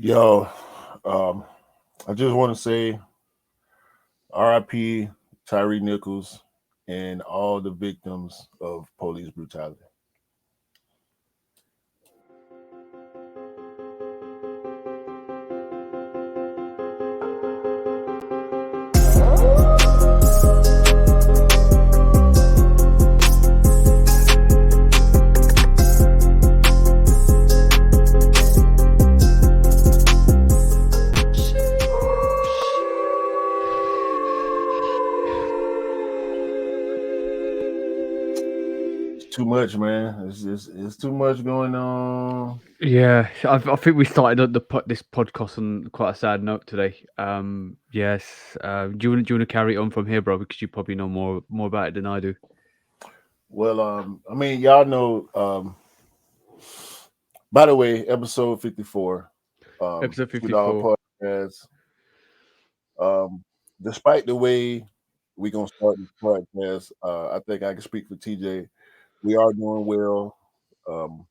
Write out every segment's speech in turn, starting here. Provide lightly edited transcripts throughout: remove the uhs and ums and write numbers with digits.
Yo, I just want to say RIP Tyree Nichols and all the victims of police brutality. Too much, man. It's too much going on. Yeah, I think we started this podcast on quite a sad note today. Yes. Do you want to carry it on from here, bro? Because you probably know more about it than I do. Well, I mean, y'all know. By the way, episode 54, Episode Two Dollar 54. Podcast. Um, Despite the way we gonna start this podcast, I think I can speak for TJ. We are doing well. Um,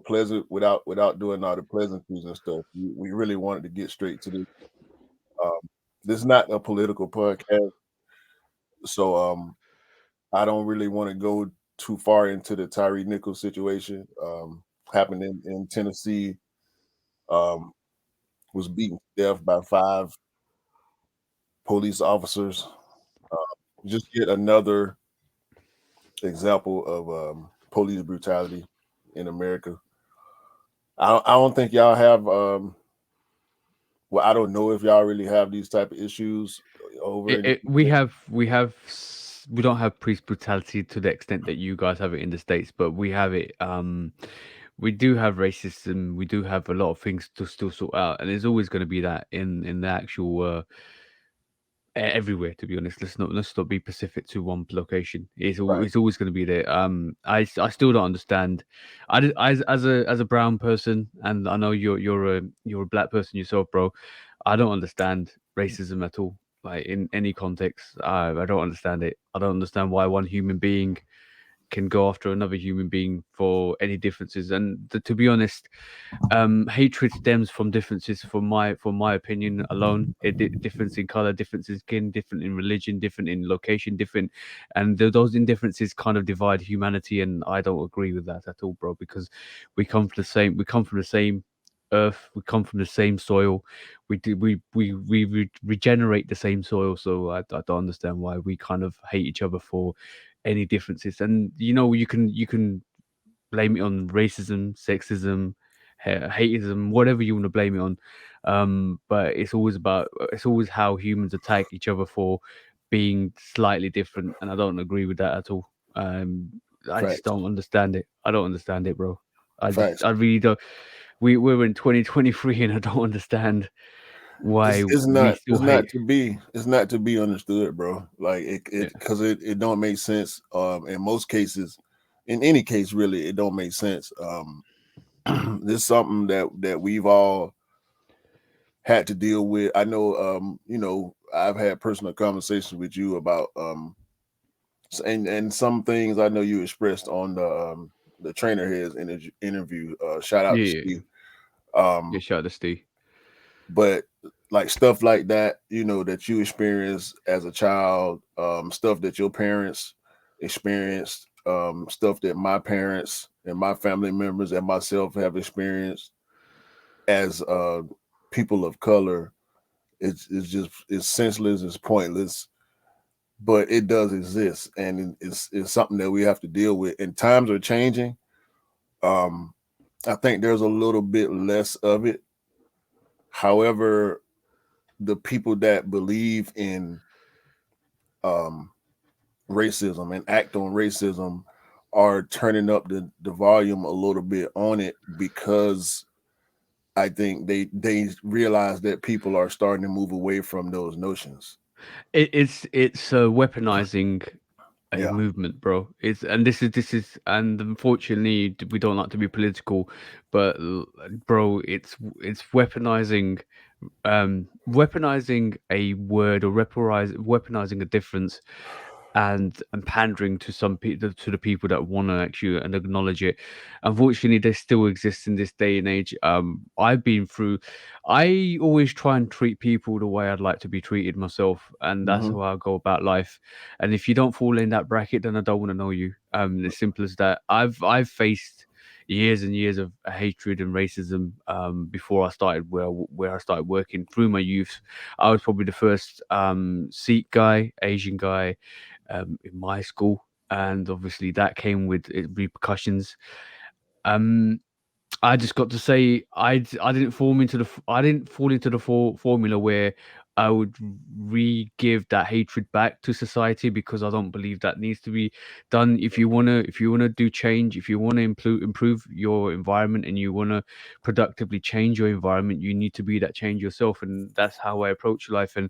pleasant without doing all the pleasantries and stuff. We really wanted to get straight to this. Um, this is not a political podcast, so I don't really want to go too far into the Tyree Nichols situation. Happened in Tennessee. Um, was beaten to death by five police officers. Just yet another example of police brutality in America. I don't think y'all have well, I don't know if y'all really have these type of issues over It, in the it, we UK. have we have we don't have police brutality to the extent that you guys have it in the States, but we have it. We do have racism. We do have a lot of things to still sort out, and there's always going to be that in the actual everywhere. To be honest, let's not be specific to one location. Right. It's always going to be there. I still don't understand. As a brown person, and I know you're a black person yourself, bro. I don't understand racism at all. Like in any context, I don't understand it. I don't understand why one human being can go after another human being for any differences. And to be honest, hatred stems from differences. For my opinion alone, difference in color, difference in skin, different in religion, different in location, different, and those indifferences kind of divide humanity. And I don't agree with that at all, bro. Because we come from the same earth, we come from the same soil, we regenerate the same soil. So I don't understand why we kind of hate each other for any differences. And you can blame it on racism, sexism, hateism, whatever you want to blame it on. But it's always how humans attack each other for being slightly different, and I don't agree with that at all. I just Facts. don't understand it. I don't understand it, bro. Facts. I really don't. We're in 2023, and I don't understand why It's we not still hate. it's not to be understood, bro. Like Yeah. it because it don't make sense. In most cases, in any case, really, it don't make sense. This is something that we've all had to deal with. I know, I've had personal conversations with you about and some things I know you expressed on the trainer heads interview. Shout out to Yeah, Steve. yeah. Um, Shout out to Steve. but like stuff like that, that you experienced as a child, stuff that your parents experienced, stuff that my parents and my family members and myself have experienced as people of color. It's senseless, it's pointless, but it does exist, and it's something that we have to deal with. And times are changing. Um, I think there's a little bit less of it. However, the people that believe in um, racism and act on racism are turning up the volume a little bit on it because I think they realize that people are starting to move away from those notions. It's weaponizing a Yeah, movement, bro. This is and unfortunately we don't like to be political, but bro, it's weaponizing a word or weaponizing a difference and pandering to some people, to the people that want to actually and acknowledge it. Unfortunately, they still exist in this day and age. I've been through. I always try and treat people the way I'd like to be treated myself, and that's Hmm. how I go about life. And if you don't fall in that bracket, then I don't want to know you. As simple as that. I've faced years and years of hatred and racism before I started where I started working through my youth. I was probably the first Sikh guy, Asian guy in my school, and obviously that came with repercussions. Um, I just got to say I didn't fall into I didn't fall into the formula where I would re-give that hatred back to society, because I don't believe that needs to be done. If you wanna do change, if you wanna improve your environment, and you wanna productively change your environment, you need to be that change yourself, and that's how I approach life. And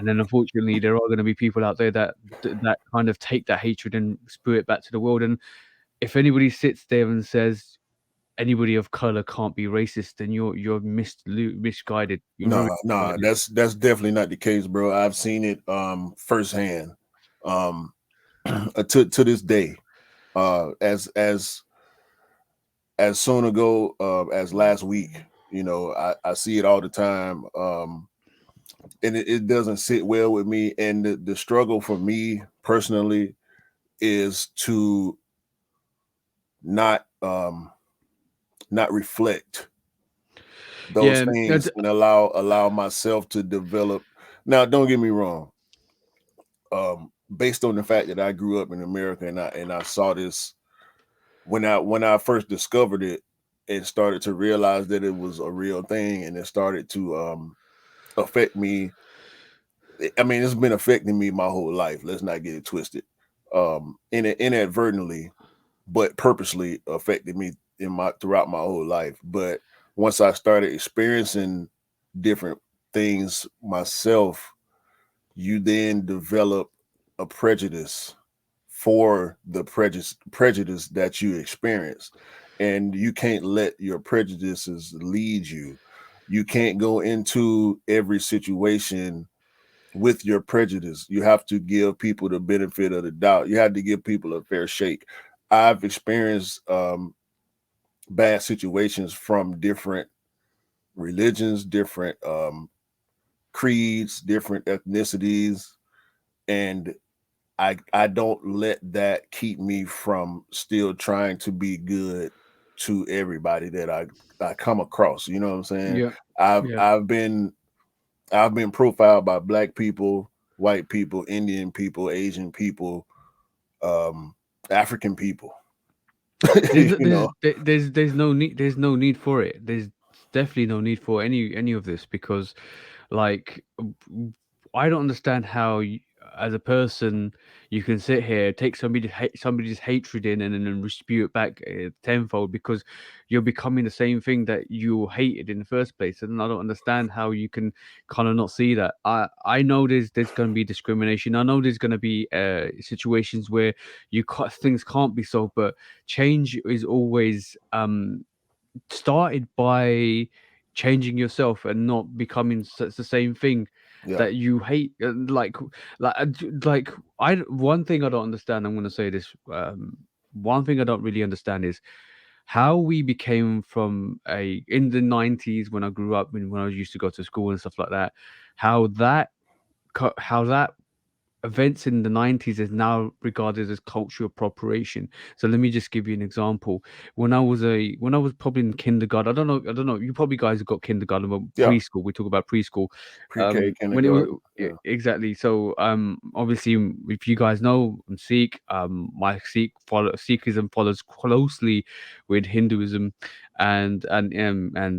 then unfortunately, there are going to be people out there that kind of take that hatred and spew it back to the world. And if anybody sits there and says anybody of color can't be racist, then you're misguided. You're very Nah, nah, misguided. that's definitely not the case, bro. I've seen it firsthand. Um to this day. As soon ago as last week, I see it all the time. And it doesn't sit well with me. And the struggle for me personally is to not not reflect those Yeah, things and allow myself to develop. Now, don't get me wrong. Based on the fact that I grew up in America, and I saw this when I first discovered it and started to realize that it was a real thing, and it started to affect me. I mean, it's been affecting me my whole life. Let's not get it twisted. Inadvertently, but purposely affected me in my throughout my whole life. But once I started experiencing different things myself, you then develop a prejudice for the prejudice that you experience, and you can't let your prejudices lead you. You can't go into every situation with your prejudice. You have to give people the benefit of the doubt. You have to give people a fair shake. I've experienced bad situations from different religions, different creeds, different ethnicities, and I don't let that keep me from still trying to be good to everybody that I come across. You know what I'm saying? yeah, I've yeah. I've been I've been profiled by black people, white people, Indian people, Asian people, um, African people. you know, There's no need for it. There's definitely no need for any of this, because like I don't understand how as a person you can sit here, take somebody's hatred in, and then spew it back tenfold, because you're becoming the same thing that you hated in the first place. And I don't understand how you can kind of not see that. I know there's going to be discrimination. I know there's going to be situations where things can't be solved, but change is always started by changing yourself and not becoming the same thing yeah, that you hate. Like one thing I don't understand. I'm going to say this. One thing I don't really understand is how we became from a in the 90s, when I grew up, when I used to go to school and stuff like that. How that how that events in the 90s is now regarded as cultural appropriation. So let me just give you an example. When I was probably in kindergarten, I don't know, you probably guys have got kindergarten, but yeah, preschool, we talk about preschool. pre-K, When it was kindergarten. Yeah, exactly. So obviously, if you guys know, I'm Sikh. My Sikhism follows closely with Hinduism and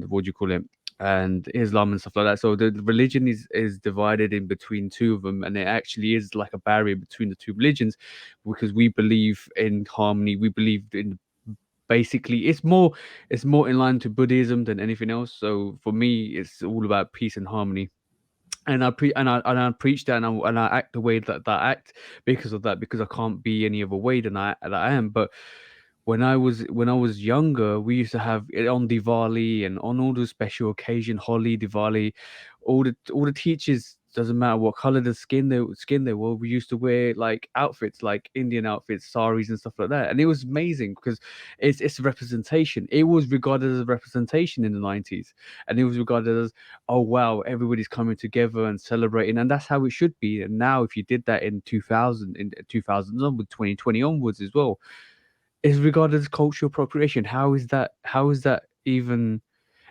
what do you call it, and Islam and stuff like that. So the religion is divided in between two of them, and it actually is like a barrier between the two religions, because we believe in harmony. We believe in basically it's more in line to Buddhism than anything else. So for me, it's all about peace and harmony. And I preach that, and I act the way that I act because of that, because I can't be any other way than I am. But when I was younger, we used to have it on Diwali and on all the special occasion, Holi, Diwali, all the teachers, doesn't matter what color the skin they were, we used to wear like outfits, like Indian outfits, saris and stuff like that, and it was amazing because it's representation. It was regarded as a representation in the 90s, and it was regarded as, oh wow, everybody's coming together and celebrating, and that's how it should be. And now, if you did that in 2000, in 2000 onwards, 2020 onwards as well, is regarded as cultural appropriation. How is that? How is that even?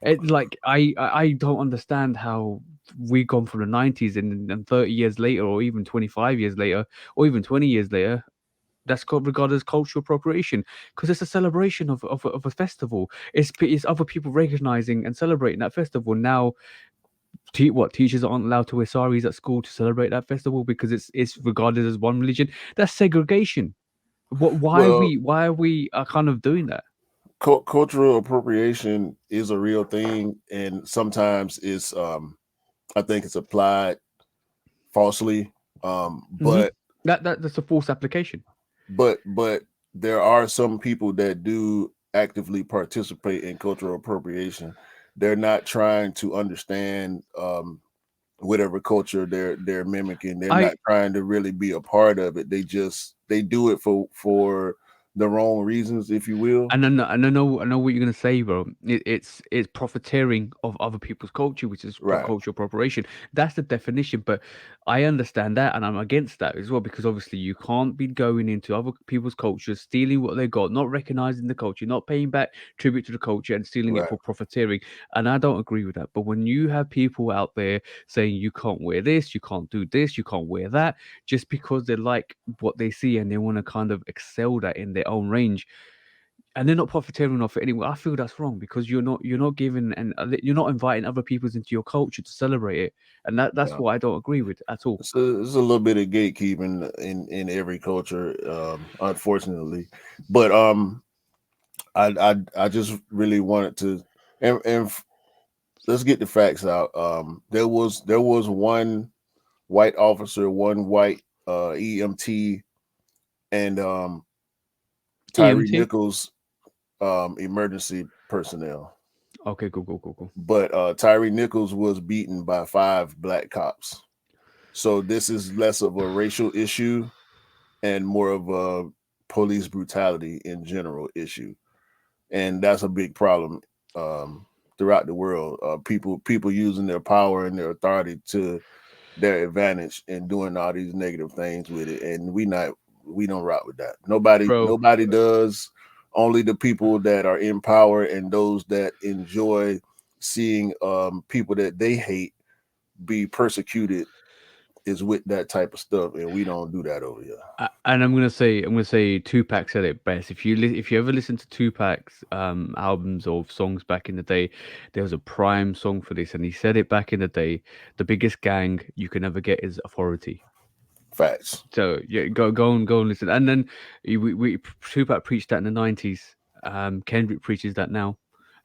It like I don't understand how we gone from the 90s, and 30 years later, or even 25 years later, or even 20 years later. That's called regarded as cultural appropriation because it's a celebration of a festival. It's other people recognizing and celebrating that festival. Now, teachers aren't allowed to wear saris at school to celebrate that festival because it's regarded as one religion. That's segregation. What? Well, Why are we kind of doing that? cultural appropriation is a real thing, and sometimes it's I think it's applied falsely. Hmm. But That's a false application. but there are some people that do actively participate in cultural appropriation. They're not trying to understand whatever culture they're mimicking. They're I not trying to really be a part of it. They do it for the wrong reasons, if you will. and I know what you're gonna say, bro. It's profiteering of other people's culture, which is Right, cultural appropriation. That's the definition. But I understand that, and I'm against that as well because obviously you can't be going into other people's cultures, stealing what they got, not recognizing the culture, not paying back tribute to the culture, and stealing it right. for profiteering. And I don't agree with that. But when you have people out there saying you can't wear this, you can't do this, you can't wear that, just because they like what they see and they want to kind of excel that in their own range, and they're not profiteering off it anyway. I feel that's wrong because you're not giving, and you're not inviting other peoples into your culture to celebrate it, and that's Yeah. what I don't agree with at all. It's a little bit of gatekeeping in every culture, unfortunately. But I just really wanted to, and let's get the facts out. There was one white officer, one white EMT, and Tyree EMT. Nichols, emergency personnel. Okay, cool, cool, cool, cool. But Tyree Nichols was beaten by 5 black cops. So this is less of a racial issue and more of a police brutality in general issue, and that's a big problem um, throughout the world. People using their power and their authority to their advantage and doing all these negative things with it, and we don't rock with that. Bro, Nobody does. Only the people that are in power and those that enjoy seeing people that they hate be persecuted is with that type of stuff, and we don't do that over here. and I'm gonna say Tupac said it best. If you ever listen to Tupac's albums or songs back in the day, there was a prime song for this, and he said it back in the day. The biggest gang you can ever get is authority. Facts. So yeah, go and listen. And then we Tupac preached that in the 90s. Kendrick preaches that now,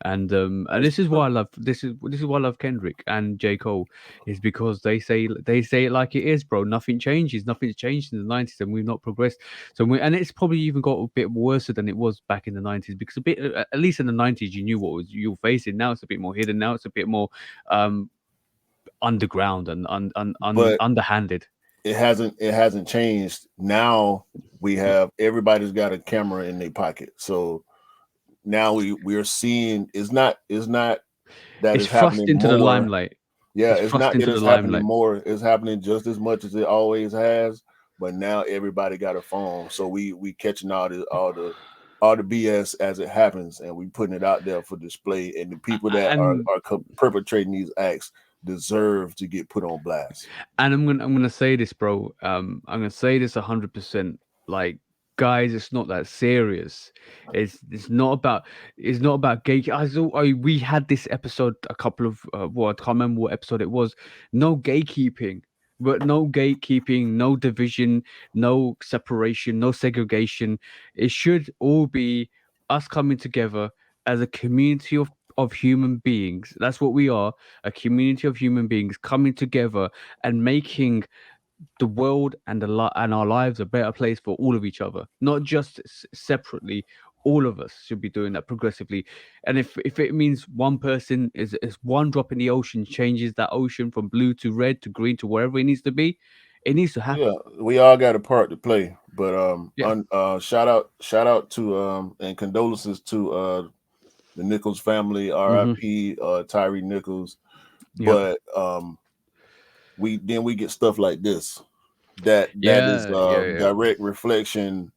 and That's this is why I love this is why I love Kendrick and J Cole, is because they say it like it is, bro. Nothing changes. Nothing's changed in the 90s, and we've not progressed. And it's probably even got a bit worse than it was back in the 90s because at least in the 90s you knew what was you were facing. Now it's a bit more hidden. Now it's a bit more um underground and but underhanded. it hasn't changed. Now we have everybody's got a camera in their pocket. So now we're seeing it's not that It's it's thrust happening into the more. limelight. Yeah, It's it's thrust not that into the it's happening limelight. more. It's happening just as much as it always has. But now everybody got a phone. So we catching all the BS as it happens, and we putting it out there for display. And the people that are And perpetrating these acts deserve to get put on blast. I'm gonna say this, bro. I'm gonna say this 100%. Like, guys, it's not that serious. It's not about gay. We had this episode a couple of I can't remember what episode it was. No gatekeeping, but no gatekeeping, no division, no separation, no segregation. It should all be us coming together as a community of human beings. That's what we are, a community of human beings coming together and making the world and and our lives a better place for all of each other, not just separately. all of us should be doing that progressively. And if it means one person is one drop in the ocean changes that ocean from blue to red to green to wherever it needs to be, it needs to Yeah, happen. we all got a part to play. But Yeah. shout out to and condolences to the Nichols family, Mm-hmm. R.I.P. Tyree Nichols. Yep. But we get stuff like this that is Yeah. Yeah. Yeah. direct reflection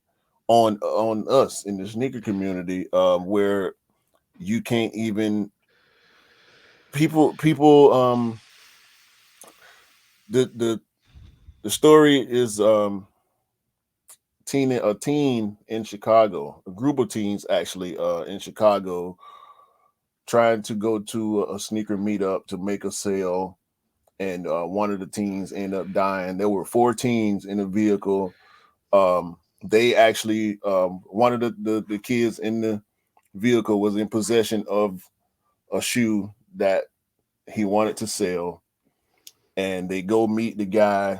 on us in the sneaker community, where you can't even people the the story is a teen in Chicago, a group of teens actually in Chicago trying to go to a sneaker meetup to make a sale, and one of the teens ended up dying. There were four teens in the vehicle. They actually one of the kids in the vehicle was in possession of a shoe that he wanted to sell, and they go meet the guy,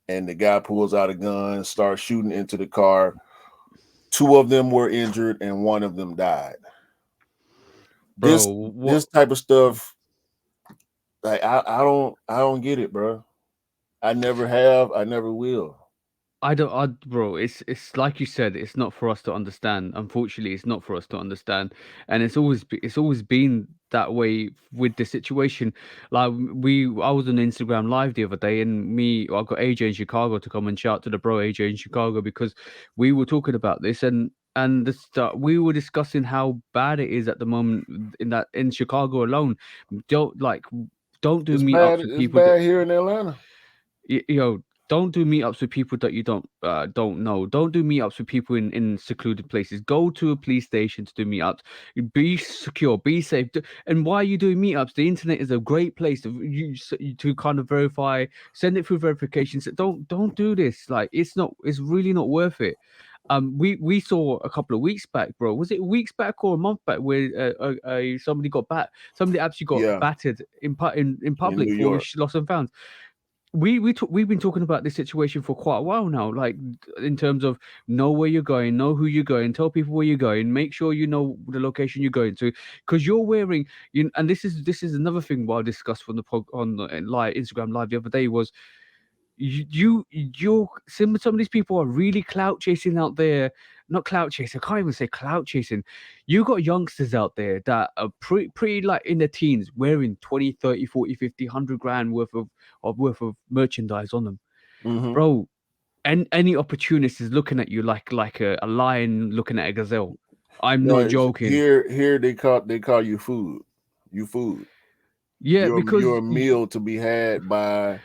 and the guy pulls out a gun, starts shooting into the car. Two of them were injured, and one of them died. Bro, This what this type of stuff, like I don't get it, bro. I never have, I never will. I don't, bro. It's like you said. It's not for us to understand. Unfortunately, it's not for us to understand, and it's always been that way with the situation. Like I was on Instagram Live the other day, and I got AJ in Chicago to come and shout to the bro AJ in Chicago because we were talking about this, and we were discussing how bad it is at the moment in Chicago alone. Don't like don't do meetups with It's people that bad here in Atlanta. yo, don't do meetups with people that you don't know. Don't do meetups with people in secluded places. Go to a police station to do meetups. Be secure, be safe. And why are you doing meetups? The internet is a great place to kind of verify. Send it through verifications. Don't do this. Like it's not. It's really not worth it. We saw a couple of weeks back, bro. Was it weeks back or a month back where somebody got somebody actually got Yeah, battered in in New public for York. lost and found. We've been talking about this situation for quite a while now, like in terms of know where you're going, know who you're going, tell people where you're going, make sure you know the location you're going to, because you're wearing you. And this is another thing what I discussed from the on the live Instagram live the other day was some of these people are really clout chasing out there. Not clout chasing, I can't even say clout chasing. You got youngsters out there that are pretty like in their teens wearing 20, 30, 40, 50, 100 grand worth of merchandise on them, Hmm. bro. And any opportunist is looking at you like a lion looking at a gazelle. I'm No, not it's, joking. here they call you food. You food. Yeah, You're because a meal to be had by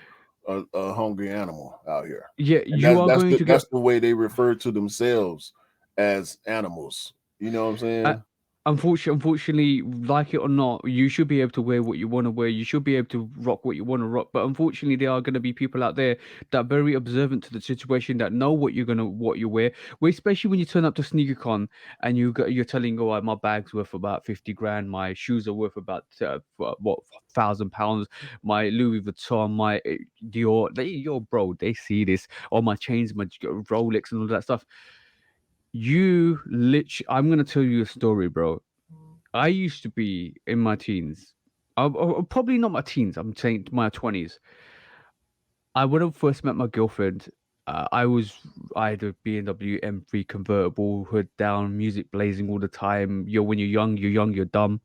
a hungry animal out here, yeah, and you are going to get that's the way they refer to themselves as animals. You know what I'm uh, saying? unfortunately, like it or not, you should be able to wear what you want to wear. You should be able to rock what you want to rock. But unfortunately, there are going to be people out there that are very observant to the situation, that know what you wear. Well, especially when you turn up to SneakerCon and you're telling, oh, my bag's worth about 50 grand, my shoes are worth about what £1,000, my Louis Vuitton, my Dior. Yo, bro, they see this. All my chains, my Rolex, and all that stuff. I'm gonna tell you a story, bro. I used to be in my teens. Probably not my teens. I'm saying my 20s. I when I first met my girlfriend, I had a BMW M3 convertible, hood down, music blazing all the time. When you're young, you're dumb,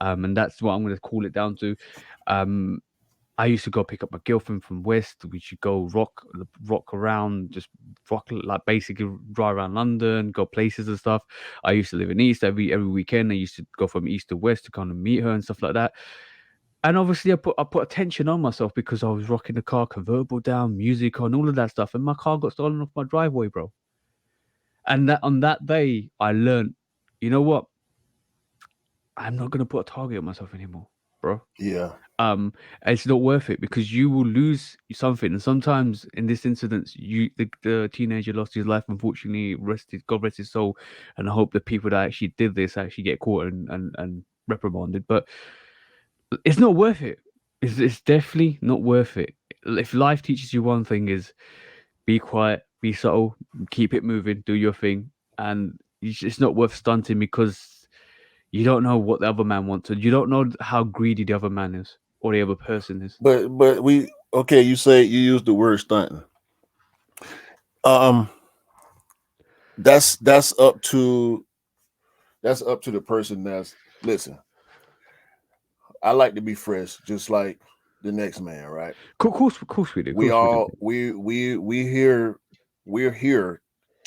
and that's what I'm gonna call it down to. Um, I used to go pick up my girlfriend from West. We should go rock around, just rock like basically drive around London, go places and stuff. I used to live in East every weekend. I used to go from East to West to kind of meet her and stuff like that. And obviously, I put attention on myself because I was rocking the car, convertible down, music on, all of that stuff, and my car got stolen off my driveway, bro. And that on that day, I learned, you know what? I'm not gonna put a target on myself anymore, bro. Yeah, It's not worth it because you will lose something. And sometimes in this incident, the teenager lost his life. Unfortunately, rested God rest his soul. And I hope the people that actually did this actually get caught and reprimanded. But it's not worth it. It's definitely not worth it. If life teaches you one thing is be quiet, be subtle, keep it moving, do your thing. And it's not worth stunting because you don't know what the other man wants, and you don't know how greedy the other man is or the other person is. But we okay. You say you use the word stunting. Um, that's up to the person. That's listen. I like to be fresh, just like the next man, right? Of course we do. Of We course we do. all we here we're here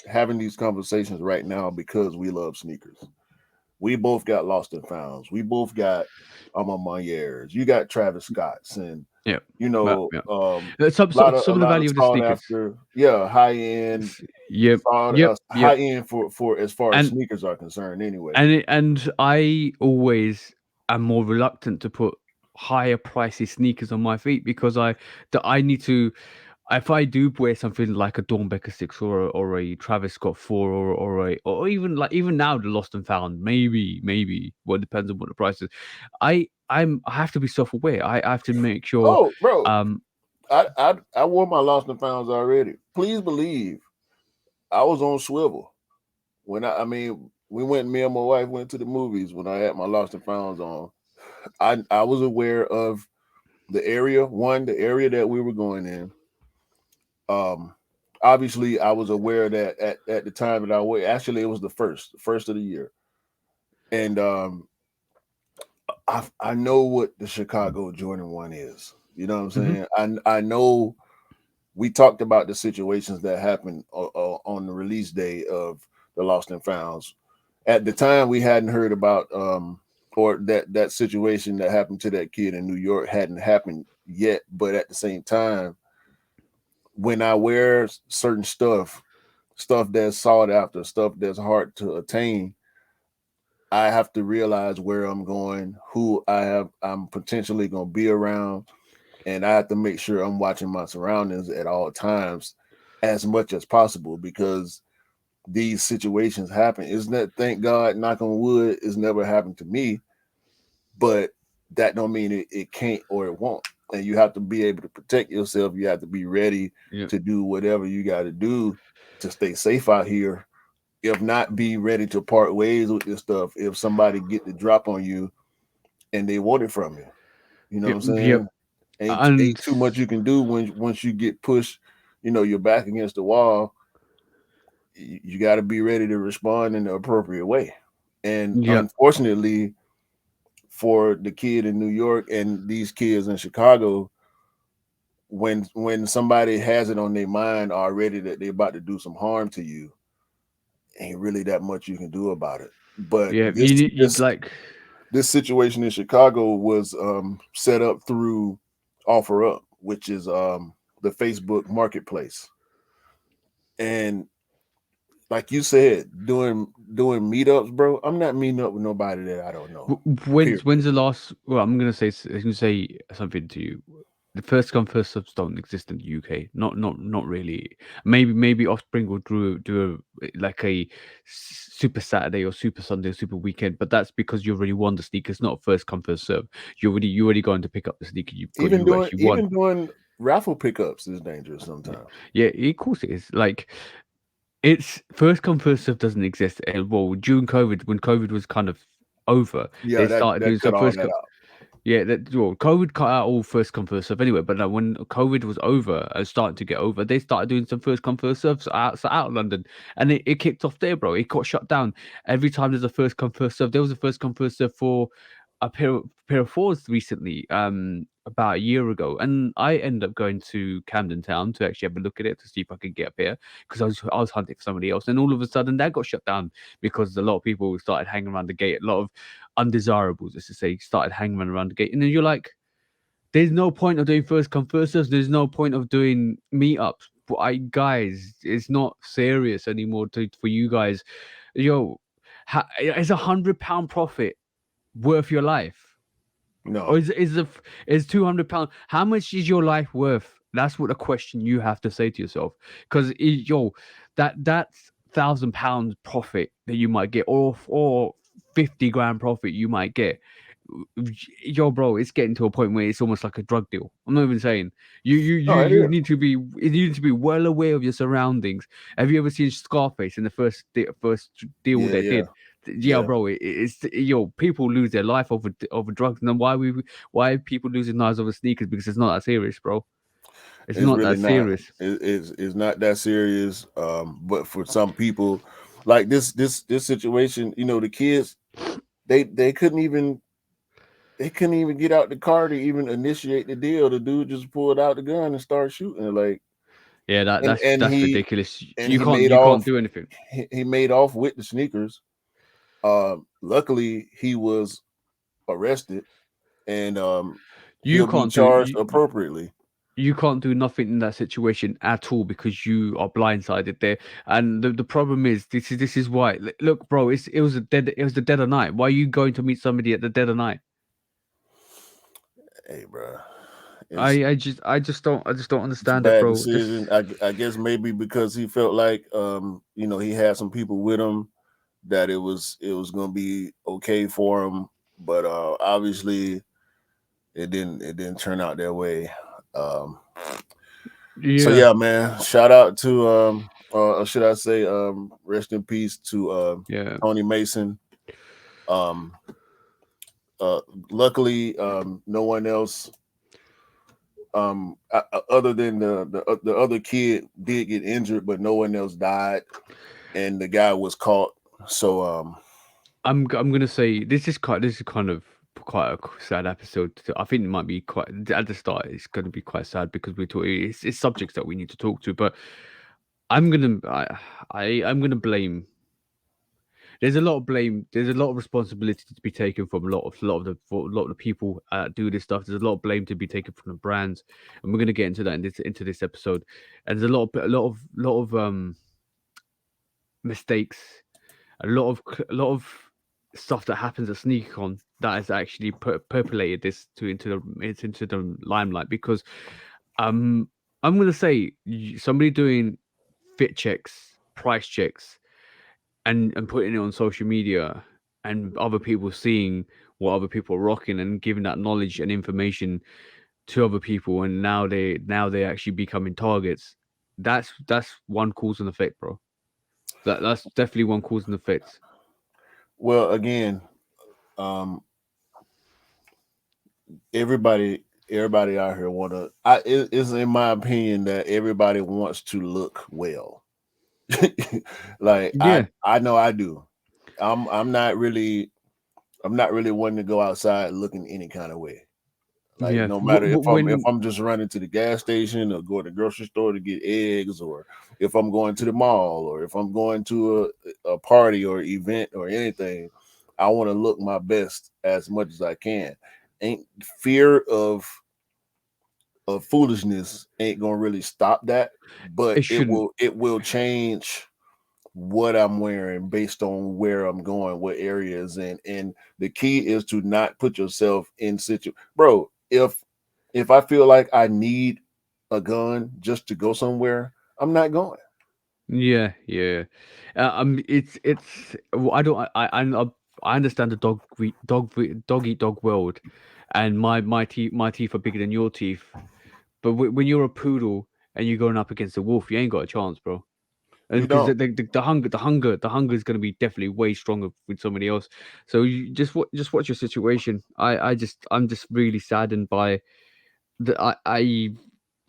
having these conversations right now because we love sneakers. We both got lost and founds. We both got Amon. You got Travis Scott's, and Yeah. you Well, know, yeah. Some a some of the lot of value of the sought sneakers. after, yeah, high end, Yep. sought Yep. Yep. high end for as far as And sneakers are concerned. Anyway, and I always am more reluctant to put higher pricey sneakers on my feet because I need to, if I do wear something like a Dornbecker 6 or a Travis Scott 4 or even like even now the Lost and Found, maybe well, it depends on what the price is. I have to be self-aware. I have to make sure oh, bro, um I wore my lost and founds already. Please believe I was on swivel when I mean we went. Me and my wife went to the movies when I had my lost and founds on. I was aware of the area that we were going in. Um, Obviously, I was aware that at the time that I went, actually, it was the first of the year, and I know what the Chicago Jordan 1 is. You know what I'm mhm, saying? I know we talked about the situations that happened on the release day of the Lost and Founds. At the time, we hadn't heard about or that situation that happened to that kid in New York hadn't happened yet. But at the same time, when I wear certain stuff that's sought after, stuff that's hard to attain, I have to realize where I'm going, who I'm potentially going to be around, and I have to make sure I'm watching my surroundings at all times as much as possible because these situations happen. Isn't that, thank God, knock on wood, it's never happened to me, but that don't mean it can't or it won't. And you have to be able to protect yourself. You have to be ready yeah, to do whatever you got to do to stay safe out here. If not, be ready to part ways with this stuff if somebody get the drop on you and they want it from you. You know what yep, I'm yep, saying? Ain't and too much you can do when once you get pushed, you're back against the wall. You got to be ready to respond in the appropriate way. And yep. unfortunately, for the kid in New York and these kids in Chicago, when somebody has it on their mind already that they're about to do some harm to you, ain't really that much you can do about it. But Yeah, this you'd this like this situation in Chicago was set up through OfferUp, which is the Facebook marketplace. And like you said, doing meetups, bro. I'm not meeting up with nobody that I don't know. Period. when's the last? Well, I'm gonna say something to you. The first come first serves don't exist in the UK. Not really. Maybe Offspring will do like a Super Saturday or Super Sunday or Super Weekend, but that's because you already won the sneakers, not first come first serve. You already going to pick up the sneaker you actually won. Even doing raffle pickups is dangerous Yeah, sometimes. yeah. Of course it is. Like it's first come first serve doesn't exist. Well, during COVID, when COVID was kind of over, they Yeah, started that doing cut some all first that come. out. Yeah, that well, COVID cut out all first come first serve anyway. But when COVID was over, starting to get over, they started doing some first come first serves out of London, and it kicked off there, bro. It got shut down every time there's a first come first serve. There was a first come first serve for a pair of fours recently, about a year ago, and I ended up going to Camden Town to actually have a look at it to see if I could get a pair because I was hunting for somebody else, and all of a sudden that got shut down because a lot of people started hanging around the gate. A lot of undesirables, as to say, started hanging around the gate. And then you're like, there's no point of doing first come first serves. There's no point of doing meetups. But guys, it's not serious anymore for you guys. Yo, is £100 profit worth your life? Or No, is £200? How much is your life worth? That's what a question you have to say to yourself. Because yo, that's £1,000 profit that you might get, or 50 grand profit you might get. yo, bro, it's getting to a point where it's almost like a drug deal. I'm not even saying No, it you is. need to be well aware of your surroundings. Have you ever seen Scarface in the first deal Yeah, they yeah, did? Yeah, yeah. bro, it's yo, people lose their life over drugs, and then why are people losing lives over sneakers? Because it's not that serious, bro. It's It's not really that not. serious. It's not that serious. But for some people, like this situation, the kids, they couldn't even get out the car to even initiate the deal. The dude just pulled out the gun and started shooting. Like, Yeah, and and that's he ridiculous. and he You can't do anything. made off with the sneakers. Luckily, he was arrested, and You he'll be can't do charged appropriately. you can't do nothing in that situation at all because you are blindsided there. And the problem is this is why. Look, bro, it was the dead of night. Why are you going to meet somebody at the dead of night? Hey, bro, it's I just don't it's a understand it, bad bro. Just decision. I guess maybe because he felt like he had some people with him that it was gonna be okay for him, but obviously it didn't turn out that way. Um, so yeah, yeah, man. Shout out to or should I say rest in peace to yeah. Tony Mason. Um, uh, Luckily, no one else other than the other kid did get injured, but no one else died, and the guy was caught. So I'm gonna say this is kind of quite a sad episode. I think it might be quite at the start. It's going to be quite sad because we're talking. It's subjects that we need to talk to, but I'm gonna I'm gonna blame. There's a lot of blame. There's a lot of responsibility to be taken from a lot of the people do this stuff. There's a lot of blame to be taken from the brands, and we're gonna get into that into this episode. And there's a lot of mistakes, a lot of stuff that happens at SneakerCon that has actually percolated this into the limelight because um I'm gonna say somebody doing fit checks, price checks, and putting it on social media and other people seeing what other people are rocking and giving that knowledge and information to other people and now they actually becoming targets. That's one cause and effect, bro. That's definitely one cause and effect. well, again, um, everybody out here it's in my opinion that everybody wants to look well. Like Yeah, I know I do. I'm not really wanting to go outside looking any kind of way. Like yeah. no matter if When I'm just running to the gas station or going to the grocery store to get eggs, or if I'm going to the mall, or if I'm going to a party or event or anything, I want to look my best as much as I can. Ain't fear of foolishness ain't gonna really stop that, but it shouldn't. it will change what I'm wearing based on where I'm going, what areas, and the key is to not put yourself in bro. If I feel like I need a gun just to go somewhere, I'm not going. Yeah, yeah. It's. I don't. I understand the dog eat dog world, and my teeth are bigger than your teeth. But when you're a poodle and you're going up against a wolf, you ain't got a chance, bro. And You because don't. the hunger is going to be definitely way stronger with somebody else. So you just watch your situation. I'm just really saddened by the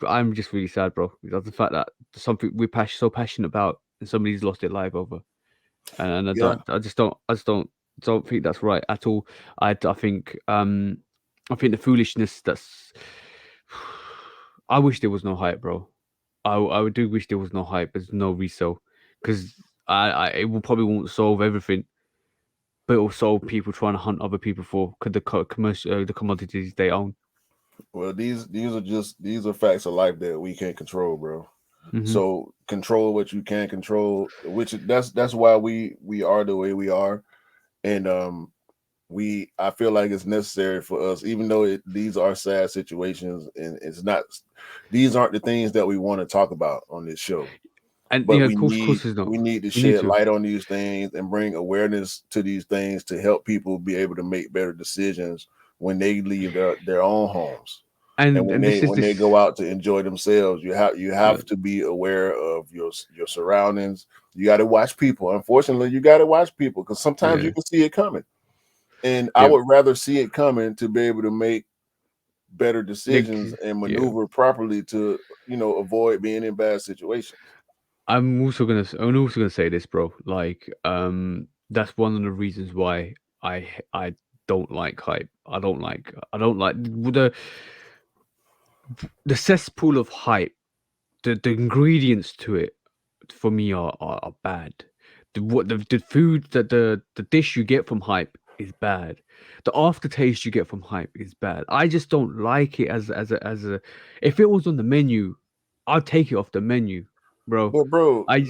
I'm just really sad, bro. Because the fact that something so passionate about and somebody's lost their life over, and Yeah. I just don't think that's right at all. I think the foolishness that's. I wish there was no hype, bro. I do wish there was no hype. There's no resale because it will probably won't solve everything, but it will solve people trying to hunt other people for commercial the commodities they own. Well, these are facts of life that we can't control, bro. Hmm. So control what you can control, that's why we are the way we are, and I feel like it's necessary for us, even though these are sad situations, and these aren't the things that we want to talk about on this show. And but yeah, of course, it's not. we need to We need shed to. light on these things and bring awareness to these things to help people be able to make better decisions when they leave their own homes and And this is when they this. go out to enjoy themselves. You Yeah, have to be aware of your surroundings. You got to watch people. Unfortunately, you got to watch people because sometimes you yeah, can see it coming, and I yeah. would rather see it coming to be able to make better Like, decisions and yeah. maneuver properly to avoid being in bad situations. I'm also gonna say this, bro. Like, that's one of the reasons why I don't like hype. I don't like the cesspool of hype. The ingredients to it for me are bad. The food that the dish you get from hype is bad. The aftertaste you get from hype is bad. I just don't like it as a. If it was on the menu, I'd take it off the menu, bro. But bro, I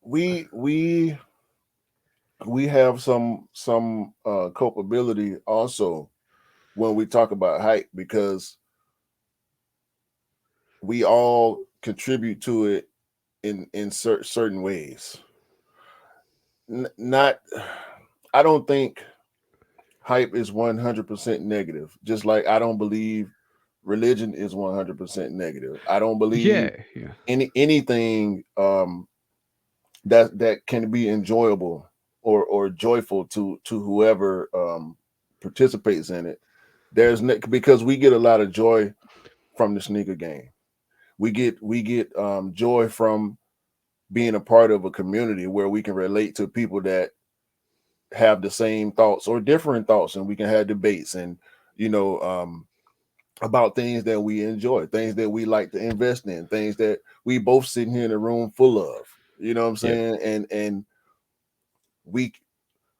we we we have some culpability also when we talk about hype because we all contribute to it in certain ways. Not, I don't think hype is 100% negative. Just like I don't believe religion is 100% negative. I don't believe yeah, yeah, anything that can be enjoyable or joyful to whoever participates in it. Because we get a lot of joy from the sneaker game. We get joy from being a part of a community where we can relate to people that have the same thoughts or different thoughts, and we can have debates and you know um, about things that we enjoy, things that we like to invest in, things that we both sitting here in a room full of. You know what I'm yeah. saying? And we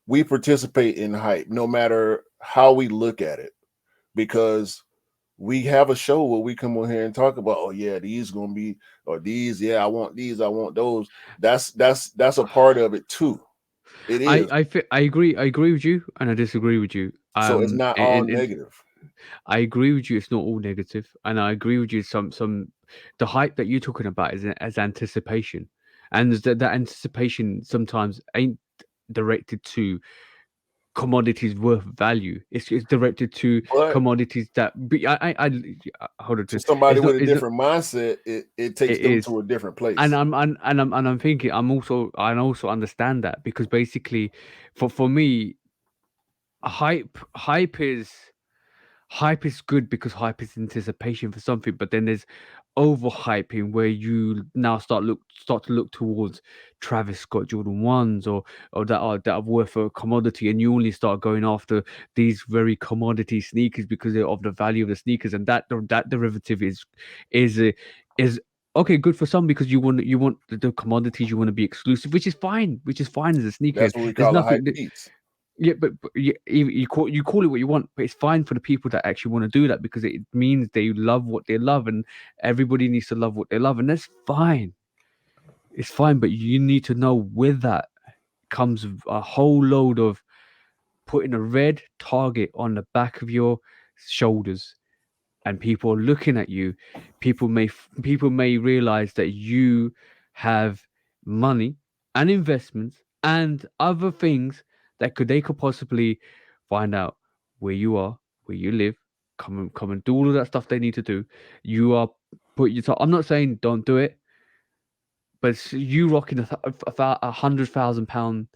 we participate in hype no matter how we look at it because we have a show where we come on here and talk about, oh yeah, these gonna be, or these, yeah, I want these, I want those. That's a part of it too. It is. I agree with you, and I disagree with you. So it's not all negative. I agree with you. It's not all negative, and I agree with you. The hype that you're talking about is as anticipation, and that anticipation sometimes ain't directed to commodities worth value. It's directed to But commodities that. Hold on to to. somebody It's not. with a It's not. different mindset, it takes It them is. to a different And place. I'm thinking I also understand that because basically, for me, hype is hype is good because hype is anticipation for something, but then there's overhyping where you now start to look towards Travis Scott Jordan ones or that are worth a commodity, and you only start going after these very commodity sneakers because of the value of the sneakers, and that derivative is okay, good for some because you want the commodities, you want to be exclusive, which is fine as a sneaker. That's what we There's call a nothing. hype piece, Yeah, but you call it what you want, but it's fine for the people that actually want to do that because it means they love what they love, and everybody needs to love what they love, and that's fine. It's fine, but you need to know with that comes a whole load of putting a red target on the back of your shoulders, and people are looking at you. People may realize that you have money and investments and other things that they could possibly find out where you are, where you live, come and do all of that stuff they need to do. You are put your. I'm not saying don't do it, but you rocking a £100,000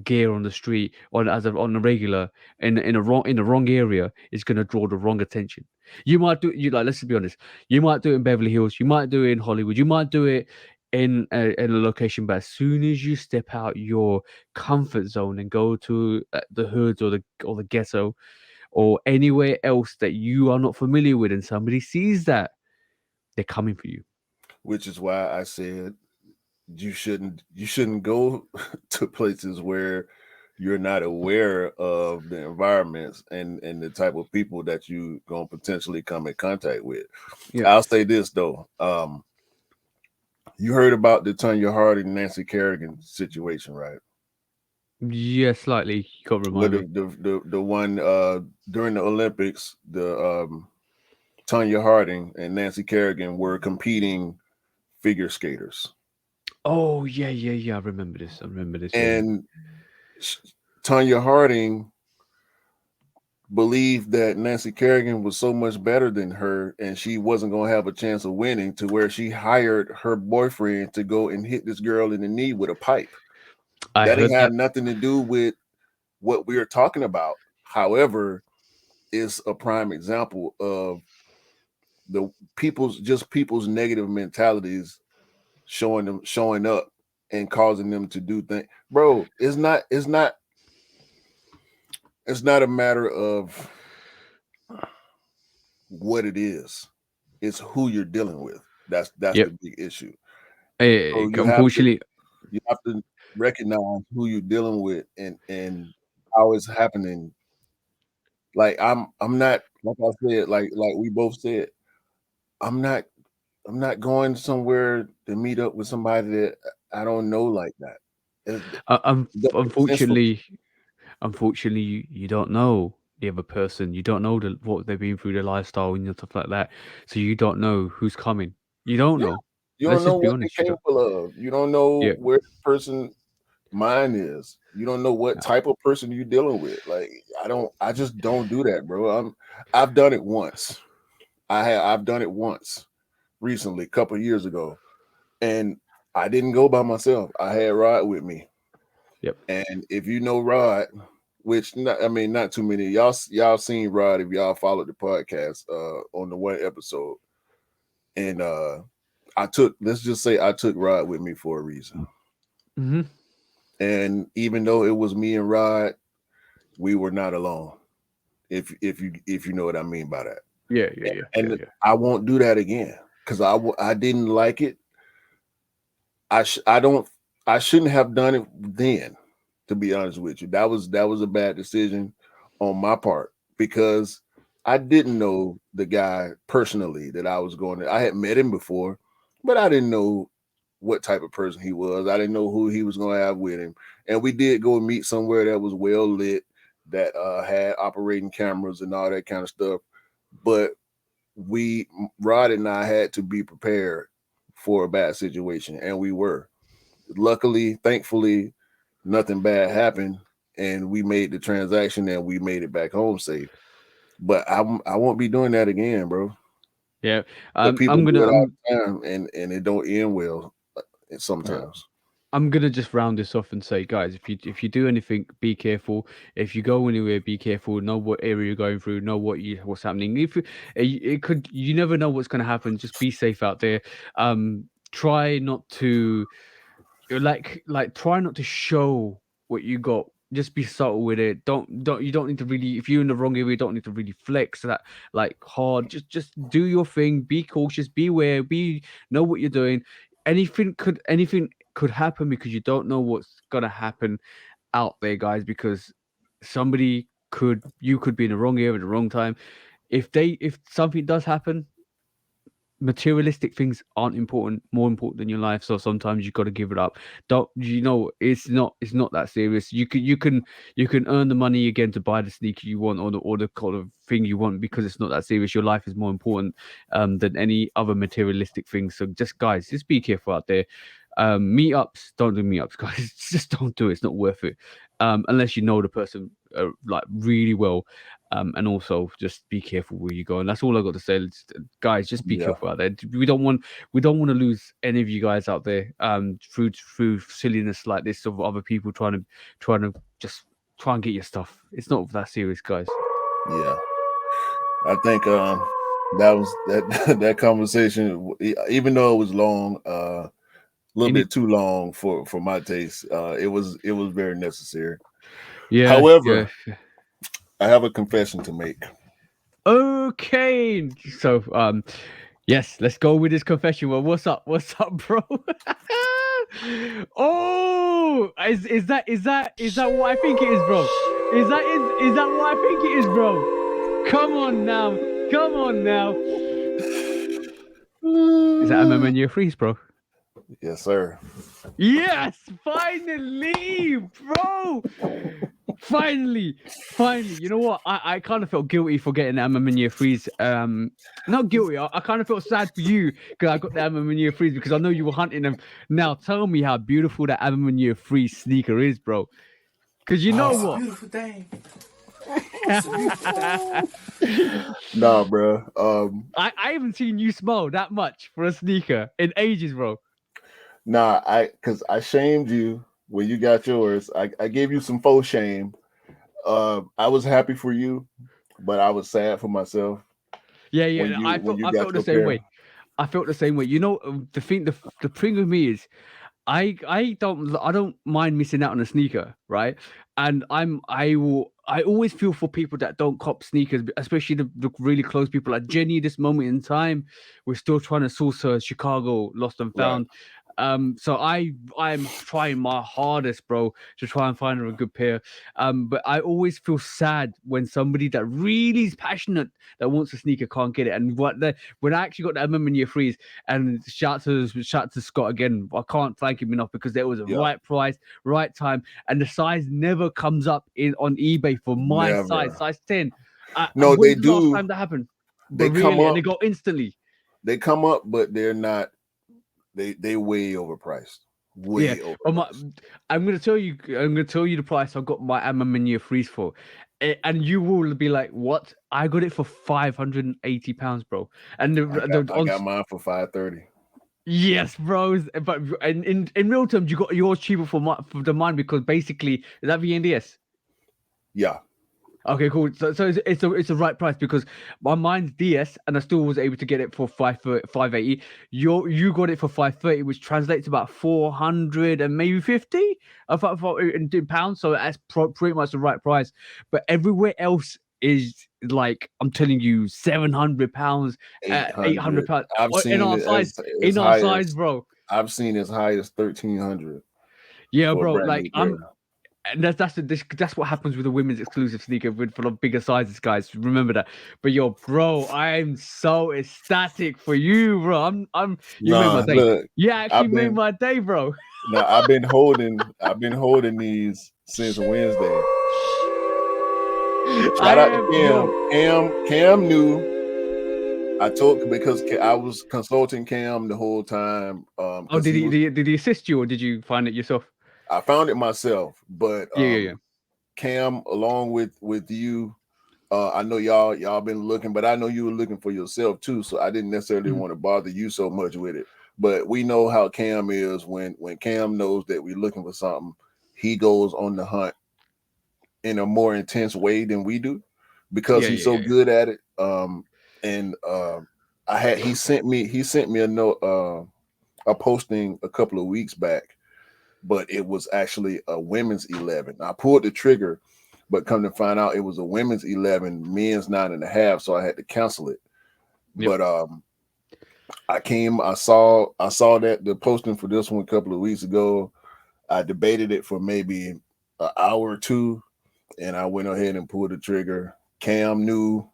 gear on the street on a regular in the wrong area is going to draw the wrong attention. You might do you like let's be honest. You might do it in Beverly Hills. You might do it in Hollywood. You might do it in a location, but as soon as you step out your comfort zone and go to the hoods or the ghetto or anywhere else that you are not familiar with, and somebody sees that, they're coming for you. which is why I said you shouldn't go to places where you're not aware of the environments and the type of people that you gonna potentially come in contact with. Yeah. I'll say this though. You heard about the Tonya Harding Nancy Kerrigan situation, right? Yeah, slightly. You can't Where remind me. the one during the Olympics, the Tonya Harding and Nancy Kerrigan were competing figure skaters. Oh yeah, yeah, yeah. I remember this. I remember this. Yeah, yeah. And sh- Tanya Harding believed that Nancy Kerrigan was so much better than her and she wasn't going to have a chance of winning, to where she hired her boyfriend to go and hit this girl in the knee with a pipe. I That ain't heard had that. nothing to do with what we are talking about. However, it's a prime example of the people's negative mentalities showing up and causing them to do things. Bro, it's not a matter of what it is. It's who you're dealing with. That's Yep. the big issue. So Unfortunately, you have to recognize who you're dealing with and how it's happening. Like I'm not, like I said, like we both said, I'm not I'm not going somewhere to meet up with somebody that I don't know like that. It doesn't make sense for me. unfortunately, unfortunately, you don't know the other person. You don't know what they've been through, their lifestyle and stuff like that. So you don't know who's coming. You don't Yeah. know. You don't Let's know just be what honest. they're You don't. capable of. You don't know Yeah. where the person mind is. You don't know what type of person you're dealing with. Like I just don't do that, bro. I've done it once. I've done it once recently, a couple of years ago. And I didn't go by myself. I had Rod with me. Yep. And if you know Rod, which I mean not too many y'all seen Rod if y'all followed the podcast on the one episode. And let's just say I took Rod with me for a reason. Hmm. And even though it was me and Rod, we were not alone. If you know what I mean by that. Yeah. Yeah. Yeah. Yeah. And Yeah. I won't do that again because I didn't like it. I don't I shouldn't have done it then. To be honest with you, that was a bad decision on my part because I didn't know the guy personally that I was going to. I had met him before, but I didn't know what type of person he was. I didn't know who he was going to have with him. And we did go and meet somewhere that was well lit, that had operating cameras and all that kind of stuff. But we, Rod and I, had to be prepared for a bad situation, and we were. Luckily, thankfully, nothing bad happened, and we made the transaction and we made it back home safe. But I won't be doing that again, bro. Yeah. But people I'm do gonna. it all the time, and it don't end well Yeah. sometimes. I'm gonna just round this off and say, guys, if you do anything, be careful. If you go anywhere, be careful. Know what area you're going through. Know what's happening. If it could, you never know what's gonna happen. Just be safe out there. Try not to try not to show what you got. Just be subtle with it. Don't you don't need to really, if you're in the wrong area, you don't need to really flex that like hard. Just do your thing. Be cautious. Be aware. Be know what you're doing. Anything could happen because you don't know what's gonna happen out there, guys. Because you could be in the wrong area at the wrong time. If something does happen, materialistic things aren't important more important than your life, so sometimes you got to give it up. Don't you know, it's not that serious. You can earn the money again to buy the sneaker you want, or the kind of thing you want, because it's not that serious. Your life is more important than any other materialistic thing. So just, guys, just be careful out there. Meetups, don't do meetups, guys. Just don't do it. It's not worth it, unless you know the person like really well. And also just be careful where you go. And that's all I got to say. Guys, just be Yeah, careful out there. We don't want to lose any of you guys out there through silliness like this of other people trying to just try and get your stuff. It's not that serious, guys. yeah. I think that was that that conversation. Even though it was long, a little You need, bit too long for my taste, it was very necessary. yeah, yeah. However, I have a confession to make. Okay, so yes, let's go with this confession. Well, what's up, bro? Oh, is that what I think it is, bro? Is that what I think it is, bro? Come on now, come on now. Is that MMA in your freeze, bro? Yes, sir. Yes, finally, bro. Finally, finally. You know what? I kind of felt guilty for getting the Amaminia freeze. Not guilty. I kind of felt sad for you because I got the Amaminia freeze because I know you were hunting them. Now tell me how beautiful that Amaminia freeze sneaker is, bro. Because you know It's a what? beautiful thing. It's a beautiful thing. Nah, bro. I haven't seen you smile that much for a sneaker in ages, bro. Nah, because I shamed you when you got yours. I gave you some faux shame. I was happy for you, but I was sad for myself Yeah, when yeah. you I got felt the your same pair. way. I felt the same way. You know, the thing with me is I don't mind missing out on a sneaker, right? And I always feel for people that don't cop sneakers, especially the really close people like Jenny. This moment in time, we're still trying to source her Chicago lost and Right. found. So I'm trying my hardest, bro, to try and find her a good pair. But I always feel sad when somebody that really is passionate that wants a sneaker can't get it. And when I actually got that moment in year freeze, and shout out to Scott again. I can't thank him enough because there was a Yeah. right price, right time, and the size never comes up in on eBay for my Never. size 10. No, they When's the last do. time that happened? But They come really, and they up. go instantly. They come up, but they're not. They way overpriced. Yeah, Way but overpriced. I'm gonna tell you the price I got my Amaminia freeze for, and you will be like, "What? I got it for £580, bro." And I got mine for 530. yes, bros. But in real terms, you got yours cheaper for the mine because basically is that VNDS? Yeah. Okay, cool. So it's the right price because my mine's DS and I still was able to get it for 580. You got it for 530, which translates to about 400 and maybe 50 in pounds. So that's pretty much the right price. But everywhere else is like I'm telling you, £700, 800 800. pounds I've in seen our it size, as in our high size, as bro. I've seen as high as 1300 Yeah, for a bro. brand Like new I'm pair. and that's what happens with the women's exclusive sneaker with for the bigger sizes, guys. Remember that. But yo, bro, I'm so ecstatic for you, bro. You made my Nah, day. look, You actually I've made been my day, bro. nah, I've been holding these since Wednesday. Shout I out to am Cam. yo. Cam knew I told because I was consulting Cam the whole time. Oh, Because he was did he assist you or did you find it yourself? I found it myself, but Yeah, yeah, yeah. Cam along with you, I know y'all been looking, but I know you were looking for yourself too. So I didn't necessarily Mhm. want to bother you so much with it. But we know how Cam is when Cam knows that we're looking for something, he goes on the hunt in a more intense way than we do because Yeah, he's yeah, so yeah. good at it. And I had he sent me a note a posting a couple of weeks back, but it was actually a women's 11. I pulled the trigger, but come to find out it was a women's 11, men's 9.5, so I had to cancel it. Yep. But I saw that the posting for this one a couple of weeks ago. I debated it for maybe an hour or two, and I went ahead and pulled the trigger. Cam knew,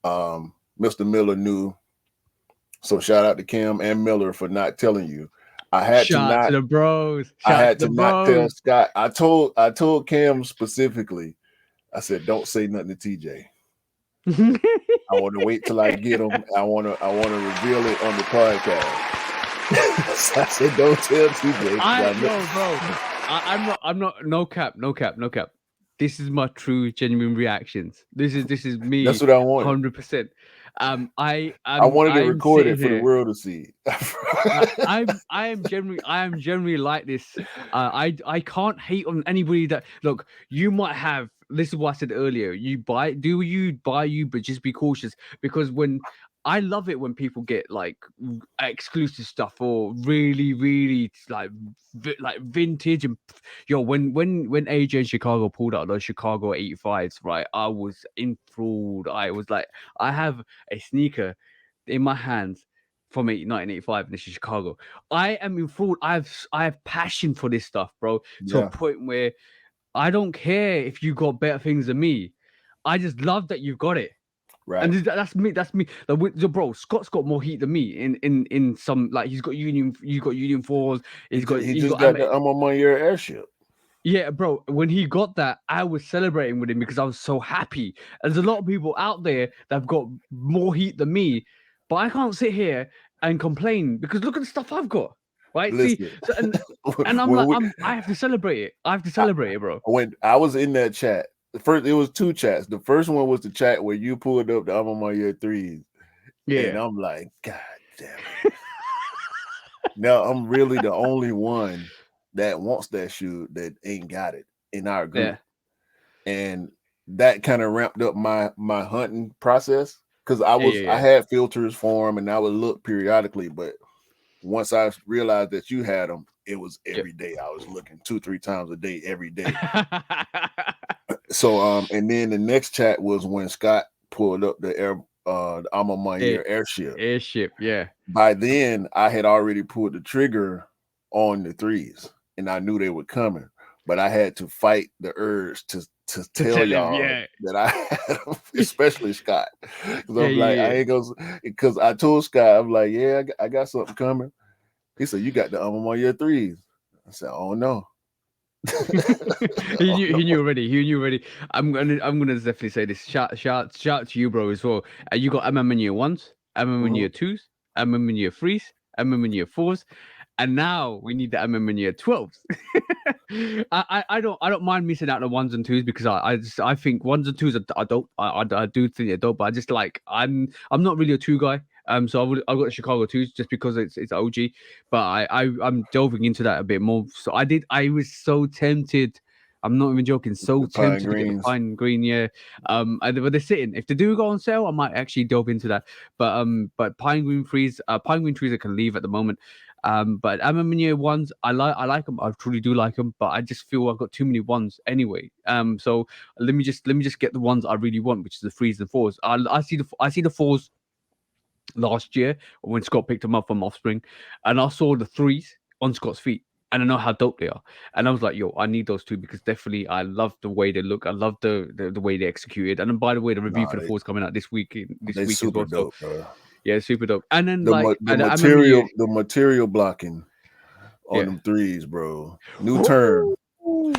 Mr. Miller knew. So shout out to Cam and Miller for not telling you. I had to Shout out to not the bros. I Shout out to had the to not tell bros. Scott. I told Cam specifically. I said, "Don't say nothing to TJ. I want to wait till I get him. I want to reveal it on the podcast." So I said, "Don't tell TJ because I know." Yo, bro. I'm not no cap, no cap, no cap. This is my true genuine reactions. This is That's me what I wanted. 100%. I wanted it I'm recorded sitting for the here. world to see. I am generally like this. I can't hate on anybody that look. You might have. This is what I said earlier. You buy you, but just be cautious because when I love it when people get like exclusive stuff or really like like vintage and yo when AJ in Chicago pulled out those Chicago 85s, right? I was enthralled. I was like, I have a sneaker in my hands from 1985 and this is Chicago. I am enthralled. I have passion for this stuff, bro, to a Yeah, point where I don't care if you got better things than me. I just love that you've got it. And right. that's me. That's me. Like, bro, Scott's got more heat than me. In some like he's got Union. He's got Union fours. He He's just got he he's just got got the I'm on my year airship. Yeah, bro. When he got that, I was celebrating with him because I was so happy. There's a lot of people out there that've got more heat than me, but I can't sit here and complain because look at the stuff I've got. Right? See, Listen, so and I'm when like, we, I have to celebrate it. I have to I, celebrate it, bro. when I was in that chat, the first it was two chats. The first one was the chat where you pulled up the I'm on my year threes, and Yeah. I'm like, God damn it! Now I'm really the only one that wants that shoe that ain't got it in our Yeah. group, and that kind of ramped up my hunting process because Yeah. I Yeah. had filters for them and I would look periodically, but once I realized that you had them, it was Yeah. every day. I was looking 2-3 times a day every day. Yeah. So and then the next chat was when Scott pulled up the I'm on my Air, year airship. airship. Yeah. By then I had already pulled the trigger on the threes and I knew they were coming, but I had to fight the urge to To tell tell him. y'all Yeah. that I had 'em, especially Scott. Because Yeah. I'm like, Yeah. I ain't gonna because I told Scott, I'm like, yeah, I got something coming. He said, you got the I'm on my year threes. I said, oh no. he Oh knew. no. He knew already. He knew already. I'm gonna definitely say this. Shout to you, bro, as well. You got MM in year ones, MM in Mhm. year twos, MM in year threes, MM in year fours, and now we need the MM in year 12s. I don't mind missing out on ones and twos because I think ones and twos I do think they're dope, but I just like I'm not really a two guy. So I got the Chicago twos just because it's OG, but I'm delving into that a bit more. So I was so tempted. I'm not even joking. So The pine tempted to get the greens. pine green, yeah. But they're sitting. If they do go on sale, I might actually delve into that. But pine green trees I can leave at the moment. But Amaminia ones, I like them. I truly do like them, but I just feel I've got too many ones anyway. So let me just get the ones I really want, which is the threes and fours. I see the fours last year when Scott picked them up from Offspring, and I saw the threes on Scott's feet. And I know how dope they are, and I was like, "Yo, I need those two because definitely I love the way they look. I love the way they executed. And then, by the way, the review Nah, for the fours coming out this they week as super well. So dope, bro. yeah, super dope. And then The like the I'm a mini, material blocking on yeah. them threes, bro. New term. Ooh,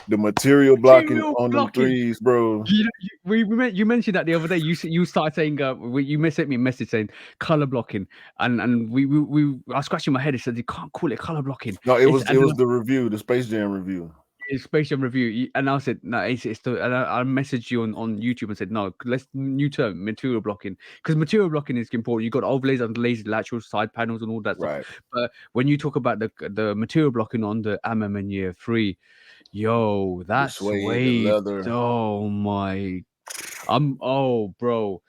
The material blocking material on them blocking. threes, bro. You mentioned that the other day. You started saying you sent me a message saying color blocking, and I was scratching my head. It said you can't call it color blocking. No, It's it and then was the review, the Space Jam review. it's Space Jam review, and I said no. It's the and I messaged you on YouTube and said no. Let's new term material blocking because material blocking is important. You got overlays, underlays, lateral side panels, and all that stuff. Right. But when you talk about the material blocking on the MM in year three, yo, The that suede, the suede. leather. Oh my oh, bro.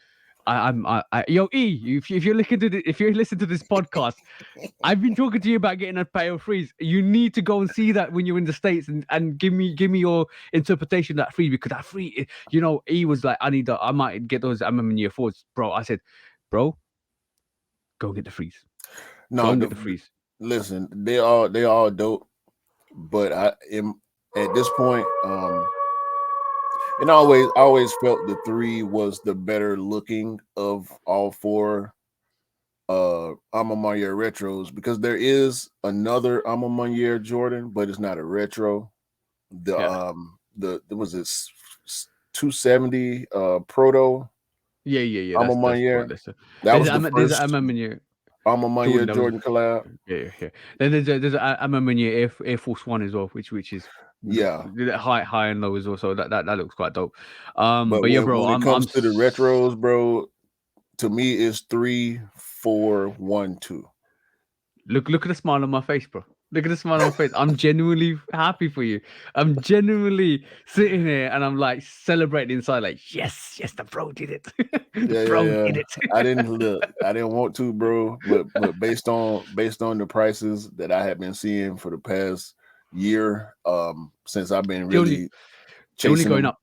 Yo, E, if you're looking to if you're listening to this podcast, I've been talking to you about getting a pair of threes. You need to go and see that when you're in the States and give me your interpretation of that free because that free, E was like, I might get those MM in year fours. Bro, I said, bro, go and get the freeze. Go No, and get the freeze. listen, they all dope, but I am at this point, and I always felt the three was the better looking of all four Alma Mater retros because there is another Alma Mater Jordan, but it's not a retro. Yeah. The there was this 270 proto Yeah. Alma That's Mater. pointless. That was the There's a first MM in year Alma Mater Jordan. That was Jordan collab. yeah. Then there's a MM in year Air Force One as well, which is Yeah. high and low as well. So that looks quite dope. But But yeah, bro, when it comes to the retros, bro, to me it's 3-4-1-2. look at the smile on my face, bro. Look at the smile on my face. I'm genuinely happy for you. I'm genuinely sitting here and I'm like celebrating inside, like, yes, the bro did it. The bro Yeah. did it. I didn't look. I didn't want to, bro. But based on the prices that I have been seeing for the past year, since I've been They're only really they're only chasing going them. up.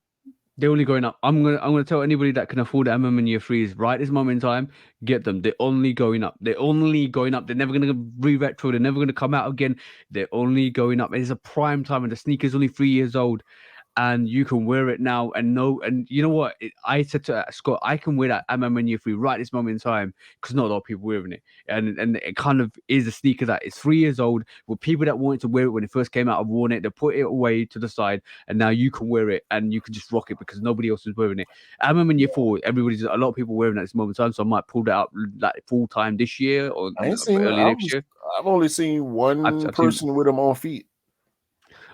They're only going up. I'm gonna tell anybody that can afford MM in year threes right this moment in time, get them. They're only going up. They're only going up. They're never gonna re-retro. They're never gonna come out again. They're only going up. It's a prime time, and the sneaker's only 3 years old. and you can wear it now and no, and you know what, I said to Scott, I can wear that MMA 3 right this moment in time because not a lot of people wearing it, and it kind of is a sneaker that is 3 years old with people that wanted to wear it when it first came out have worn it, they put it away to the side, and now you can wear it and you can just rock it because nobody else is wearing it. MMA 4, everybody's, a lot of people wearing it at this moment in time, so I might pull that out like full time this year or I ain't seen. early next year. I've only seen one I've seen person with them on feet.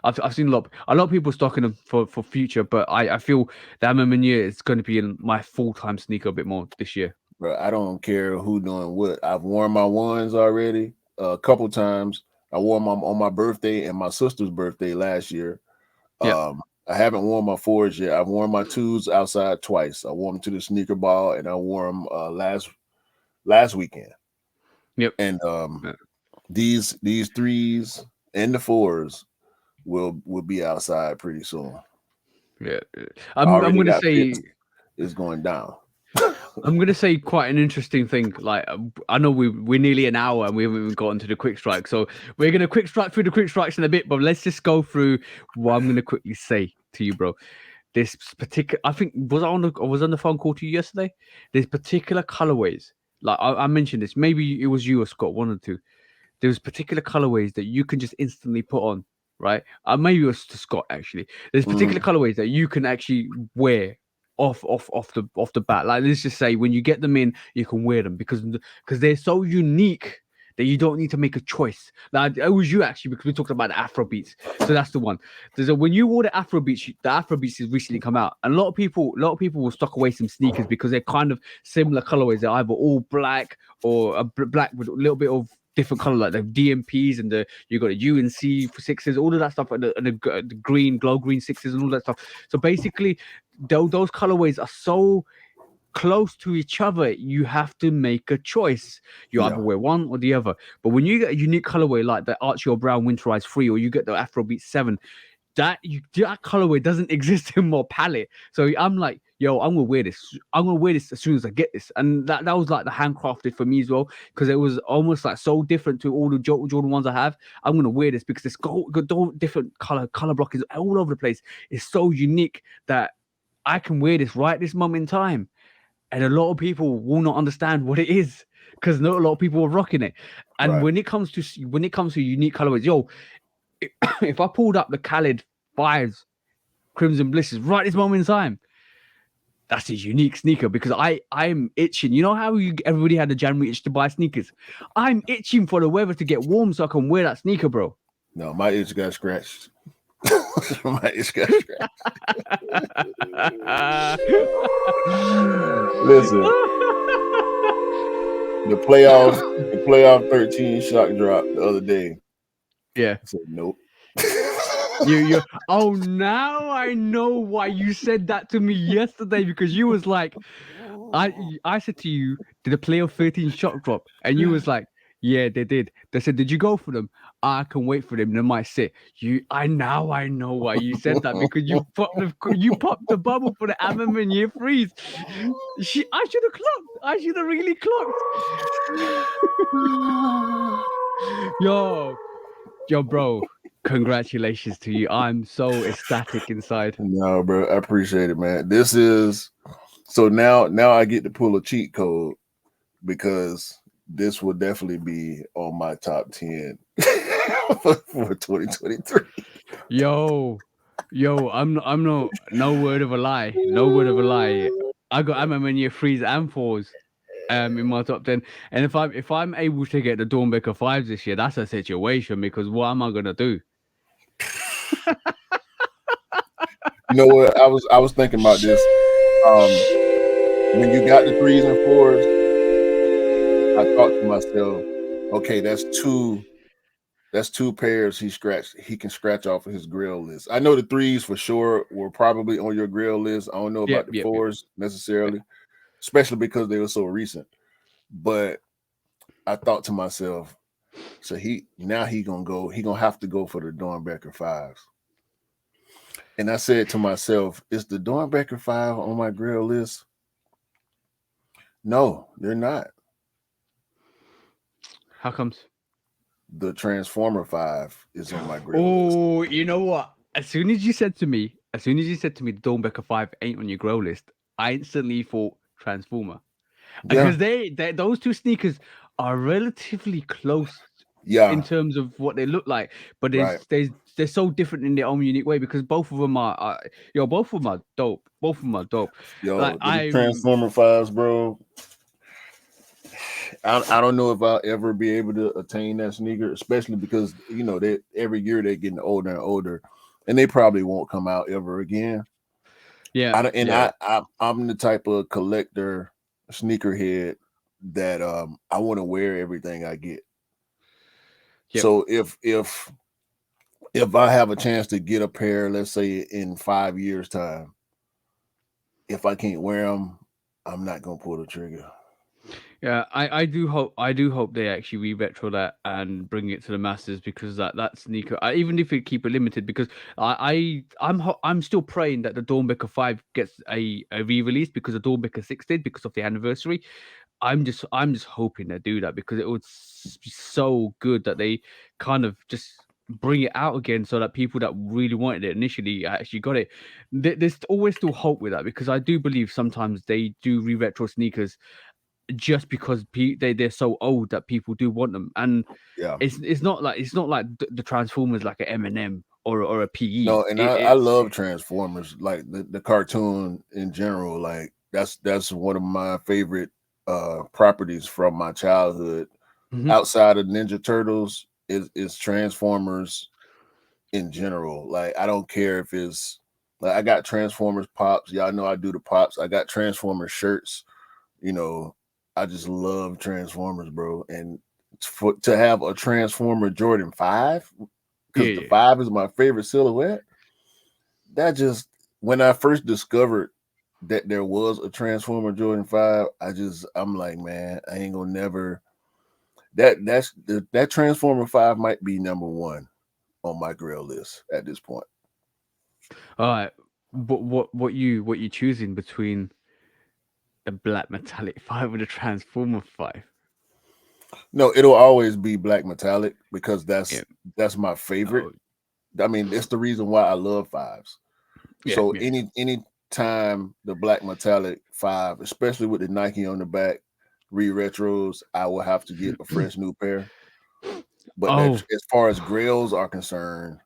I've seen a lot of people stocking them for future, but I feel the MMA is going to be in my full time sneaker a bit more this year. Bro, I don't care who doing what. I've worn my ones already a couple times. I wore them on my birthday and my sister's birthday last year. Yeah, I haven't worn my 4s yet. I've worn my 2s outside twice. I wore them to the sneaker ball, and I wore them last weekend. yep. And Yeah. these 3s and the 4s will be outside pretty soon. Yeah. I I'm already gonna got say fits. It's going down. I'm gonna say quite an interesting thing. Like I know we're nearly an hour and we haven't even gotten to the quick strike, so we're gonna quick strike through the quick strikes in a bit. But let's just go through what I'm gonna quickly say to you, bro. This particular, I think, I was on the phone call to you yesterday. There's particular colorways. Like I mentioned this, maybe it was you or Scott, one or two. There's particular colorways that you can just instantly put on, right? Maybe it was to Scott actually. There's particular Mhm. colorways that you can actually wear off the bat. Like let's just say when you get them in, you can wear them because they're so unique that you don't need to make a choice. Like it was you actually because we talked about the Afro beats. So that's the one. When you wore the Afro beats, the Afro beats has recently come out, and a lot of people will stock away some sneakers because they're kind of similar colorways. They're either all black or black with a little bit of different color, like the DMPs and you got the UNC for sixes, all of that stuff, and the green glow green sixes and all that stuff. So basically, those colorways are so close to each other, you have to make a choice. You Yeah, either wear one or the other. But when you get a unique colorway like the Archie or Brown Winterize 3, or you get the Afrobeat 7, that colorway doesn't exist in my palette. So I'm like, yo, I'm gonna wear this. I'm gonna wear this as soon as I get this. And that was like the handcrafted for me as well, because it was almost like so different to all the Jordan ones I have. I'm gonna wear this because it's got all different color block is all over the place. It's so unique that I can wear this right this moment in time. And a lot of people will not understand what it is because not a lot of people are rocking it. And right. when it comes to unique colorways, yo, if I pulled up the Khaled fives, Crimson Blisses right this moment in time, that's a unique sneaker because I'm itching. You know how everybody had a January itch to buy sneakers? I'm itching for the weather to get warm so I can wear that sneaker, bro. No, my itch got scratched. My itch got scratched. Listen, the playoff 13 shock drop the other day. Yeah. I said nope. You oh, now I know why you said that to me yesterday because you was like, I said to you, did the playoff 13 shot drop? And you was like, yeah, they did. They said, did you go for them? I can wait for them. They might sit. I know why you said that because you popped the bubble for the Amman in year threes. I should have clocked. I should have really clocked. Yo, bro. Congratulations to you. I'm so ecstatic inside. No, bro, I appreciate it, man. This is so now I get to pull a cheat code because this will definitely be on my top 10 for 2023. Yo, I'm no word of a lie. No word of a lie. I got MMA year threes and fours in my top 10. And if I'm able to get the Dornbecker fives this year, that's a situation because what am I gonna do? You know what? I was thinking about this. When you got the 3s and 4s, I thought to myself, okay, that's two pairs he can scratch off of his grill list. I know the 3s for sure were probably on your grill list. I don't know about Yep, the yep, yep. 4s necessarily, especially because they were so recent. But I thought to myself, so he gonna have to go for the Dornbecker 5s. And I said to myself, is the Dornbecker 5 on my grill list? No, they're not. How comes? The Transformer 5 is on my grill list. Oh, you know what? As soon as you said to me, as soon as you said to me the Dornbecker 5 ain't on your grow list, I instantly thought Transformer. Yeah, Because they those two sneakers are relatively close in yeah, terms of what they look like, but right. they're so different in their own unique way because both of them are both of them are dope. Both of them are dope. Like Yo, the I'm Transformer fives, bro. I don't know if I'll ever be able to attain that sneaker, especially because they every year they're getting older and older, and they probably won't come out ever again. yeah, I don't, and yeah, I'm the type of collector sneakerhead that I want to wear everything I get. yep. So if I have a chance to get a pair, let's say in 5 years time, if I can't wear them, I'm not gonna pull the trigger. Yeah, I do hope they actually re-retro that and bring it to the masses because that sneaker, even if it keep it limited, because I'm still praying that the Dawnbreaker 5 gets a re-release because the Dawnbreaker 6 did because of the anniversary. I'm just hoping they do that because it would be so good that they kind of just bring it out again so that people that really wanted it initially actually got it. There's always still hope with that because I do believe sometimes they do re-retro sneakers just because they're so old that people do want them, and Yeah. it's not like the Transformers like a M&M or a PE. No, and It, I it's love Transformers, like the cartoon in general. Like that's one of my favorite properties from my childhood. Mhm. Outside of Ninja Turtles is Transformers in general. Like I don't care if it's like I got Transformers pops. Y'all know I do the pops. I got Transformers shirts. You know, I just love Transformers, bro. And to have a Transformer Jordan 5, Yeah, because the yeah. 5 is my favorite silhouette. That just when I first discovered that there was a Transformer Jordan 5, I'm like, man, I ain't gonna never that Transformer 5 might be number one on my grail list at this point. All right, but what you choosing between the black metallic 5 and the Transformer 5? No, it'll always be black metallic because Yeah. that's my favorite. Oh, I mean, it's the reason why I love fives. yeah, So yeah. any time the black metallic 5, especially with the Nike on the back, re-retros, I will have to get a fresh new pair. But that Oh, as far as grails are concerned,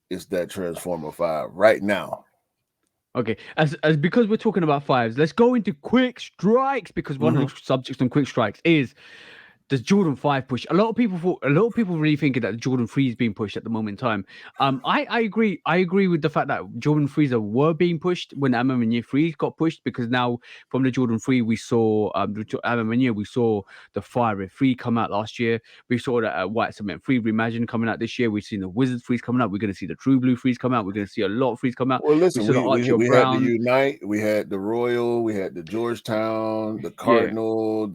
it's that Transformer 5 right now. okay. As because we're talking about fives, let's go into quick strikes because one of Hmm. the subjects on quick strikes is the Jordan 5 push. A lot of people really thinking that the Jordan 3 is being pushed at the moment in time. I agree. I agree with the fact that Jordan 3s were being pushed when MM and Year 3 got pushed because now from the Jordan 3 we saw MM and Year, we saw the Fire 3 come out last year. We saw that White Cement 3 Reimagine coming out this year. We've seen the Wizard 3s coming out. We're going to see the True Blue 3s come out. We're going to see a lot of 3s come out. Well, We listen, saw the Archie we had the Brown. Unite, we had the Royal, we had the Georgetown, the Yeah, Cardinal,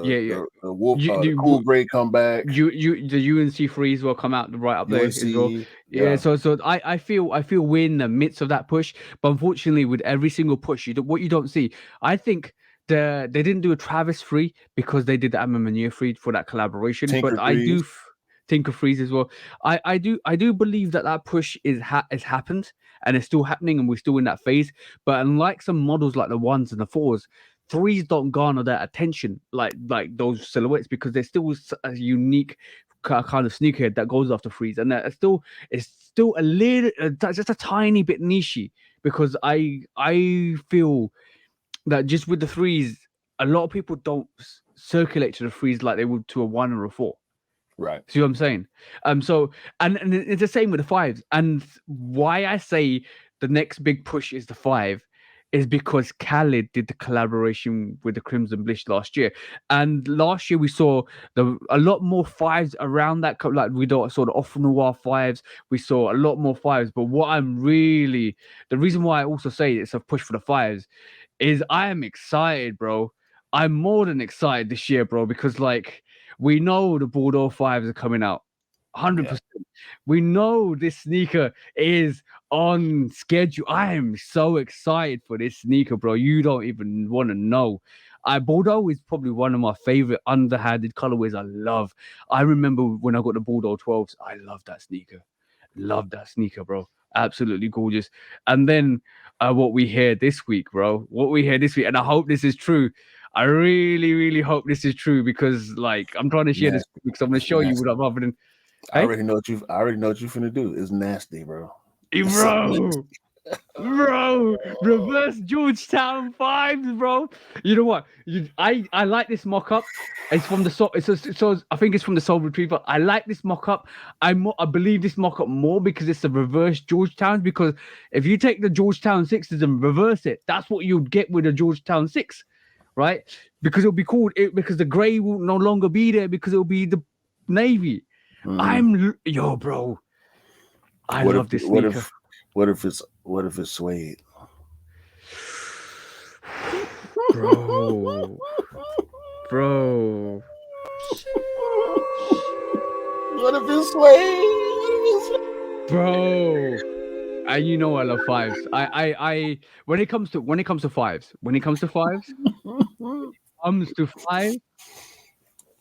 yeah, yeah. the Wolf, You, the Cool you, Gray comeback, the UNC freeze will come out right up there as well. UNC, Yeah, yeah, so I feel we're in the midst of that push, but unfortunately, with every single push, what you don't see, I think they didn't do a Travis free because they did the Amamania free for that collaboration, but Tinker I threes, do think of freeze as well. I do believe that push has happened and it's still happening, and we're still in that phase. But unlike some models like the ones and the fours, threes don't garner that attention like those silhouettes because there's still a unique kind of sneakerhead that goes after threes, and that it's still a little just a tiny bit nichey because I feel that just with the threes, a lot of people don't circulate to the threes like they would to a one or a four. right? See what I'm saying? So and it's the same with the fives. And why I say the next big push is the five is because Khaled did the collaboration with the Crimson Blish last year, and last year we saw a lot more fives around that. Like we saw the off noir fives, we saw a lot more fives. But what I'm really the reason why I also say it's a push for the fives is I am excited, bro. I'm more than excited this year, bro, because like we know the Bordeaux fives are coming out. Yeah, 100%. We know this sneaker is on schedule. I am so excited for this sneaker, bro. You don't even want to know. Bordeaux is probably one of my favorite underhanded colorways I love. I remember when I got the Bordeaux 12s, I love that sneaker. Love that sneaker, bro. absolutely gorgeous. And then what we hear this week, bro, what we hear this week, and I hope this is true. I really, really hope this is true because, like, I'm trying to share this Nasty. because I'm going to It's show you nasty. what I've rather than, I hey, already know what you. I already know what you finna do. It's nasty, bro. It's so bro. nasty. Bro, reverse Georgetown vibes, bro. You know what? I like this mock-up. It's from the so I think it's from the Soul Retriever. I like this mock-up. I believe this mock-up more because it's the reverse Georgetown. Because if you take the Georgetown sixes and reverse it, that's what you'd get with the Georgetown six, right? Because it'll be called it because the grey will no longer be there because it'll be the navy. Mhm. Yo, bro. I What if? love this What sneaker. if? What if it's? What if it's suede? Bro, bro, What if it's suede? What if it's bro. And you know I love fives. I when it comes to fives, suede? comes to five,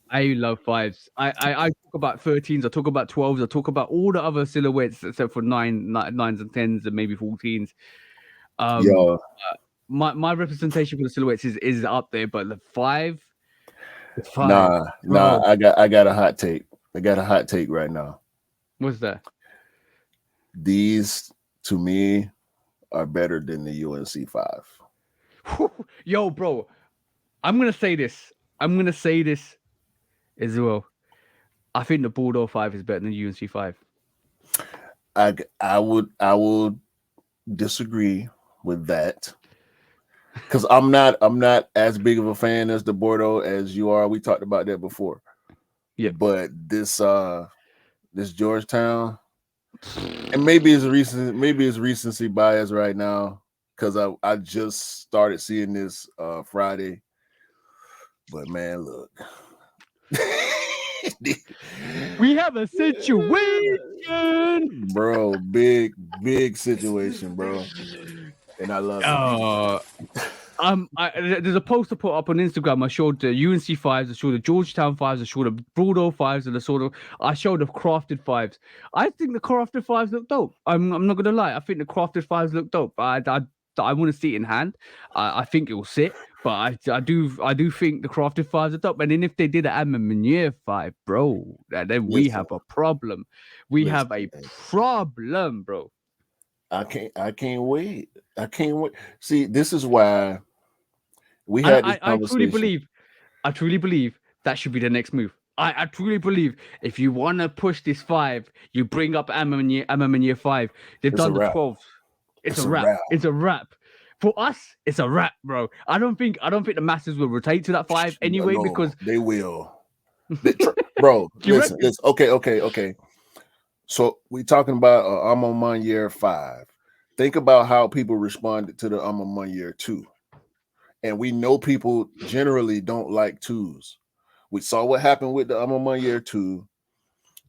I love fives. I talk about 13s, I talk about 12s, I talk about all the other silhouettes except for nines and tens and maybe 14s. Um, Yo, my representation for the silhouettes is up there, but the five, nah. bro. I got a hot take. I got a hot take right now. What's that? These to me are better than the UNC five. Yo, bro, I'm gonna say this. I'm gonna say this as well. I think the Bordeaux five is better than UNC five. I would disagree with that because I'm not as big of a fan as the Bordeaux as you are. We talked about that before, Yep. but this Georgetown, and maybe it's recency bias right now because I just started seeing this Friday, but man, look. We have a situation. Bro, big situation, bro, and I love it. Uh, there's a poster put up on Instagram. I showed the UNC fives, I showed the Georgetown fives, I showed the Bordeaux fives, and I showed the crafted fives. I think the crafted fives look dope. I'm not gonna lie. I think the crafted fives look dope. I want to see it in hand. I think it will sit, but I do think the crafted fives are dope. And then if they did an Amma Meunier five, bro, then we Listen, have a problem. We have listen, a man. problem, bro. I can't wait. I can't wait. See, this is why we And had this conversation. I truly believe that should be the next move. I truly believe if you want to push this five, you bring up Amam in year five. They've It's a done the wrap. 12s. It's a It's a wrap. wrap. It's a wrap. For us, it's a wrap, bro. I don't think the masses will rotate to that five anyway No, because they will. Bro, you listen, reckon? listen. Okay. So we talking about I'm on my year 5. Think about how people responded to the I'm on my year 2. And we know people generally don't like twos. We saw what happened with the I'm on my year 2.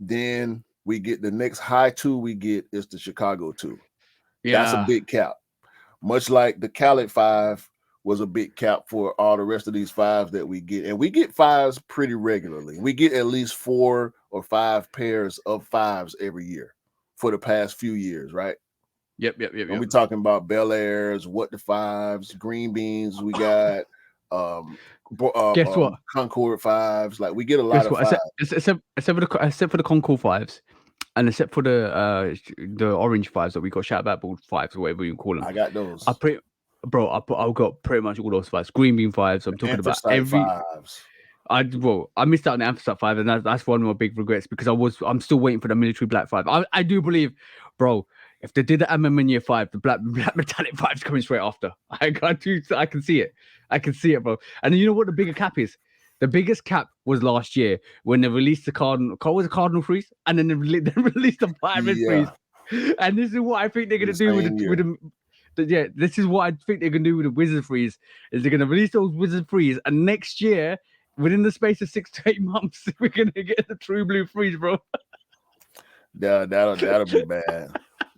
Then we get the next high 2 we get is the Chicago 2. That's a Yeah. big cap. Much like the Khaled 5 was a big cap for all the rest of these fives that we get. And we get fives pretty regularly. We get at least 4 or 5 pairs of fives every year for the past few years, right? Yep. And we talking about Bel Airs, what the fives, green beans, we got um, Guess what? Concord fives. Like we get a lot Guess of what? fives. Except for the Concord fives, and except for the orange fives that we got, shout out board fives or whatever you call them. I got I those. pretty, bro. I've got pretty much all those fives. Green bean fives. I'm talking about Anthracite every. fives. I missed out on the Amphasat five, and that's one of my big regrets because I'm still waiting for the military black five. I do believe, bro. If they did the MM in year five, the black metallic five's coming straight after. I can see it. I can see it, bro. And you know what the bigger cap is? The biggest cap was last year when they released the Cardinal freeze, and then they released the pirate Yeah, freeze. And this is what I think they're the gonna do same year. yeah, this is what I think they're gonna do with the Wizard Freeze. Is they're gonna release those Wizard Freeze, and next year, within the space of 6 to 8 months, we're gonna get the True Blue Freeze, bro. That'll be bad.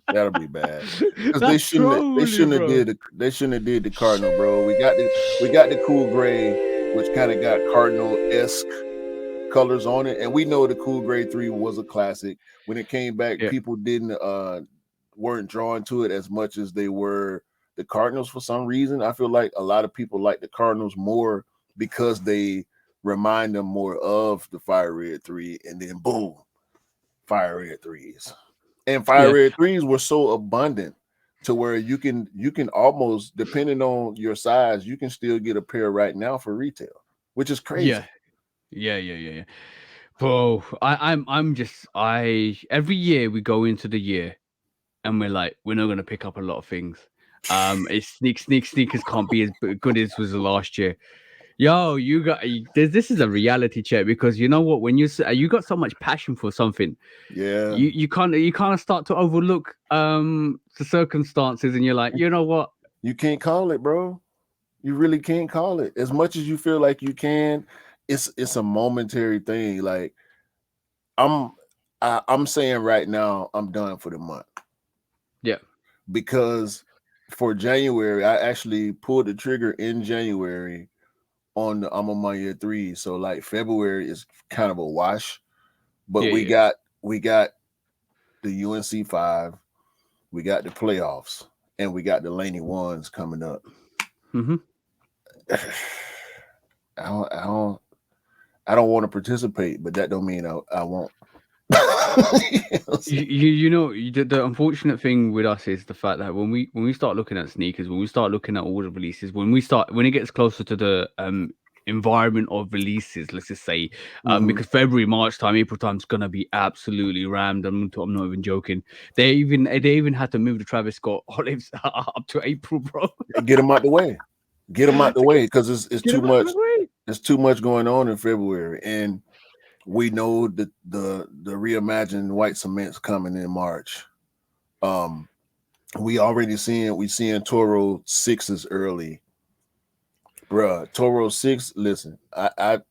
That'll be bad because That's trolly, bro. they shouldn't have did the Cardinal, bro. We got the cool gray, which kind of got Cardinal esque colors on it, and we know the cool gray 3 was a classic. When it came back, Yeah, people didn't weren't drawn to it as much as they were the Cardinals for some reason. I feel like a lot of people like the Cardinals more because they remind them more of the fire red three, and then boom, fire red threes. And fire Yeah, red threes were so abundant to where you can almost, depending on your size, you can still get a pair right now for retail, which is yeah, crazy. yeah. Bro, I'm just I every year we go into the year and we're like, we're not gonna pick up a lot of things. It's sneakers can't be as good as was the last year. Yo, this is a reality check because you know what? When you got so much passion for something, Yeah, you kind of start to overlook the circumstances, and you're like, you know what? you can't call it, bro. You really can't call it. As much as you feel like you can, it's a momentary thing. Like I'm I'm saying right now, I'm done for the month Yeah, because for January, I actually pulled the trigger in January on the I'm on my year three. So like February is kind of a wash. But yeah, we yeah. got we got the UNC 5, we got the playoffs, and we got the Laney ones coming up. Mm-hmm. I don't I don't I don't want to participate, but that don't mean I won't. You know the unfortunate thing with us is the fact that when we start looking at sneakers, when we start looking at all the releases, when it gets closer to the environment of releases, let's just say, Mhm. because February, March time, April time is gonna be absolutely rammed. I'm not even joking. They even had to move the Travis Scott olives up to April, bro. Get them out the way. Get them out the way because it's Get too them out of the much. way. There's too much going on in February, and we know that the reimagined white cement's coming in March. Um, we seeing Toro sixes early, bruh. Toro six. Listen, I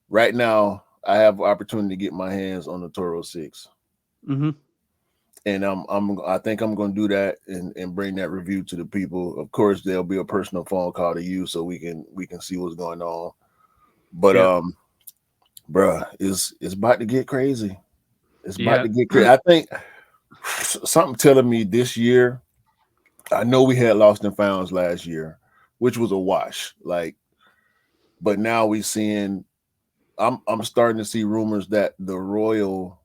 right now I have opportunity to get my hands on the Toro six, Mm-hmm. and I think I'm going to do that and bring that review to the people. Of course, there'll be a personal phone call to you so we can see what's going on. But Yep. bruh, it's about to get crazy. It's about Yeah. to get crazy. I think something telling me this year. I know we had lost and founds last year, which was a wash. Like, but now we seeing. I'm starting to see rumors that the Royal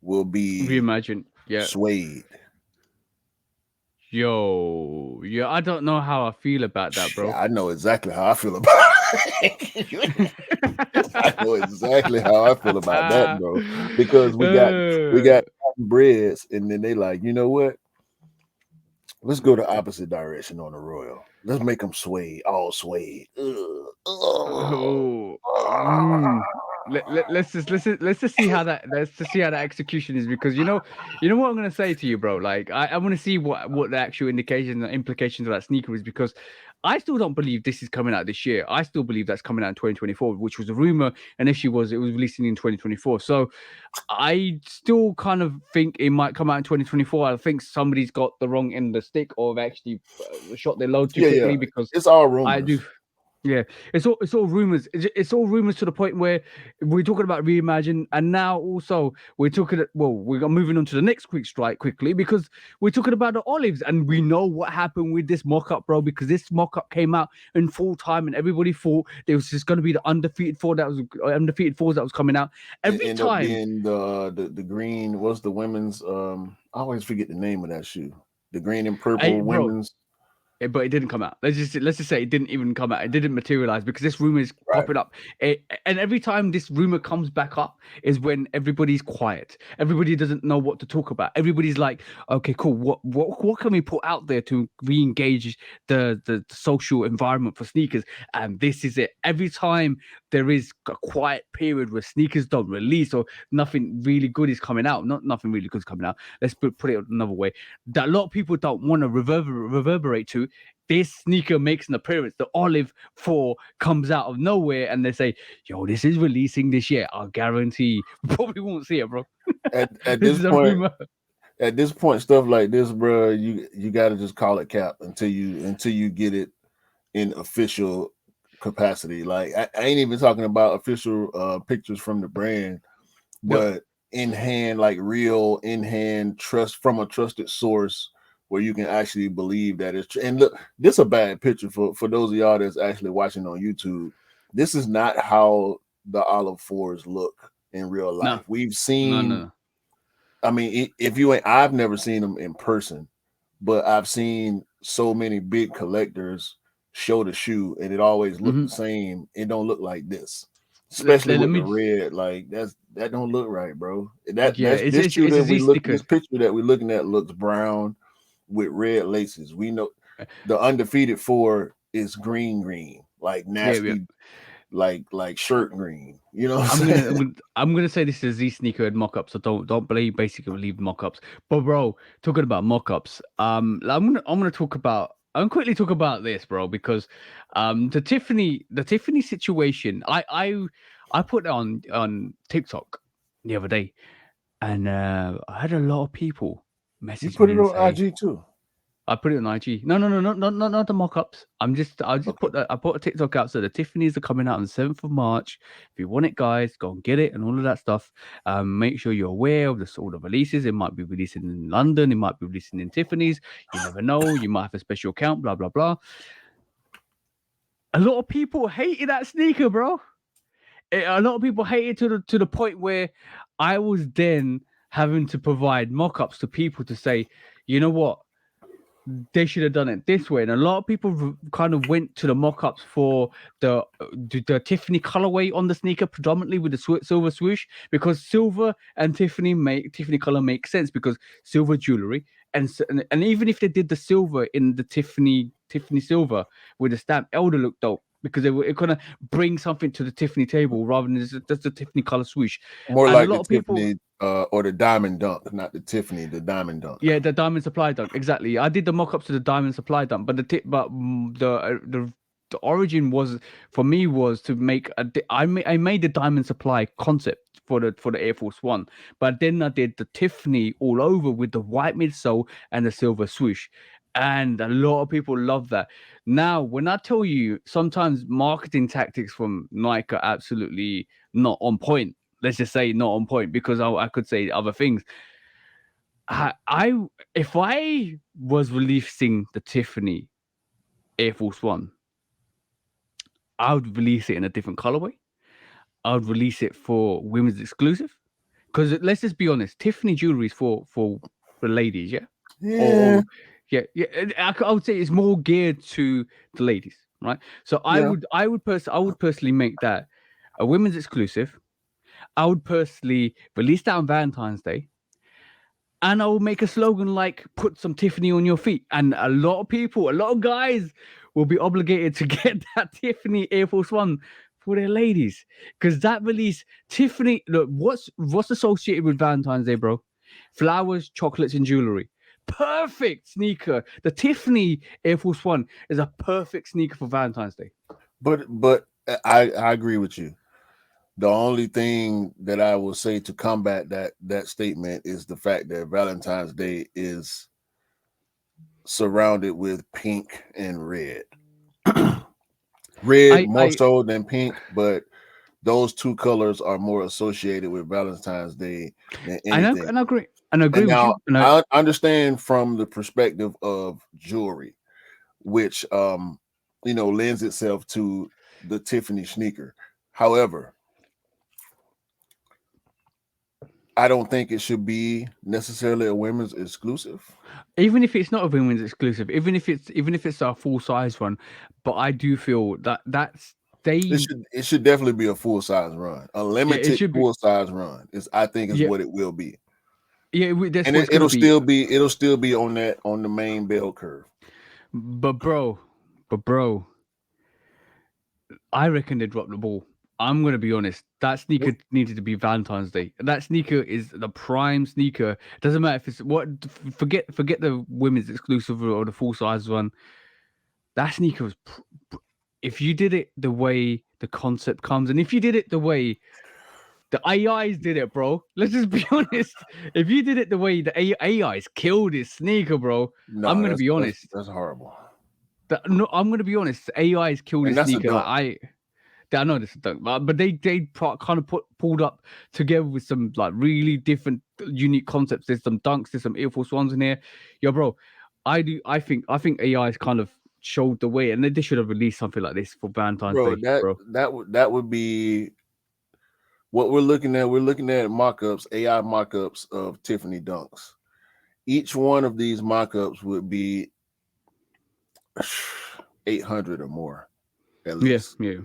will be Reimagine. Yeah. suede. Yo. Yeah. I don't know how I feel about that, Yeah, bro. I know exactly how I feel about it. I know exactly how I feel about that, bro. Because we got breads, and then they like, you know what? Let's go the opposite direction on the Royal. Let's make them suede, all suede. Ugh. Ugh. Oh, mm. Let's just see how that execution is because you know what I'm gonna say to you, bro. Like I want to see what the actual indications and implications of that sneaker is because I still don't believe this is coming out this year. I still believe that's coming out in 2024, which was a rumor, and if she was, it was releasing in 2024. So I still kind of think it might come out in 2024. I think somebody's got the wrong end of the stick or have actually shot their load too Yeah, yeah. quickly because It's all I do. rumors. Yeah, it's all rumors. It's all rumors to the point where we're talking about reimagine, and now also we're talking. Well, we're moving on to the next quick strike quickly because we're talking about the olives, and we know what happened with this mock up, bro. Because this mock up came out in full time, and everybody thought there was just going to be the undefeated fours that was coming out It every ended up time. being the green. What's the women's? I always forget the name of that shoe. The green and Hey, purple bro, women's. but it didn't come out. Let's just say it didn't even come out. It didn't materialize because this rumor is Right. popping up. And every time this rumor comes back up is when everybody's quiet. Everybody doesn't know what to talk about. Everybody's like, okay, cool. What can we put out there to re-engage the social environment for sneakers? And this is it. Every time there is a quiet period where sneakers don't release or nothing really good is coming out. Not nothing really good is coming out. Let's put it another way. That a lot of people don't want to reverberate to this sneaker makes an appearance. The Olive 4 comes out of nowhere and they say, yo, this is releasing this year. I'll guarantee we probably won't see it, bro. At This this is a point, rumor. stuff like this, bro, you got to just call it cap until you get it in official capacity. Like I ain't even talking about official pictures from the brand, Yep. but in hand, like real in hand trust from a trusted source. where you can actually believe that it's true. And look, this is a bad picture for those of y'all that's actually watching on YouTube. This is not how the olive fours look in real No, life. We've no, seen. no. I mean, if you ain't, I've never seen them in person, but I've seen so many big collectors show the shoe, and it always looked Hmm. the same. It don't look like this, especially Let with the me. red. Like that don't look right, bro. Yeah, That's this shoe it's a that Z we look. sneaker. This picture that we're looking at looks brown with red laces. We know the undefeated four is green, like Yeah, yeah. nasty, like shirt green. You know what I'm I'm gonna, saying? I'm gonna say this is Z sneaker and mock-up, so don't believe basically believe mock-ups. But bro, talking about mock-ups, I'm quickly talk about this, bro, because the Tiffany situation, I put it on TikTok the other day, and I had a lot of people You message put me it and on say, IG too. I put it on IG. No, no, no, not the mock-ups. I just Okay. I put a TikTok out. So the Tiffany's are coming out on the 7th of March. If you want it, guys, go and get it and all of that stuff. Make sure you're aware of the sort of releases. It might be releasing in London. It might be releasing in Tiffany's. You never know. You might have a special account. Blah blah blah. A lot of people hated that sneaker, bro. A lot of people hated to the point where I was then having to provide mock-ups to people to say, you know what, they should have done it this way. And a lot of people kind of went to the mock-ups for the Tiffany colorway on the sneaker, predominantly with the silver swoosh, because silver and Tiffany color makes sense because silver jewelry, and even if they did the silver in the Tiffany silver with the stamp, it would have looked dope. Because it kind of brings something to the Tiffany table rather than just the Tiffany color swoosh, More and a like the lot of people. Tiffany or the Diamond Dunk, not the Tiffany, the Diamond Dunk. Yeah, the diamond supply dunk. Exactly. I did the mock-ups to the diamond supply dunk, but the origin was for me was to make I made the diamond supply concept for the Air Force One, but then I did the Tiffany all over with the white midsole and the silver swoosh, and a lot of people love that. Now, when I tell you, sometimes marketing tactics from Nike are absolutely not on point. Let's just say not on point because I could say other things. I if I was releasing the Tiffany Air Force One, I would release it in a different colorway. I would release it for women's exclusive. Because let's just be honest, Tiffany jewelry is for ladies, yeah, Yeah, or yeah, yeah. I would say it's more geared to the ladies, right? So yeah. I would personally make that a women's exclusive. I would personally release that on Valentine's Day, and I will make a slogan like "Put some Tiffany on your feet," and a lot of people, a lot of guys, will be obligated to get that Tiffany Air Force One for their ladies because that release Tiffany. Look, what's associated with Valentine's Day, bro? Flowers, chocolates, and jewelry. Perfect sneaker. The Tiffany Air Force One is a perfect sneaker for Valentine's Day. But I agree with you. The only thing that I will say to combat that statement is the fact that Valentine's Day is surrounded with pink and red. Red more I so than pink, but those two colors are more associated with Valentine's Day than anything. and I agree And with now you. And I I understand from the perspective of jewelry, which lends itself to the Tiffany sneaker. However, I don't think it should be necessarily a women's exclusive. even if it's not a women's exclusive, even if it's a full size one, but I do feel that they It should definitely be a full size run. A yeah, it limited should be full size run is I think is yeah, what it will be. yeah, that's And what it's gonna it'll be. still be on the main bell curve. But bro, but bro, I reckon they dropped the ball. I'm gonna be honest. That sneaker needed to be Valentine's Day. That sneaker is the prime sneaker. Doesn't matter if it's what. Forget the women's exclusive or the full size one. That sneaker was. If you did it the way the concept comes, and if you did it the way the AIs did it, bro. Let's just be honest. If you did it the way the AIs killed this sneaker, bro, I'm No, gonna be honest. that's horrible. No, I'm gonna be honest. AIs killed And this that's a sneaker. dunk. I know this is dunk, but they kind of pulled up together with some like really different, unique concepts. There's some dunks, there's some Air Force Ones in here. Yo, bro. I think AI has kind of showed the way, and they should have released something like this for Valentine's bro. Day, That bro. that would be what we're looking at. We're looking at mock-ups, AI mock-ups of Tiffany dunks. Each one of these mock-ups would be 800 or more at Yeah, least. yeah.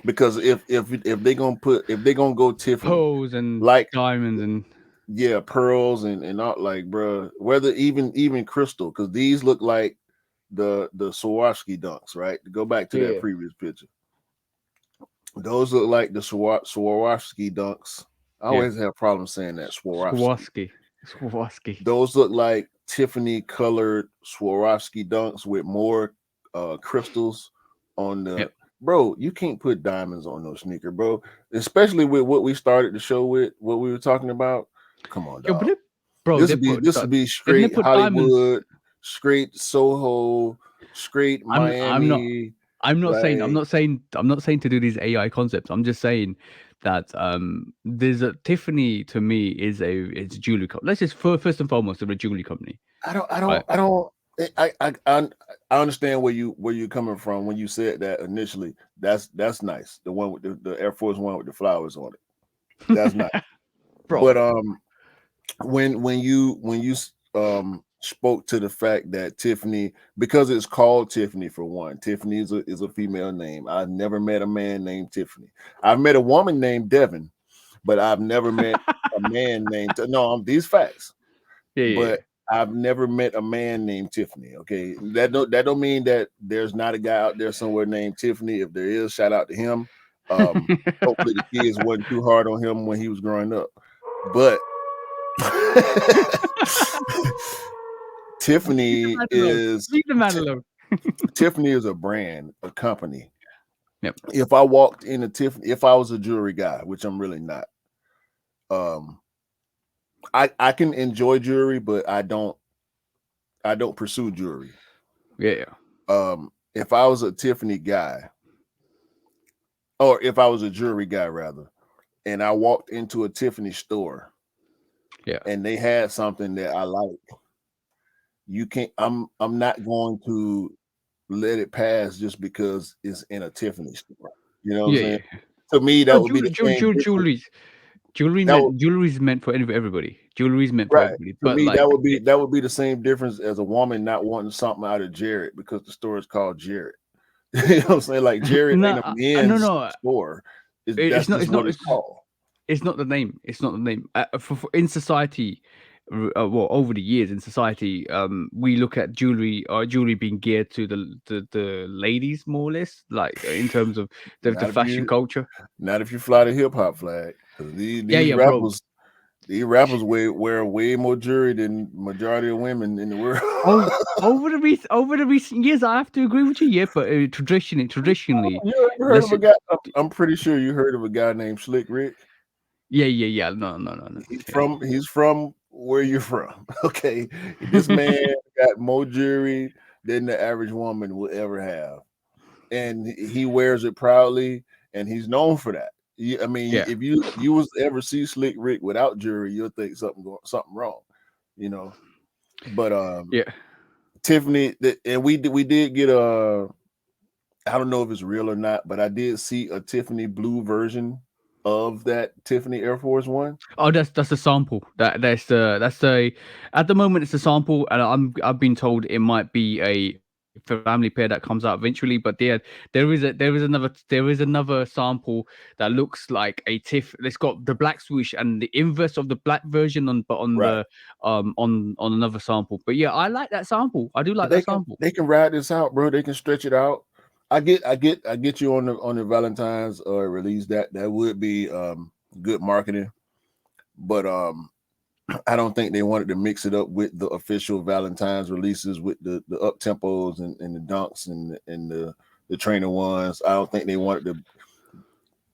Because if they're gonna go Tiffany, Pearls and like diamonds and yeah, pearls and not like, bro, whether even crystal, because these look like the Swarovski dunks, right? To go back to that yeah, previous picture, those look like the Swarovski dunks. I yeah. always have problems saying that Swarovski. Swarovski, Swarovski. Those look like Tiffany colored Swarovski dunks with more crystals on the. Yep. Bro, you can't put diamonds on those sneaker, bro. Especially with what we started the show with, what we were talking about. Come on, Yo, but dog. bro, they This put would be didn't they straight put diamonds? Hollywood, straight Soho, straight I'm not Miami. I'm not saying Like I'm not saying to do these AI concepts. I'm just saying that there's a Tiffany to me is a jewelry company. Let's just first and foremost, they're a jewelry company, I don't, I right? don't, I don't. I understand where you're coming from when you said that initially. That's nice. The one with the Air Force One with the flowers on it. That's nice. Bro. But when you spoke to the fact that Tiffany, because it's called Tiffany for one, Tiffany is a female name. I've never met a man named Tiffany. I've met a woman named Devin, but I've never met a man named no. These facts, Yeah, yeah, but I've never met a man named Tiffany. Okay, that don't mean that there's not a guy out there somewhere named Tiffany. If there is, shout out to him. yeah. Hopefully the kids wasn't too hard on him when he was growing up, but Leave the Tiffany man alone. is Leave the man alone. Tiffany is a brand, a company. Yep. If I walked into Tiffany, if I was a jewelry guy, which I'm really not, um, I can enjoy jewelry, but I don't pursue jewelry. Yeah, If I was a Tiffany guy, or if I was a jewelry guy rather, and I walked into a Tiffany store yeah, and they had something that I like, you can't. I'm not going to let it pass just because it's in a Tiffany store. You know what I'm yeah, saying? yeah. To me, No, that would be the same difference. That would jewelry is meant for everybody. Jewelry is meant for right. everybody. To But me, like, that would be the same difference as a woman not wanting something out of Jared because the store is called Jared. You know what I'm saying? Like Jared no, ain't a no, men's no. store. It's That's not. just It's what not. it's called. It's not the name. It's not the name. In society, well, over the years in society, we look at jewelry being geared to the ladies more or less, like in terms of the Not if fashion you culture. not if you fly the hip hop flag. Because Yeah, yeah, bro. these rappers wear way more jewelry than majority of women in the world. Oh, over the recent years, I have to agree with you. Yeah, but traditionally, You ever heard let's of a guy? I'm pretty sure you heard of a guy named Slick Rick. yeah, yeah, yeah. No, no, no, no. He's from where you're from. Okay. This man got more jewelry than the average woman will ever have. And he wears it proudly and he's known for that. I mean, Yeah, if you was ever see Slick Rick without jewelry, you'll think something wrong, you know. But yeah. Tiffany, and we did get a, I don't know if it's real or not, but I did see a Tiffany blue version of that Tiffany Air Force One. Oh, that's a sample. That's a at the moment it's a sample, and I've been told it might be a family pair that comes out eventually. But there is another sample that looks like a Tiff. It's got the black swoosh and the inverse of the black version on, but on Right. the on another sample. But yeah, I like that sample. I do like They that can sample. they can ride this out, bro. They can stretch it out. I get you on the Valentine's release. That would be good marketing, but I don't think they wanted to mix it up with the official Valentine's releases with the up tempos and the dunks and the trainer ones. I don't think they wanted to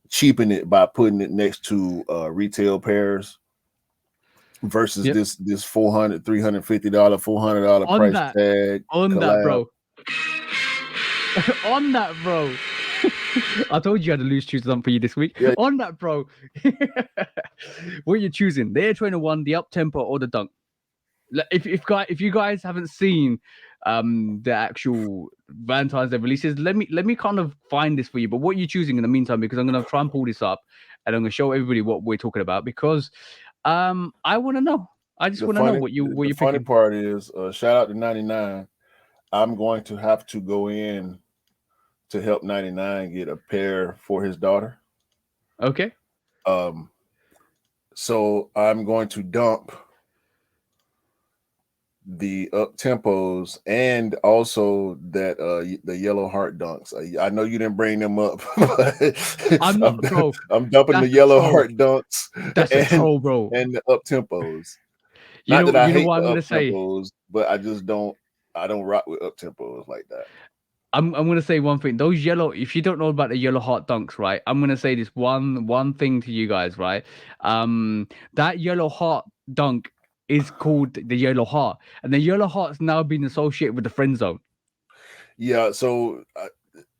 cheapen it by putting it next to retail pairs versus Yep. this $400, $350, $400 On price that, tag on that, collab. bro. On that, bro. I told you I had to lose choose something for you this week. Yeah, On that, bro. What are you choosing? The Air Trainer 1, the up tempo, or the dunk? If you guys haven't seen the actual Valentine's Day releases, let me kind of find this for you. But what you're choosing in the meantime, because I'm gonna try and pull this up and I'm gonna show everybody what we're talking about because I want to know. I just The want to know funny, what the you're funny picking. part is, shout out to 99. I'm going to have to go in to help 99 get a pair for his daughter. Okay. Um, so I'm going to dump the up tempos and also that the yellow heart dunks. I know you didn't bring them up, but I'm not, bro. I'm dumping the That's a yellow troll. heart dunks That's a and troll, bro. the up tempos. Not that I You know hate what the I'm up gonna say. tempos, but I don't rock with up tempos like that. I'm gonna say one thing. Those yellow, if you don't know about the yellow heart dunks, right? I'm gonna say this one thing to you guys, right? That yellow heart dunk is called the yellow heart, and the yellow heart's now been associated with the friend zone. Yeah, so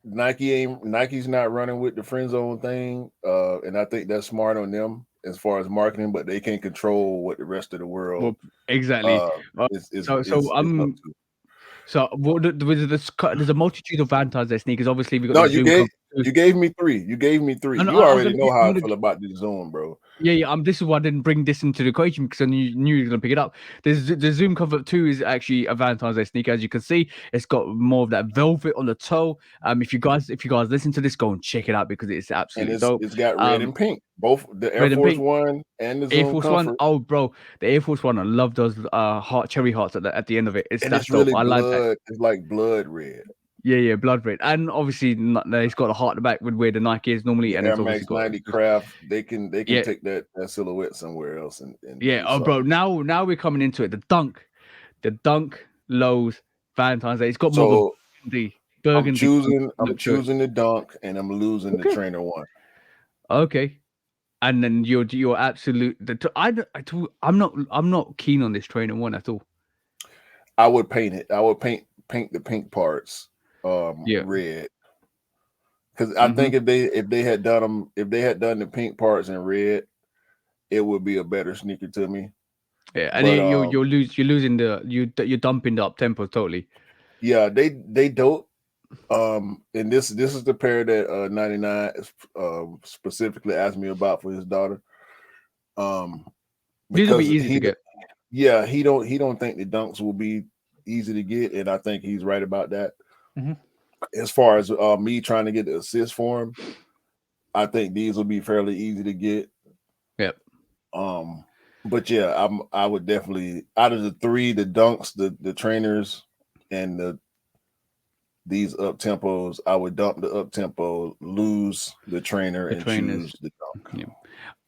Nike's not running with the friend zone thing, and I think that's smart on them as far as marketing, but they can't control what the rest of the world Well, exactly. uh Uh, is up to. there's a multitude of Valentine's Day sneakers. Obviously, we got No, the Zoom Cover 2. you gave me three. You gave me three. No, no, You I'm already gonna know how I'm I gonna feel about this zone, bro. Yeah, yeah. This is why I didn't bring this into the equation because I knew you were gonna pick it up. The Zoom Comfort 2 is actually a Valentine's Day sneaker, as you can see. It's got more of that velvet on the toe. If you guys listen to this, go and check it out because it's And absolutely dope. it's got red Um, and pink, both the Air red and Force pink, One and the Air Zoom Force One. Comfort, Oh, bro, the Air Force One. I love those cherry hearts at the end of it. and That's it's dope. really I like that. blood. It's like blood red. Yeah, yeah, blood red, and obviously it's got a heart at the back with where the Nike is normally, The and Air it's obviously Max got 90 Craft, they can yeah, take that silhouette somewhere else and yeah. do Oh, bro, something. now we're coming into it. The Dunk Lows Valentine's Day. It's got more of a So burgundy I'm look to it. choosing the Dunk and I'm losing the Okay, Trainer One. okay. And then your absolute I'm not keen on this trainer one at all. I would paint it. I would paint the pink parts Yeah. red, because I Mm-hmm. think if they had done the pink parts in red, it would be a better sneaker to me. Yeah, and But you're losing you're dumping the up tempo totally. yeah, they dope. And this is the pair that 99 specifically asked me about for his daughter. Um, These will be because easy to get. he don't think the dunks will be easy to get, and I think he's right about that. Hmm. As far as me trying to get the assist for him, I think these will be fairly easy to get. Yep. Um, but yeah, I would definitely, out of the three, the dunks, the trainers, and these up tempos, I would dump the up tempo, lose the trainer, The and trainers. choose the dunk. Yeah.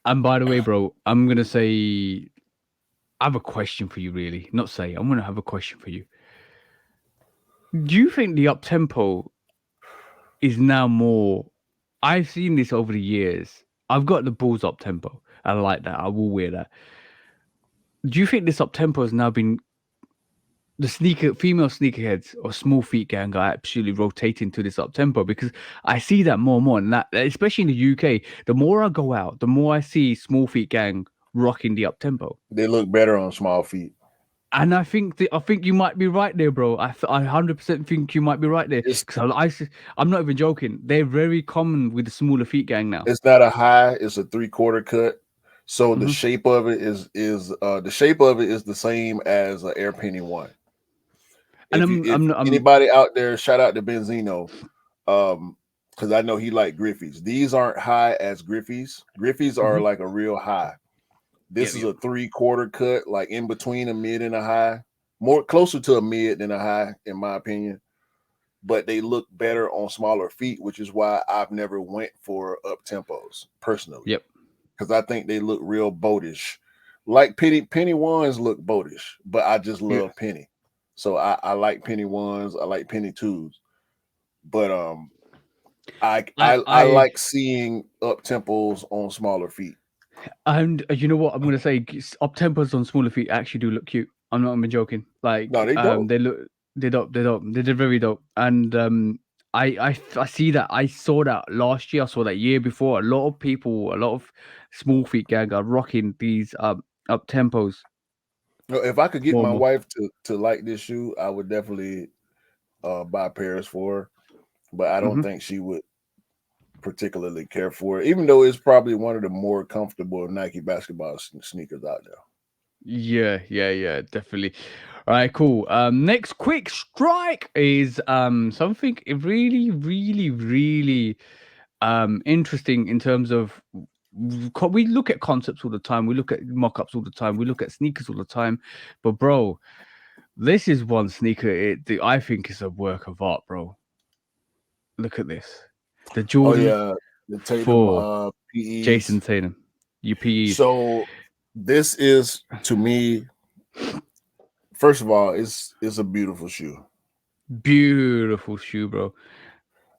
And by the way, bro, I'm gonna say I have a question for you. Really, not say. I'm gonna have a question for you. Do you think the up tempo is now more? I've seen this over the years. I've got the balls up tempo. I like that. I will wear that. Do you think this up tempo has now been the female sneakerheads or small feet gang are absolutely rotating to this up tempo because I see that more and more, and that especially in the UK, the more I go out, the more I see small feet gang rocking the up tempo. They look better on small feet. And I think you might be right there, bro. I 100% think you might be right there It's because I'm not even joking. They're very common with the smaller feet gang now. it's not a high, it's a 3/4 cut. So the Hmm. shape of it is the shape of it is the same as an Air Penny One. And If I'm anybody out there, shout out to Benzino, because I know he like Griffey's. These aren't high as Griffey's. Griffey's are mhm. like a real high. Yeah, This is yeah, a 3/4 cut, like in between a mid and a high, more closer to a mid than a high, in my opinion. But they look better on smaller feet, which is why I've never went for up tempos personally, yep, because I think they look real boatish. Like penny ones look boatish, but I just yeah. love penny. So I like penny ones, I like penny twos. But I I like seeing up tempos on smaller feet. And you know what I'm gonna say? Up tempos on smaller feet actually do look cute. I'm not even joking. No, Like, they don't. they're dope, they're dope, they're very dope. And I see that. I saw that last year. I saw that year before. A lot of people, a lot of small feet gang are rocking these up tempos. If I could get my More. wife to like this shoe, I would definitely buy pairs for her. But I don't Hmm. think she would particularly care for it, even though it's probably one of the more comfortable Nike basketball sneakers out there. Yeah, definitely. All right, cool. Next quick strike is something really interesting in terms of we look at concepts all the time, we look at mock-ups all the time, we look at sneakers all the time, but bro, this is one sneaker I think is a work of art, bro. Look at this, the Oh Jordan yeah, the Tatum 4 PEs. Jason Tatum UPEs. So this is to me, first of all, it's a beautiful shoe. Beautiful shoe, bro.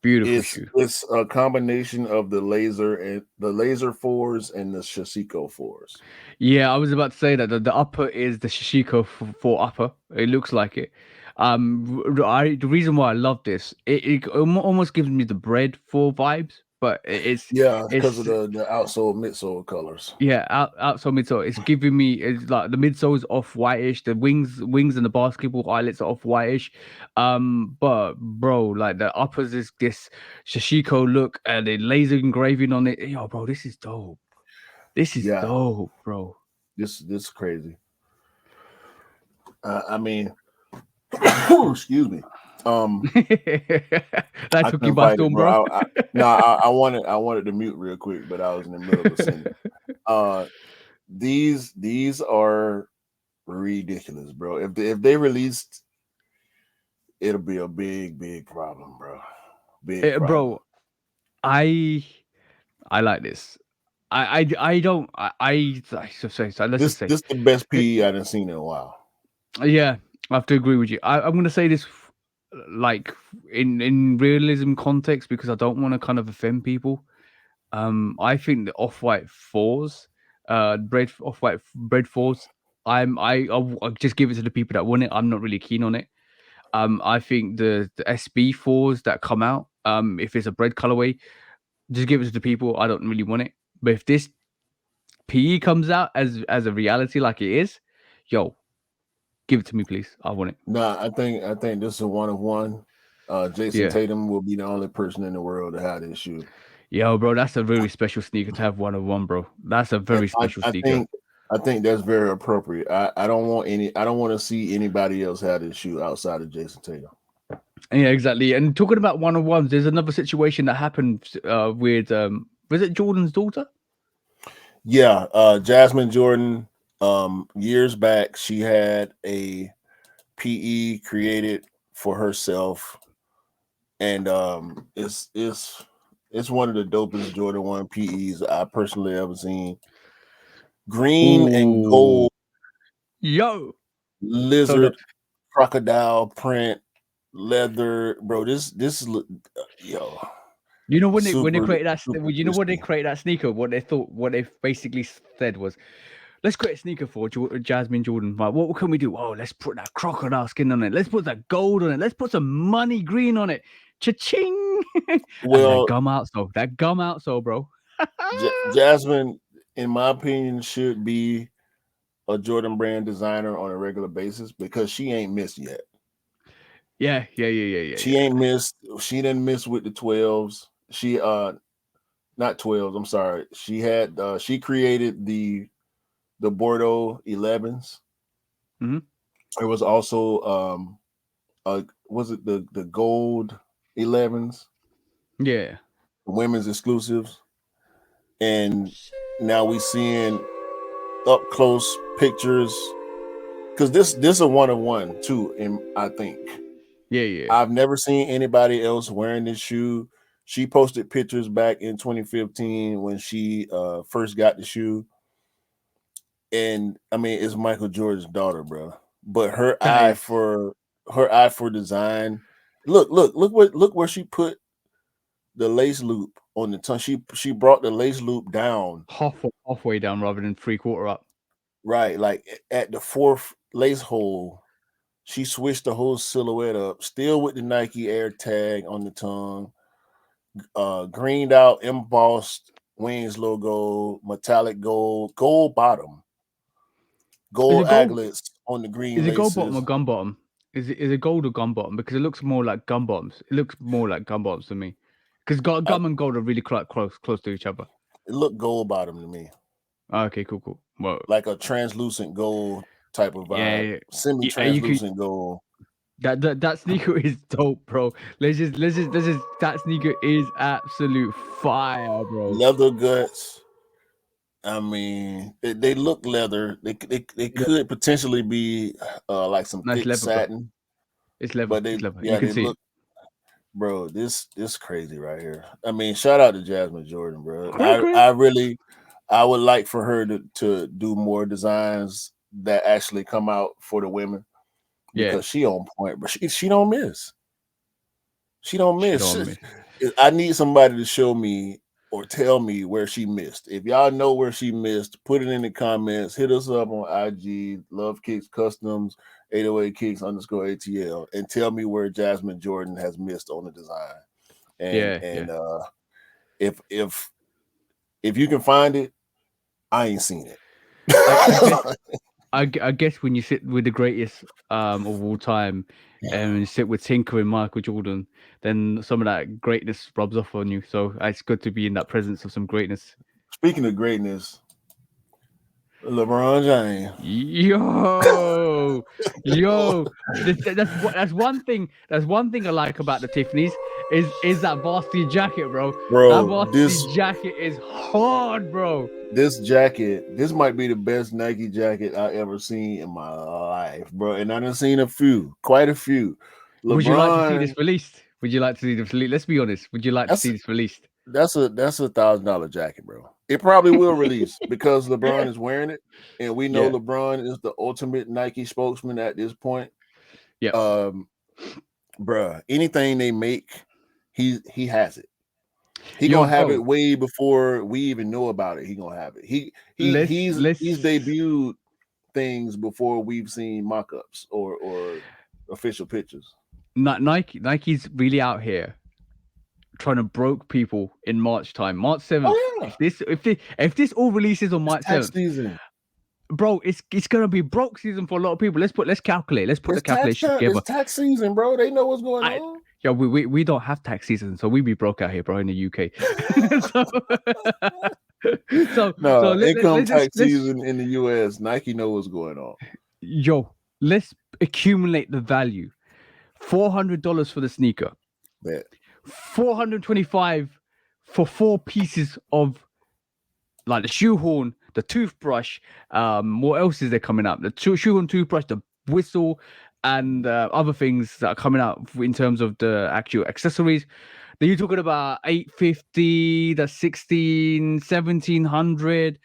Beautiful It's shoe. it's a combination of the laser fours and the Shasiko fours. Yeah, I was about to say that the upper is the Shishiko for upper. It looks like it. The reason why I love this, it almost gives me the bread for vibes, but Yeah, because of it's the outsole midsole colors. yeah, outsole midsole. It's giving me it's like the midsole is off whitish, the wings and the basketball eyelets are off whitish. But bro, like the uppers is this Shishiko look and the laser engraving on it. Yo, bro, this is dope. This is Yeah, dope, bro. this crazy. I mean, excuse me. Um, That I took you couldn't by fight it, storm, bro. bro. No, I wanted to mute real quick, but I was in the middle of a sentence. Uh, these are ridiculous, bro. If they released, it'll be a big problem, bro. Big problem. Bro, I I like this. I don't so let's just say This the best it, PE I done seen in a while. yeah, I have to agree with you. I'm gonna say this like in realism context because I don't want to kind of offend people. I think the off white fours, bread off white bread fours. I'll just give it to the people that want it. I'm not really keen on it. I think the SB fours that come out, if it's a bread colorway, just give it to the people. I don't really want it. But if this PE comes out as a reality like it is, yo, give it to me, please. I want it. Nah, I think this is a one of one. Jason Yeah. Tatum will be the only person in the world to have this shoe. Yo, bro, that's a very special sneaker to have one of one, bro. That's a And very special sneaker. I think that's very appropriate. I don't want I don't want to see anybody else have this shoe outside of Jason Tatum. Yeah, exactly. And talking about one on ones, there's another situation that happened with was it Jordan's daughter? Yeah, Jasmine Jordan. Years back, she had a PE created for herself, and it's one of the dopest Jordan 1 PEs I personally ever seen. Green and Oh, gold yo. So the lizard crocodile print leather, bro. This yo you know when they super created that super you know when they crispy. created that sneaker, what they basically said was, let's create a sneaker for Jasmine Jordan. Like, what can we do? Oh, let's put that crocodile skin on it. Let's put that gold on it. Let's put some money green on it. Cha-ching! And Well, that gum outsole, bro. Jasmine, in my opinion, should be a Jordan brand designer on a regular basis because she ain't missed yet. She Yeah. ain't missed. She didn't miss with the 12s. She not 12s. I'm sorry. She had she created the Bordeaux 11s. Hmm. There was also was it the gold 11s, Yeah. women's exclusives, and now we seeing up close pictures because this a one of one too. And I think Yeah. I've never seen anybody else wearing this shoe. She posted pictures back in 2015 when she first got the shoe, and I mean it's Michael Jordan's daughter, bro. But That is her eye for design. Look where she put the lace loop on the tongue. She brought the lace loop down, halfway down rather than three quarter up. right, like at the fourth lace hole. She switched the whole silhouette up, still with the Nike Air tag on the tongue, greened out, embossed wings logo, metallic gold, gold bottom, Is gold it gold? aglets. on the green Is it gold bottom or laces. gun bottom? Is it gold or gun bottom? Because it looks more like gun bottoms. It looks more like gun bottoms to me. Because I, gum and gold are really close to each other. it looked gold bottom to me, Ah, okay, cool. Well, like a translucent gold type of vibe, yeah, yeah, you could. semi-translucent gold. That sneaker is dope, bro. Let's just that sneaker is absolute fire, bro. Leather guts. I mean, they look leather. They Yeah, could potentially be like some nice thick leather, bro. satin, It's leather. but they It's leather. You yeah can they see look, it. bro. This crazy right here. I mean, shout out to Jasmine Jordan, bro. Cray cray. I really I would like for her to do more designs that actually come out for the women Yeah, because she on point, but she don't miss. She don't she miss. don't miss. I need somebody to show me or tell me where she missed. If y'all know where she missed, put it in the comments. Hit us up on IG, Love Kicks Customs, 808 Kicks underscore ATL, and tell me where Jasmine Jordan has missed on the design. And Yeah, yeah. if if you can find it, I ain't seen it. I guess I guess when you sit with the greatest of all time and you sit with Tinker and Michael Jordan, then some of that greatness rubs off on you. So it's good to be in that presence of some greatness. Speaking of greatness, LeBron James, Yo, yo, that's one thing. That's one thing I like about the Tiffany's is that varsity jacket, bro. That bro, varsity jacket is hard, bro. this jacket, this might be the best Nike jacket I ever seen in my life, bro. And I done seen a few, quite a few. Would you like to see LeBron, this released? Would you like to see this released? Let's be honest. Would you like to that's see this released? that's $1,000 jacket, bro. It probably will release because LeBron is wearing it, and we know Yeah, LeBron is the ultimate Nike spokesman at this point. yeah. Um, bruh, anything they make, he has it. He Yo, gonna have bro. it way before we even know about it. He gonna have it. He's Let's debuted things before we've seen mock-ups or official pictures. Nike's really out here trying to broke people in March time. March 7th. Oh yeah, If this all releases on it's March tax 7th, season. bro, it's gonna be broke season for a lot of people. Let's calculate. Let's put the It's tax calculation time. together. It's tax season, bro. They know what's going I on. yeah, we don't have tax season, so we be broke out here, bro, in the UK. so so No, let, let, income let's just tax let's season in the US. Nike know what's going on. yo, let's accumulate the value. $400 for the sneaker. Bet. 425 for 4 pieces of like the shoehorn, the toothbrush. What else is there coming up? The shoehorn, toothbrush, the whistle, and other things that are coming out in terms of the actual accessories. Then you're talking about 850, that's 16, 1700.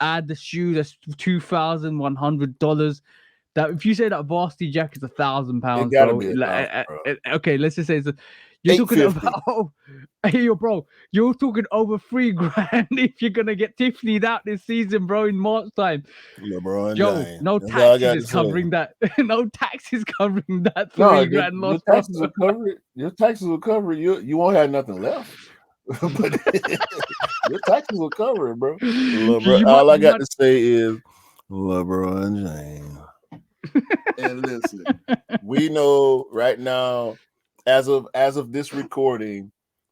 Add the shoe, that's $2,100. That if you say that varsity jacket's It £1,000, gotta bro. be 1,000, bro. Okay, let's just say you're talking 850. about hey yo, bro, you're talking over 3 grand if you're gonna get Tiffany's out this season, bro, in March time. LeBron Joe, James. no That's all I taxes got is to say. covering that. No taxes covering that No, 3 grand your loss, bro. taxes will cover it. Your taxes will cover it. You won't have nothing left. But your taxes will cover it, bro. LeBron, you might all I you got might to say is LeBron James. And listen, we know right now, as of this recording,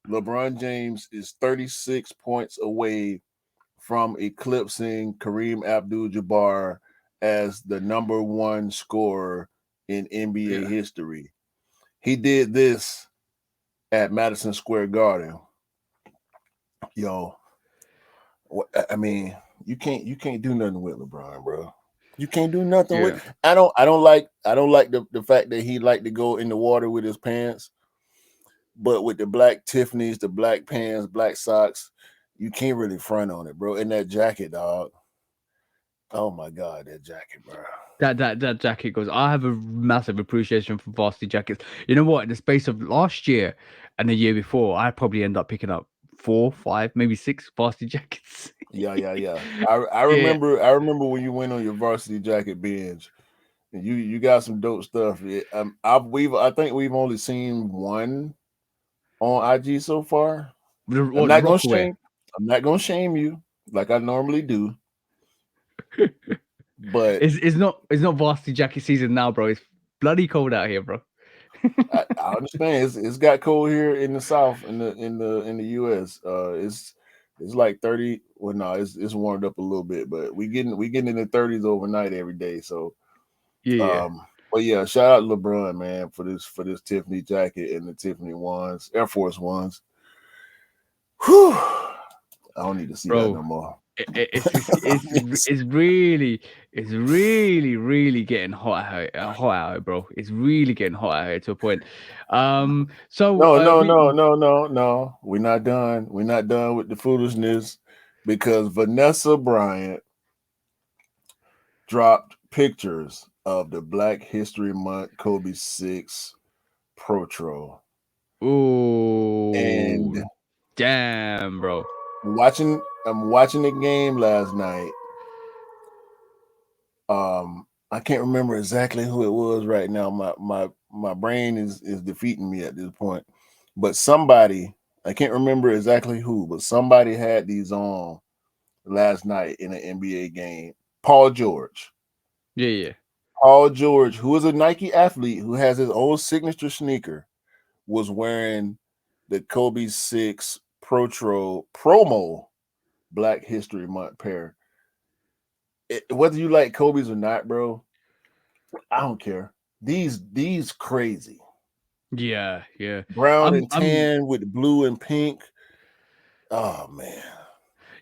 LeBron James is 36 points away from eclipsing Kareem Abdul-Jabbar as the number one scorer in NBA yeah. history. He did this at Madison Square Garden. Yo, I mean, you can't do nothing with LeBron, bro. You can't do nothing Yeah. with. I don't like the fact that he liked to go in the water with his pants, but with the black Tiffany's, the black pants, black socks, you can't really front on it, bro. And that jacket, dog. Oh my god, that jacket, bro. That jacket goes. I have a massive appreciation for varsity jackets. You know what? In the space of last year and the year before, I probably end up picking up 4, 5, maybe 6 varsity jackets. Yeah. I Yeah, remember when you went on your varsity jacket binge. And you got some dope stuff. I think we've only seen one on IG so far. I'm the not gonna Rockaway. shame. I'm not gonna shame you like I normally do. But It's not varsity jacket season now, bro. It's bloody cold out here, bro. I understand it's got cold here in the South in the U.S. It's like 30. Well, no, it's warmed up a little bit, but we getting in the 30s overnight every day. So, Yeah, yeah. but yeah, shout out to LeBron, man, for this Tiffany jacket and the Tiffany ones, Air Force ones. Whew. I don't need to see that Bro. no more. It's really getting hot out here, bro. It's really getting hot out here to a point. So No, no, we no, no, no, no. We're not done. We're not done with the foolishness because Vanessa Bryant dropped pictures of the Black History Month Kobe 6 Protro. And Oh, damn, bro. I'm watching the game last night. I can't remember exactly who it was right now. My brain is defeating me at this point. But somebody, I can't remember exactly who, but somebody had these on last night in an NBA game. Paul George. Yeah, yeah, Paul George, who is a Nike athlete who has his own signature sneaker, was wearing the Kobe 6 Protro promo Black History Month pair. Whether you like Kobe's or not, bro, I don't care. These crazy. yeah, yeah. Brown and I'm. tan with blue and pink. Oh man.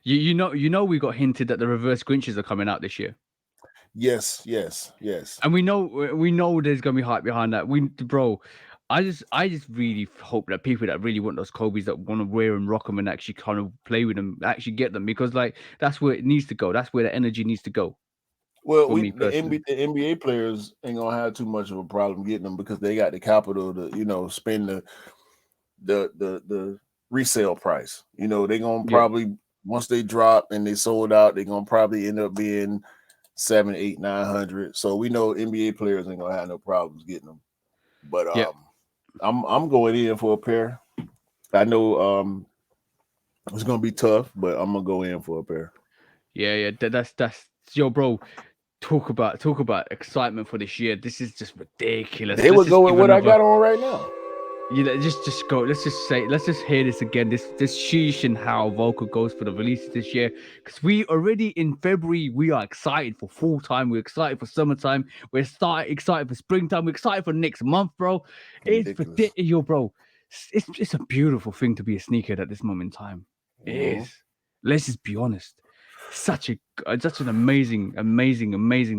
You know, we got hinted that the reverse Grinches are coming out this year. Yes, yes, yes. And we know there's gonna be hype behind that. Bro, I just really hope that people that really want those Kobe's that want to wear and rock them and actually kind of play with them actually get them because like that's where it needs to go. That's where the energy needs to go Well, for we me personally. the NBA players ain't gonna have too much of a problem getting them because they got the capital to spend the resale price. They're gonna Yeah, probably once they drop and they sold out, they're gonna probably end up being 7, 8, 900. So we know NBA players ain't gonna have no problems getting them. But yeah, I'm going in for a pair. I know it's gonna be tough, but I'm gonna go in for a pair. yeah, yeah. That's yo, bro. Talk about excitement for this year. This is just ridiculous. They Let's would just go with give what I another. got on right now. Just go. Let's just hear this again. This sheesh and how vocal goes for the releases this year. Because we already in February, we are excited for fall time. We're excited for summertime. Excited for springtime. We're excited for next month, bro. It's Ridiculous. yo, bro. It's a beautiful thing to be a sneakerhead at this moment in time. It Hmm. is. Let's just be honest. Such an amazing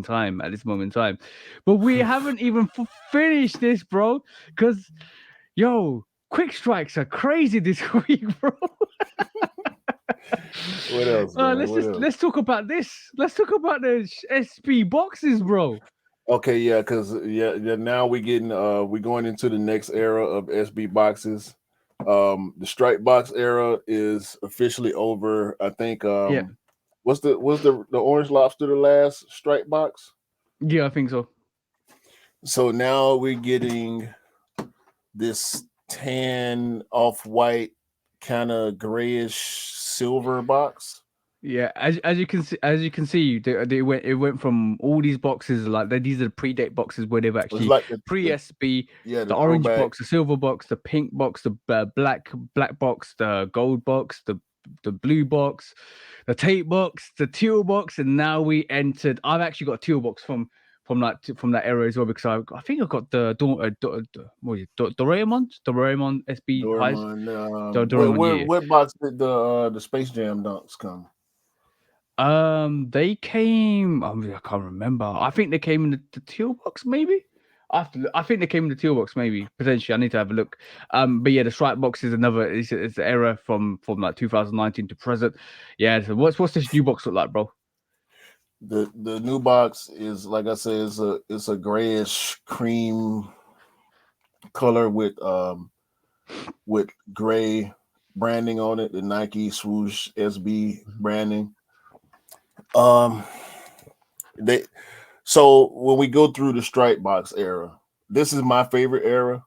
time at this moment in time. But we haven't even finished this, bro. Because yo, quick strikes are crazy this week, bro. What else, man? What else? Let's talk about this. Let's talk about the SB boxes, bro. Okay, yeah, because yeah, now we going into the next era of SB boxes. The strike box era is officially over. I think Yeah, was the orange lobster the last strike box? yeah, I think so. So now we're getting this tan off white kind of grayish silver box. Yeah, as you can see, it went from all these boxes these are the predate boxes where they've It's actually like pre SB, the the orange throwback, box, the silver box, the pink box, the black box, the gold box, the blue box, the tape box, the teal box, and now we entered. I've actually got a teal box from that era as well because I think I got the what is it, Doraemon SB highs, Doraemon. Doraemon, yeah, yeah. What box did the Space Jam dunks come? They came. I can't remember. I think they came in the teal box, maybe. I think they came in the teal box, maybe potentially. I need to have a look. But yeah, the stripe box is another. It's the era from like 2019 to present. Yeah. So what's this new box look like, bro? The new box is like I said, it's a grayish cream color with gray branding on it, the Nike swoosh SB branding. Um they so when we go through the stripe box era, this is my favorite era.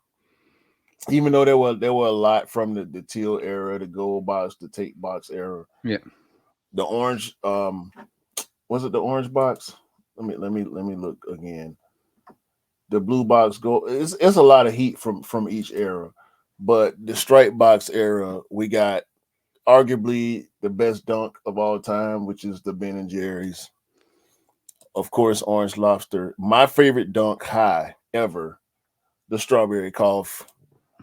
Even though there were a lot from the teal era, the gold box, the tape box era, Yeah. the orange was it the orange box? let me look again. The blue box go. It's a lot of heat from each era, but the stripe box era, we got arguably the best dunk of all time, which is the Ben and Jerry's. Of course, Orange Lobster. My favorite dunk high ever, the strawberry cough.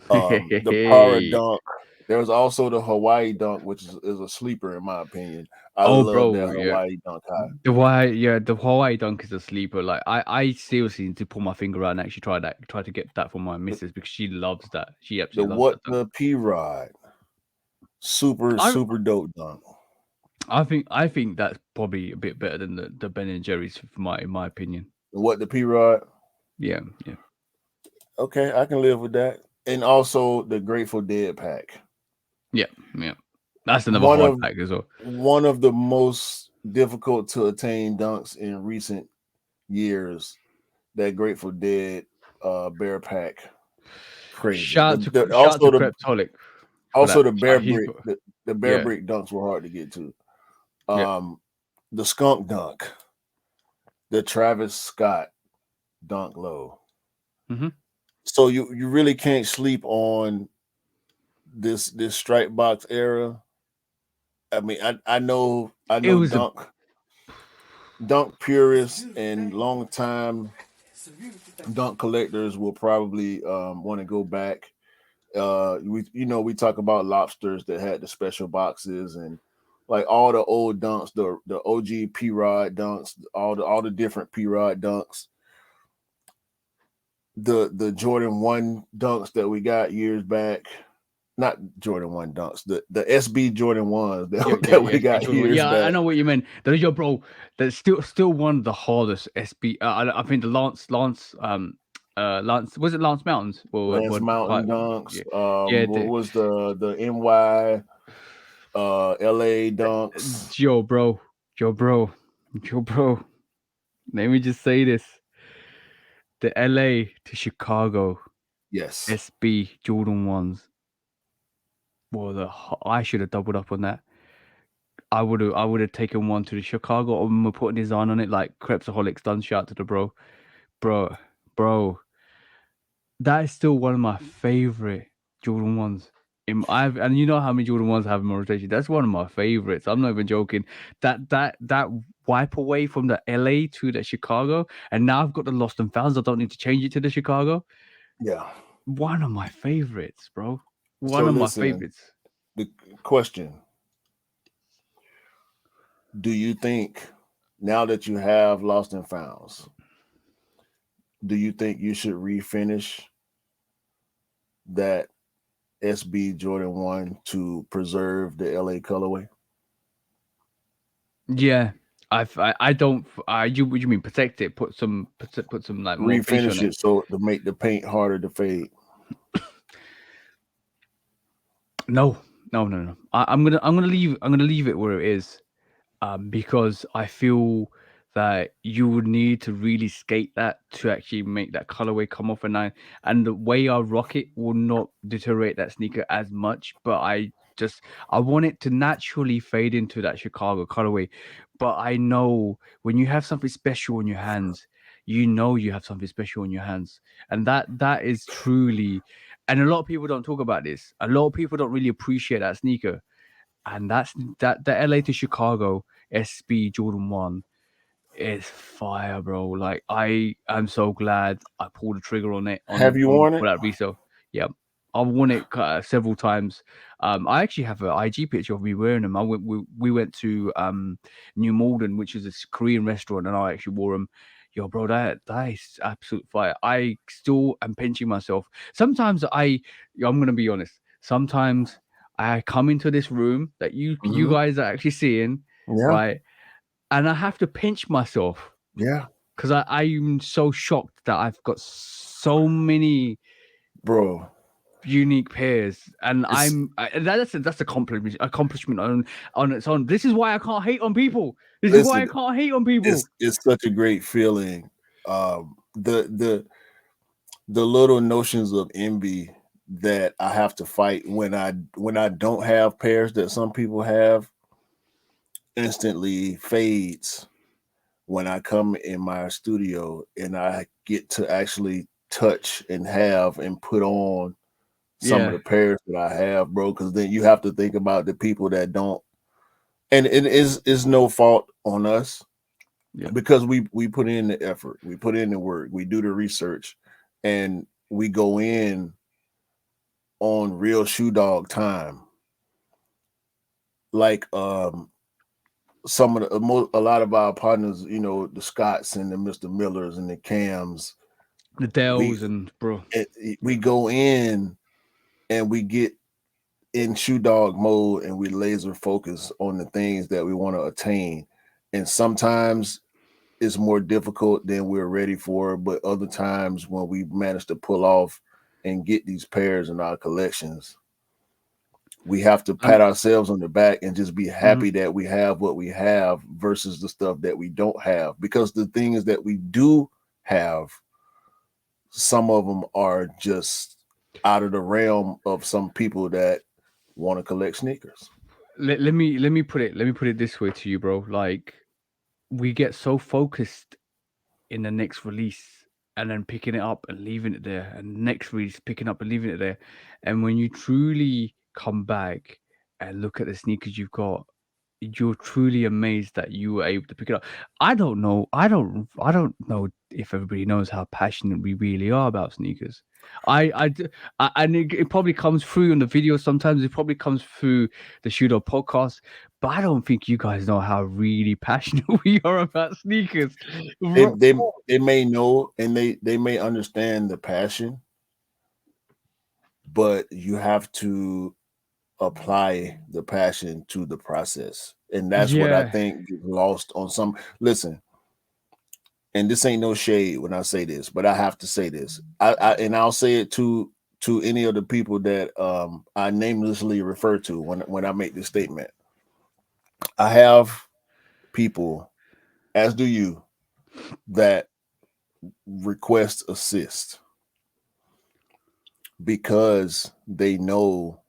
The Para Hey. dunk. There's also the Hawaii dunk, which is a sleeper in my opinion. I Oh, love bro, that yeah. Hawaii dunk high. The Hawaii dunk is a sleeper. Like I seriously need to pull my finger out and actually try to get that for my The, missus because she loves that. She the absolutely loves what that dunk. the P Rod, super I super dope dunk. I think that's probably a bit better than the Ben and Jerry's for my in my opinion. What the P Rod? Yeah, yeah, Okay, I can live with that. And also the Grateful Dead pack. yeah, yeah. That's another One hard of pack as well. one of the most difficult to attain dunks in recent years. That Grateful Dead bear pack. Crazy. Shout out to Creptolic for Also that. the bear He's brick the bear yeah, brick dunks were hard to get to. yeah. The skunk dunk, the Travis Scott dunk low. Hmm. So you really can't sleep on this stripe box era. I mean, I It know was a dunk purists and long time dunk collectors will probably want to go back. We talk about lobsters that had the special boxes and like all the old dunks, the OG P Rod dunks, all the different P Rod dunks, the Jordan 1 dunks that we got years back. Not Jordan 1 dunks, the SB Jordan 1s yeah, that, yeah, that yeah. we SB got Jordan. years Yeah, I back. know what you meant. That is your bro. That's still one of the hardest SB. I think the Lance was it Lance Mountains or Lance what? Mountain Quite dunks. yeah, yeah. What was the NY LA dunks? Yo, bro, yo, bro, yo, bro. Let me just say this: the LA to Chicago Yes. SB Jordan ones. Well, I should have doubled up on that. I would have taken one to the Chicago and we're putting design on it like Crepsaholics done. Shout out to the bro, bro. That is still one of my favorite Jordan ones. And you know how many Jordan ones I have in my rotation. That's one of my favorites. I'm not even joking. That wipe away from the LA to the Chicago, and now I've got the lost and founds. I don't need to change it to the Chicago. Yeah. One of my favorites, bro. So One of my listen, favorites. the question, do you think now that you have lost and founds, do you think you should refinish that SB Jordan 1 to preserve the LA colorway? Yeah, I don't. You what do you mean protect it? Put some like more finish on Refinish it. it so to make the paint harder to fade. No, no, no, no. I'm gonna leave it where it is. Because I feel that you would need to really skate that to actually make that colorway come off, and the way I rock it will not deteriorate that sneaker as much. But I want it to naturally fade into that Chicago colorway. But I know when you have something special in your hands, you know you have something special in your hands, and that is truly. And a lot of people don't talk about this. A lot of people don't really appreciate that sneaker, and that the LA to Chicago SB Jordan 1 is fire, bro. Like I am so glad I pulled the trigger on it Have you worn for it? that resale. Yeah. I've worn it several times. I actually have an IG picture of me wearing them. We went to New Malden, which is a Korean restaurant, and I actually wore them. Yo, bro, that is absolute fire. I still am pinching myself. Sometimes I'm gonna be honest. Sometimes I come into this room that you Hmm. guys are actually seeing, Yeah. right? And I have to pinch myself Yeah. because I'm so shocked that I've got so many Bro, unique pairs, and it's that's accomplishment on its own. This is why I can't hate on people. This is why I listen, can't hate on people. it's such a great feeling. The little notions of envy that I have to fight when I don't have pairs that some people have instantly fades when I come in my studio and I get to actually touch and have and put on some of Yeah. the pairs that I have, bro. Because then you have to think about the people that don't, and it is no fault on us Yeah. because we put in the effort, we put in the work, we do the research, and we go in on real shoe dog time. Like some of the a lot of our partners, the Scotts and the Mr. Millers and the Cams, The we Dells and bro. we go in and we get in shoe dog mode and we laser focus on the things that we want to attain. And sometimes it's more difficult than we're ready for, but other times when we manage to pull off and get these pairs in our collections, we have to I'm pat ourselves on the back and just be mhm. happy that we have what we have versus the stuff that we don't have. Because the things that we do have, some of them are just out of the realm of some people that want to collect sneakers. Let me put it this way to you, bro. Like we get so focused in the next release and then picking it up and leaving it there and next release picking up and leaving it there, and when you truly come back and look at the sneakers you've got, you're truly amazed that you were able to pick it up. I don't know if everybody knows how passionate we really are about sneakers. And it probably comes through on the video sometimes, it probably comes through the Shooter podcast, but I don't think you guys know how really passionate we are about sneakers. They Ro- they they may know and they may understand the passion, but you have to apply the passion to the process. And that's what I yeah. think gets lost on some. Listen, and this ain't no shade when I say this, but I have to say this. And I'll say it to any of the people that I namelessly refer to when I make this statement. I have people, as do you, that request assist because they know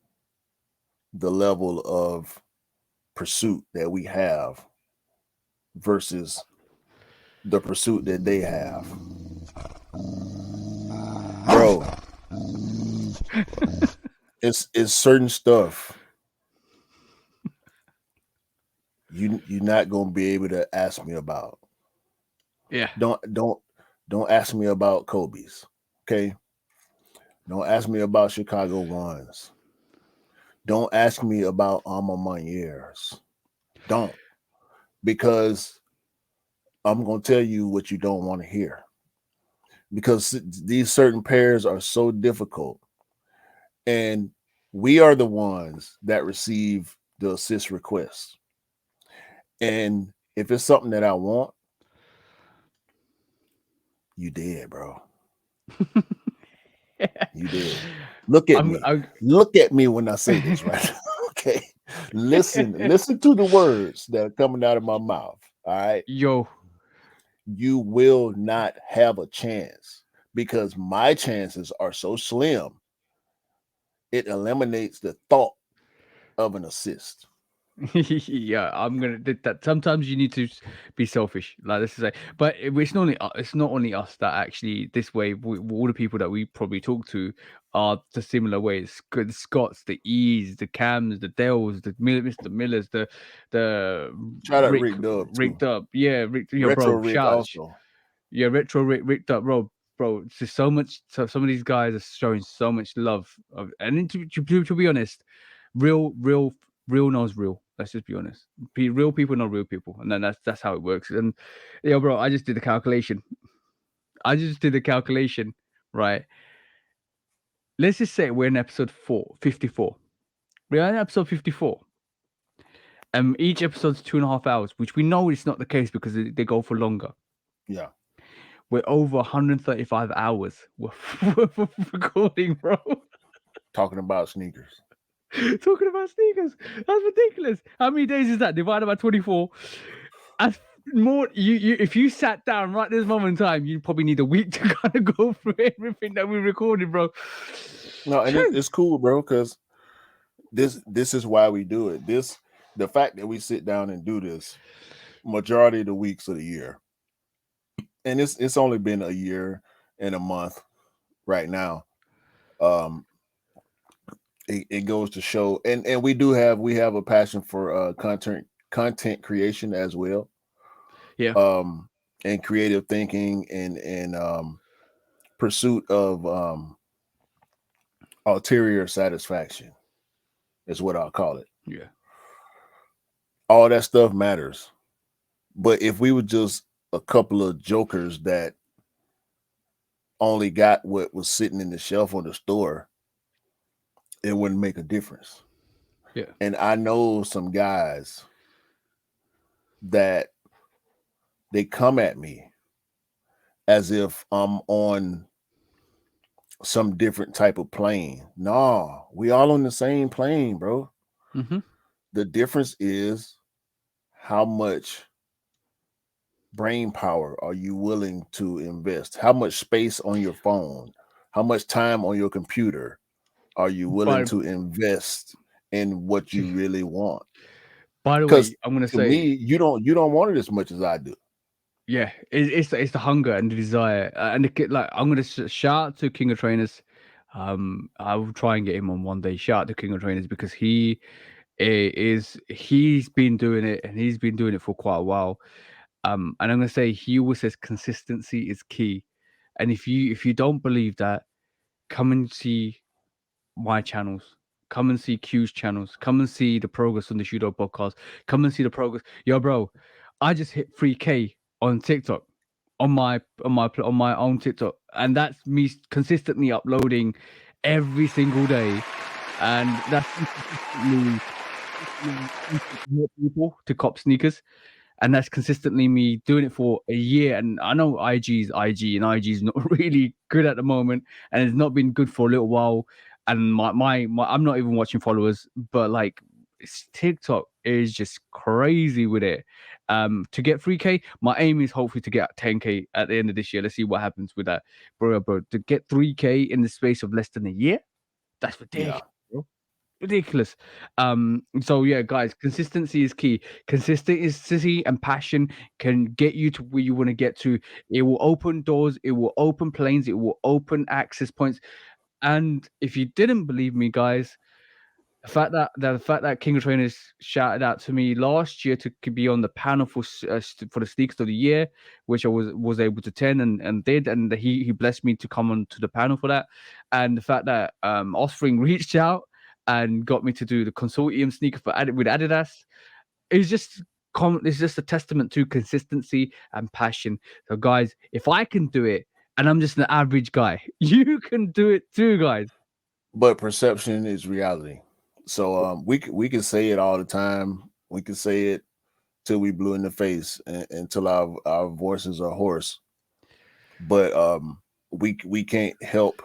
the level of pursuit that we have versus the pursuit that they have. Bro, it's certain stuff you're not gonna be able to ask me about. Yeah. Don't ask me about Kobe's. Okay. Don't ask me about Chicago ones. Don't ask me about Alma Maniers. Don't, because I'm gonna tell you what you don't want to hear. Because these certain pairs are so difficult, and we are the ones that receive the assist requests. And if it's something that I want, you did, bro. You did. Look at me. I'm Look at me when I say this, right? Okay. Listen to the words that are coming out of my mouth. All right. yo. You will not have a chance because my chances are so slim, it eliminates the thought of an assist. Yeah, I'm gonna that. Sometimes you need to be selfish, like this is like. But it's not only us that actually this way. All the people that we probably talk to are the similar ways. The Scots, the E's, the Cams, the Dells, the Mr. Millers, the Shout out Rick Rick Dub too. rigged up. Yeah, Rick. Yo, Retro bro, Rick shout. also. Yeah, retro rigged up, bro. It's just so much. So some of these guys are showing so much love, and then to be honest, real, real knows real. Let's just be honest. Real people know real people, and then that's how it works. And yeah, bro, I just did the calculation. I just did the calculation, right? Let's just say we're in episode 54. We're in episode 54. Each episode's 2.5 hours, which we know is not the case because they go for longer. Yeah. We're over 135 hours worth of recording, bro. Talking about sneakers. Talking about sneakers. That's ridiculous. How many days is that? Divided by 24. As more you if you sat down right this moment in time, you probably need a week to kind of go through everything that we recorded, bro. No, and Phew. it's cool, bro, because this is why we do it. The fact that we sit down and do this majority of the weeks of the year. and it's only been a year and a month right now. Um, it goes to show, and we have a passion for content creation as well, Yeah, um, and creative thinking and pursuit of ulterior satisfaction is what I'll call it. yeah, All that stuff matters, but if we were just a couple of jokers that only got what was sitting in the shelf on the store, it wouldn't make a difference. yeah. And I know some guys that they come at me as if I'm on some different type of plane. Nah, we all on the same plane, bro. Mm-hmm. The difference is how much brain power are you willing to invest? How much space on your phone? How much time on your computer are you willing By to invest in what you really want? by the Because way, I'm gonna to me, say, you don't want it as much as I do. yeah, it's the hunger and the desire, and like I'm gonna shout out to King of Trainers. I will try and get him on one day. Shout out to King of Trainers because he's been doing it and he's been doing it for quite a while. And I'm gonna say he always says consistency is key. And if you don't believe that, come and see my channels. Come and see Q's channels. Come and see the progress on the Shootout podcast. Come and see the progress. Yo, bro, I just hit 3K on TikTok, on my own TikTok, and that's me consistently uploading every single day, and that's consistently people to cop sneakers, and that's consistently me doing it for a year. And I know IG's IG, and IG's not really good at the moment, and it's not been good for a little while. And my I'm not even watching followers, but like TikTok is just crazy with it. To get 3K, my aim is hopefully to get 10K at the end of this year. Let's see what happens with that, bro. To get 3K in the space of less than a year, that's Yeah. ridiculous. Ridiculous. So yeah, guys, consistency is key. Consistency and passion can get you to where you want to get to. It will open doors, it will open planes, it will open access points. And if you didn't believe me, guys, the fact that King of Trainers shouted out to me last year to be on the panel for the sneakers of the year, which I was able to attend and did, and he blessed me to come on to the panel for that, and the fact that Offspring reached out and got me to do the consortium sneaker with Adidas is just it's just a testament to consistency and passion. So guys, if I can do it, and I'm just an average guy, you can do it too, guys. But perception is reality. So we can say it all the time. We can say it till we blue in the face and until our voices are hoarse. But we can't help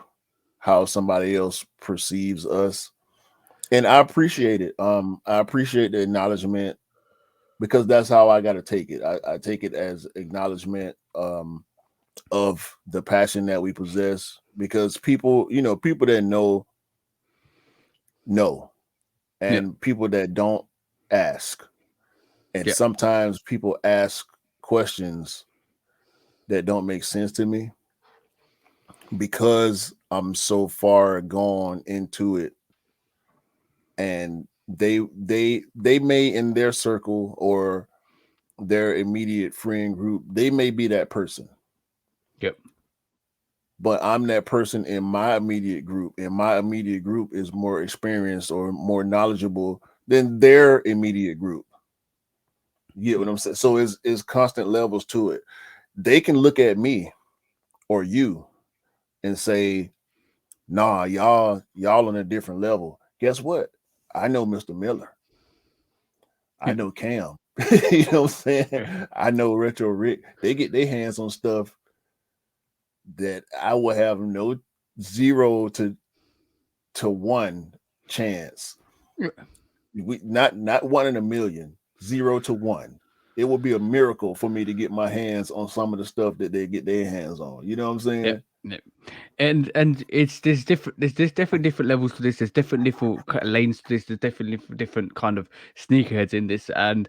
how somebody else perceives us. And I appreciate it. I appreciate the acknowledgement because that's how I gotta take it. I take it as acknowledgement of the passion that we possess because people, people that know, Yeah, and people that don't ask. And yeah, sometimes people ask questions that don't make sense to me because I'm so far gone into it, and they may in their circle or their immediate friend group, they may be that person, yep, but I'm that person in my immediate group, and my immediate group is more experienced or more knowledgeable than their immediate group. You get what yeah, I'm saying? So it's constant levels to it. They can look at me or you and say, nah, y'all on a different level. Guess what? I know Mr. Miller. I yeah, know Cam. You know what I'm saying? yeah, I know Retro Rick. They get their hands on stuff that I will have no 0 to 1 chance. yeah. We not 1 in a million, 0 to 1. It would be a miracle for me to get my hands on some of the stuff that they get their hands on. You know what I'm Yeah, saying? yeah. And it's there's definitely different levels to this. There's different lanes to this. There's definitely different kind of sneakerheads in this. And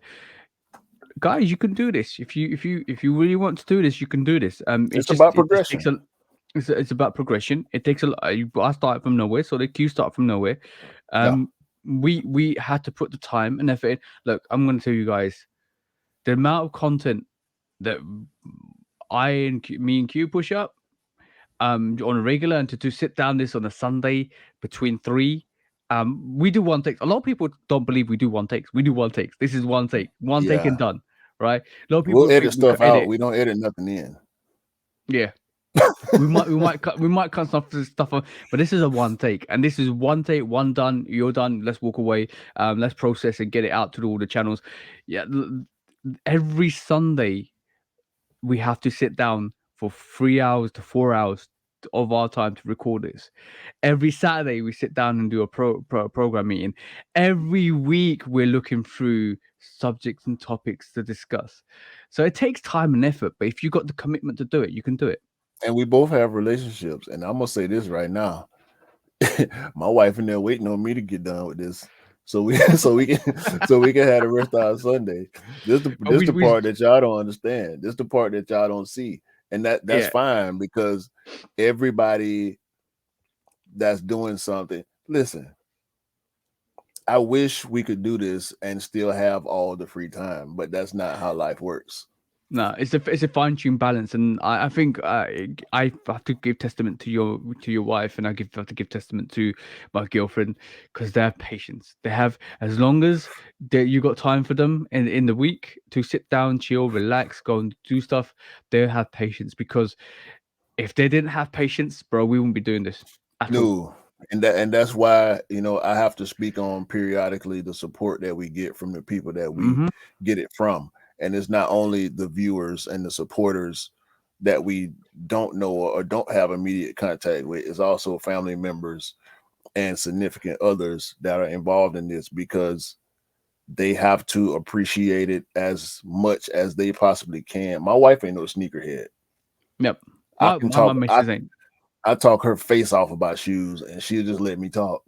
guys, you can do this. If you really want to do this, you can do this. It's about It just takes progression. a. It's about progression. It takes a. I started from nowhere, so the queue start from nowhere. Yeah. We had to put the time and effort in. Look, I'm going to tell you guys the amount of content that me and Q push up on a regular, and to sit down this on a Sunday between three. We do one takes. A lot of people don't believe we do one takes. We do one takes. This is one take Yeah. and done, right? A lot of We'll people edit think we stuff could out. edit. We don't edit nothing in. Yeah, we might cut stuff off, but this is a one take, and this is one take, one done. You're done. Let's walk away. Let's process and get it out to all the channels. Yeah, every Sunday we have to sit down for 3 hours to 4 hours of our time to record this. Every Saturday we sit down and do a program meeting. Every week we're looking through subjects and topics to discuss. So it takes time and effort, but if you got the commitment to do it, you can do it. And we both have relationships. And I'm gonna say this right now. My wife in there waiting on me to get done with this. So we so we can have the rest of our Sunday. But This the part that y'all don't understand. This the part that y'all don't see. And that's yeah. fine because everybody that's doing something. Listen, I wish we could do this and still have all the free time, but that's not how life works. No, it's a fine tuned balance, and I think I have to give testament to your wife, and have to give testament to my girlfriend because they have patience. They have as long as you got time for them in the week to sit down, chill, relax, go and do stuff. They have patience because if they didn't have patience, bro, we wouldn't be doing this at all. No. And that's why, I have to speak on periodically the support that we get from the people that we Hmm. get it from. And it's not only the viewers and the supporters that we don't know or don't have immediate contact with, it's also family members and significant others that are involved in this because they have to appreciate it as much as they possibly can. My wife ain't no sneakerhead. Yep. I My can my talk. missus ain't. I talk her face off about shoes, and she'll just let me talk.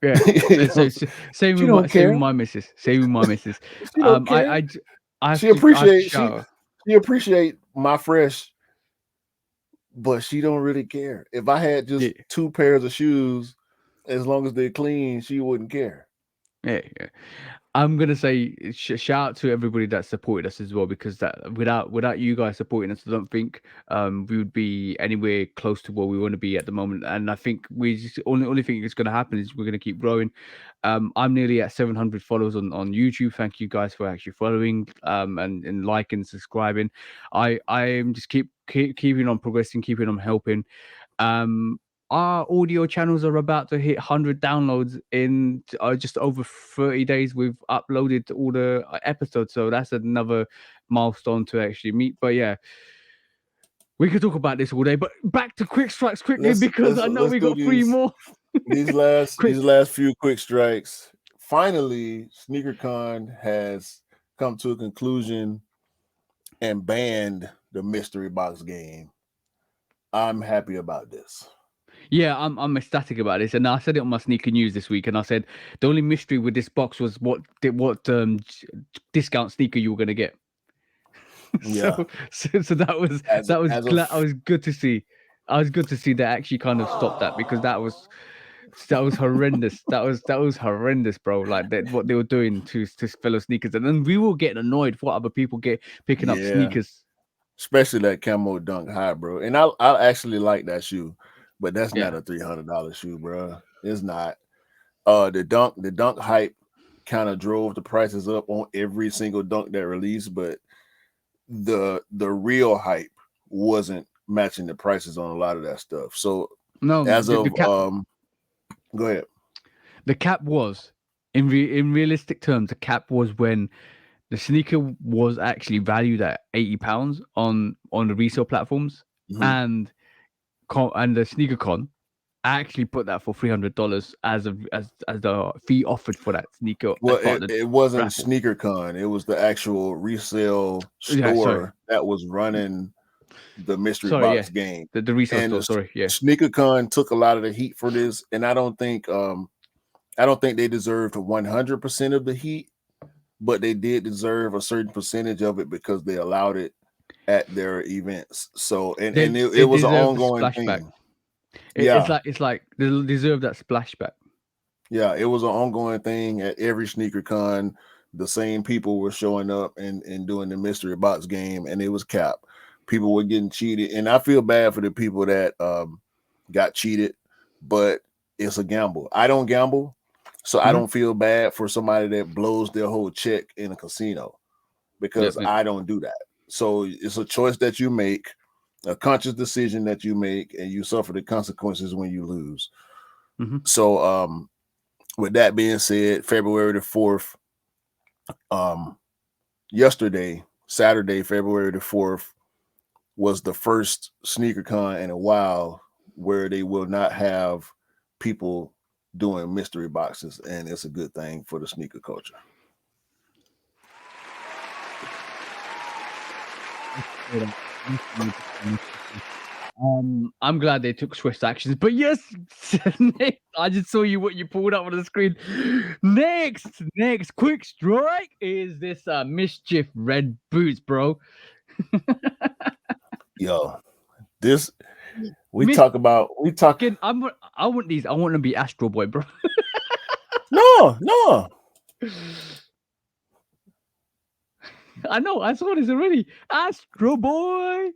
Yeah. So, She don't same care. with my missus. Same with my missus. She don't care. She I have to appreciate she shower. she appreciate my fresh, but she don't really care. If I had Yeah. just 2 pairs of shoes, as long as they're clean, she wouldn't care. Yeah, yeah. I'm gonna say shout out to everybody that supported us as well because that without you guys supporting us, I don't think we would be anywhere close to where we want to be at the moment. And I think we just only thing that's gonna happen is we're gonna keep growing. I'm nearly at 700 followers on YouTube. Thank you guys for actually following and liking, subscribing. I am just keeping on progressing, keeping on helping. Um, our audio channels are about to hit 100 downloads in just over 30 days. We've uploaded all the episodes, so that's another milestone to actually meet. But yeah, we could talk about this all day. But back to quick strikes quickly Let's because let's I know let's we do got three these more. these last Quick. these last few quick strikes. Finally, SneakerCon has come to a conclusion and banned the mystery box game. I'm happy about this. Yeah, I'm ecstatic about this, and I said it on my sneaker news this week, and I said the only mystery with this box was what discount sneaker you were gonna get. Yeah, So as that was as glad. I of was good to see. I was good to see they actually kind of stopped that because that was horrendous. That was horrendous, bro. Like that what they were doing to fellow sneakers, and then we were getting annoyed for what other people get picking up yeah, sneakers. especially that camo dunk high, bro. And I actually like that shoe, but that's Yeah. not a $300 shoe, bro. It's not. The dunk hype kind of drove the prices up on every single dunk that released, but the real hype wasn't matching the prices on a lot of that stuff. So No, as the of cap go ahead. the cap was in realistic terms. The cap was when the sneaker was actually valued at £80 on the resale platforms, Mhm. and the sneaker con actually put that for $300 as the fee offered for that sneaker as Well, part of the it wasn't raffle. SneakerCon. It was the actual resale Yeah, sorry, store that was running the mystery sorry, yeah, box game. the resale And store. Sorry, yeah, SneakerCon took a lot of the heat for this, and I don't think they deserved 100% of the heat, but they did deserve a certain percentage of it because they allowed it at their events. So it They was an deserve the ongoing splashback. thing. It's Yeah, like they deserve that splashback. yeah, it was an ongoing thing at every sneaker con. The same people were showing up and doing the mystery box game, and it was cap. People were getting cheated, and I feel bad for the people that got cheated, but it's a gamble. I don't gamble, so I Hmm. don't feel bad for somebody that blows their whole check in a casino Yep, because yep. I don't do that. So it's a choice that you make, a conscious decision that you make, and you suffer the consequences when you lose. Hmm. So with that being said, February the 4th, um, yesterday, Saturday, February the 4th, was the first sneaker con in a while where they will not have people doing mystery boxes, and it's a good thing for the sneaker culture. I'm glad they took swift actions. But yes, next, I just saw you what you pulled up on the screen. Next, quick strike is this mischief red boots, bro. Yo, this Miss, we talk. I want these. I want them to be Astro Boy, bro. No, no, I know. I saw this already. Astro Boy.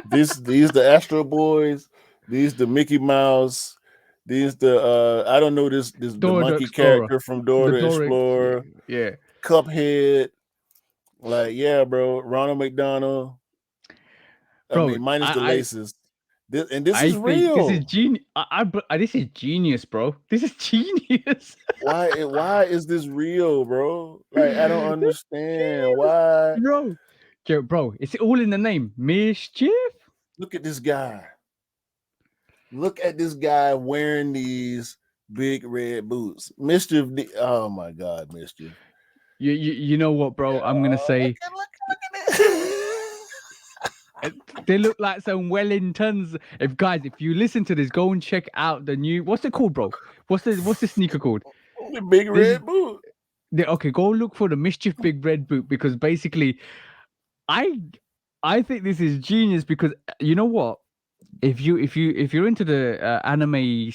these the Astro Boys, these the Mickey Mouse, these the I don't know this the Dora the monkey Explorer. character from Dora The the Dora. Explorer, Yeah. Cuphead. Like, yeah, bro, Ronald McDonald. I Bro, mean, minus the laces. This I is think this is real. genius. This is genius, bro. This is genius. Why is this real, bro? Like, I don't This is understand genius, why. bro. Bro, it's all in the name. Mischief. Look at this guy. Look at this guy wearing these big red boots. Mischief. Oh my God, Mischief. You know what, bro? I'm gonna say Look at this. uh, they look like some Wellingtons. If you listen to this, go and check out the new. What's it called, bro? What's the sneaker called? The big This is red boot. okay. Go look for the mischief big red boot because basically, I I think this is genius because you know what? If you're into the anime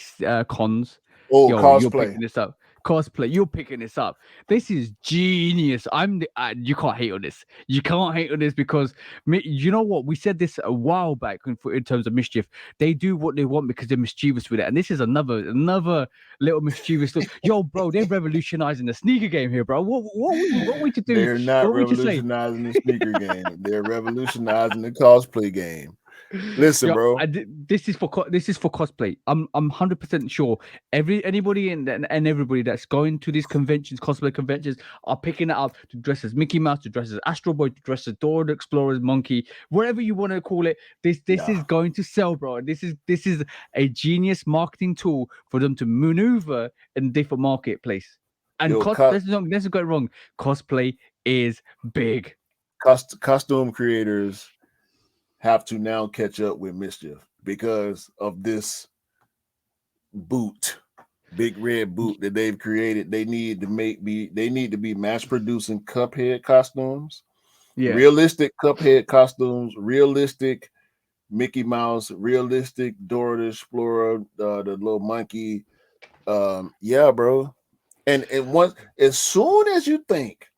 cons, Oh, yo, you're cosplay. picking this up. Cosplay, you're picking this up. This is genius. You can't hate on this. You can't hate on this because you know what? We said this a while back in terms of mischief. They do what they want because they're mischievous with it, and this is another little mischievous look. Yo, bro, they're revolutionizing the sneaker game here, bro. What we to do? They're not What we to say? revolutionizing the sneaker game. They're revolutionizing the cosplay game. Listen, Yeah, bro. this is for this is for cosplay. I'm 100% sure anybody and everybody that's going to these conventions, cosplay conventions, are picking it up to dress as Mickey Mouse, to dress as Astro Boy, to dress as Dora the Explorer's monkey, whatever you want to call it. This Yeah. is going to sell, bro. This is a genius marketing tool for them to maneuver in different marketplace. And Yo, let's not get it wrong. Cosplay is big. costume creators have to now catch up with Mischief because of this boot, big red boot that they've created. They need to be mass producing Cuphead costumes, Yeah. realistic Cuphead costumes, realistic Mickey Mouse, realistic Dora the Explorer, the little monkey. Yeah, bro. And once as soon as you think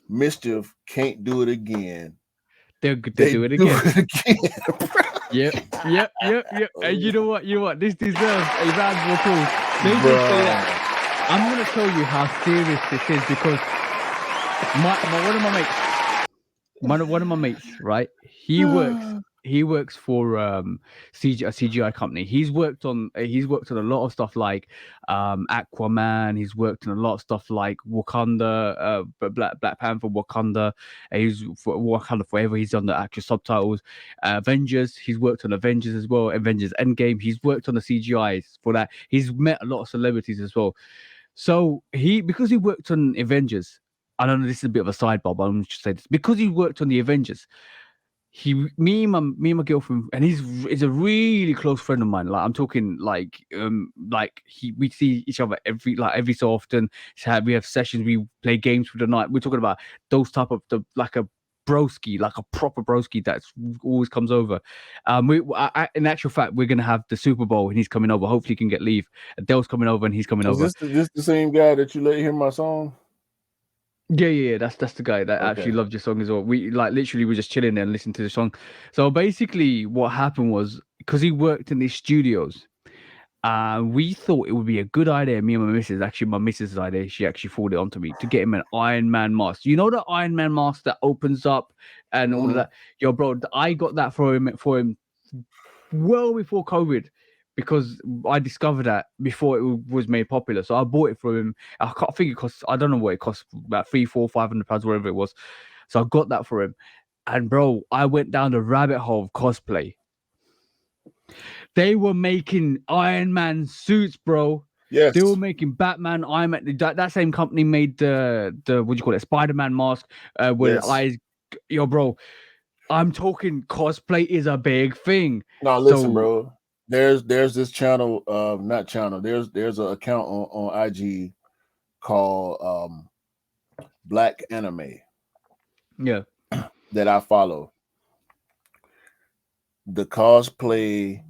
Mischief can't do it again, They they do it do again. it again. Yep. And you know what? You know what? This deserves a round of applause. They did say that. Bro. I'm gonna tell you how serious this is because one of my mates, one of my mates, right? He works for a CGI company. He's worked on a lot of stuff like Aquaman. He's worked on a lot of stuff like Wakanda, Black Panther, Wakanda. He's for Wakanda Forever. He's on the actual subtitles. Avengers. He's worked on Avengers as well. Avengers Endgame. He's worked on the CGIs for that. He's met a lot of celebrities as well. So because he worked on Avengers. I don't know. This is a bit of a sidebar, but I'm just saying this because he worked on the Avengers me and my girlfriend, and he's a really close friend of mine. Like I'm talking like we see each other every so often. We have sessions, we play games for the night. We're talking about those type of like a broski, like a proper broski that's always comes over. In actual fact, we're gonna have the Super Bowl and he's coming over. Hopefully, he can get leave. Adele's coming over and he's coming Is over. this the same guy that you let hear my song? Yeah. That's the guy that actually Okay. loved your song as well. We like literally were just chilling there and listening to the song. So basically, what happened was because he worked in these studios, we thought it would be a good idea. Me and my missus, actually, my missus' idea, she actually forwarded it onto me to get him an Iron Man mask. You know the Iron Man mask that opens up and all of Hmm. that. Yo, bro, I got that for him well before COVID because I discovered that before it was made popular. So I bought it for him. I think it costs, I don't know what it costs, about 300, 400, 500 pounds, whatever it was. So I got that for him. And bro, I went down the rabbit hole of cosplay. They were making Iron Man suits, bro. They were Yes. making Batman, Iron Man. That same company made the what do you call it, Spider-Man mask, with Yes. eyes. Yo, bro, I'm talking cosplay is a big thing. Now listen, So bro. There's this channel, not channel. There's an account on IG called Black Anime yeah, that I follow. The cosplay,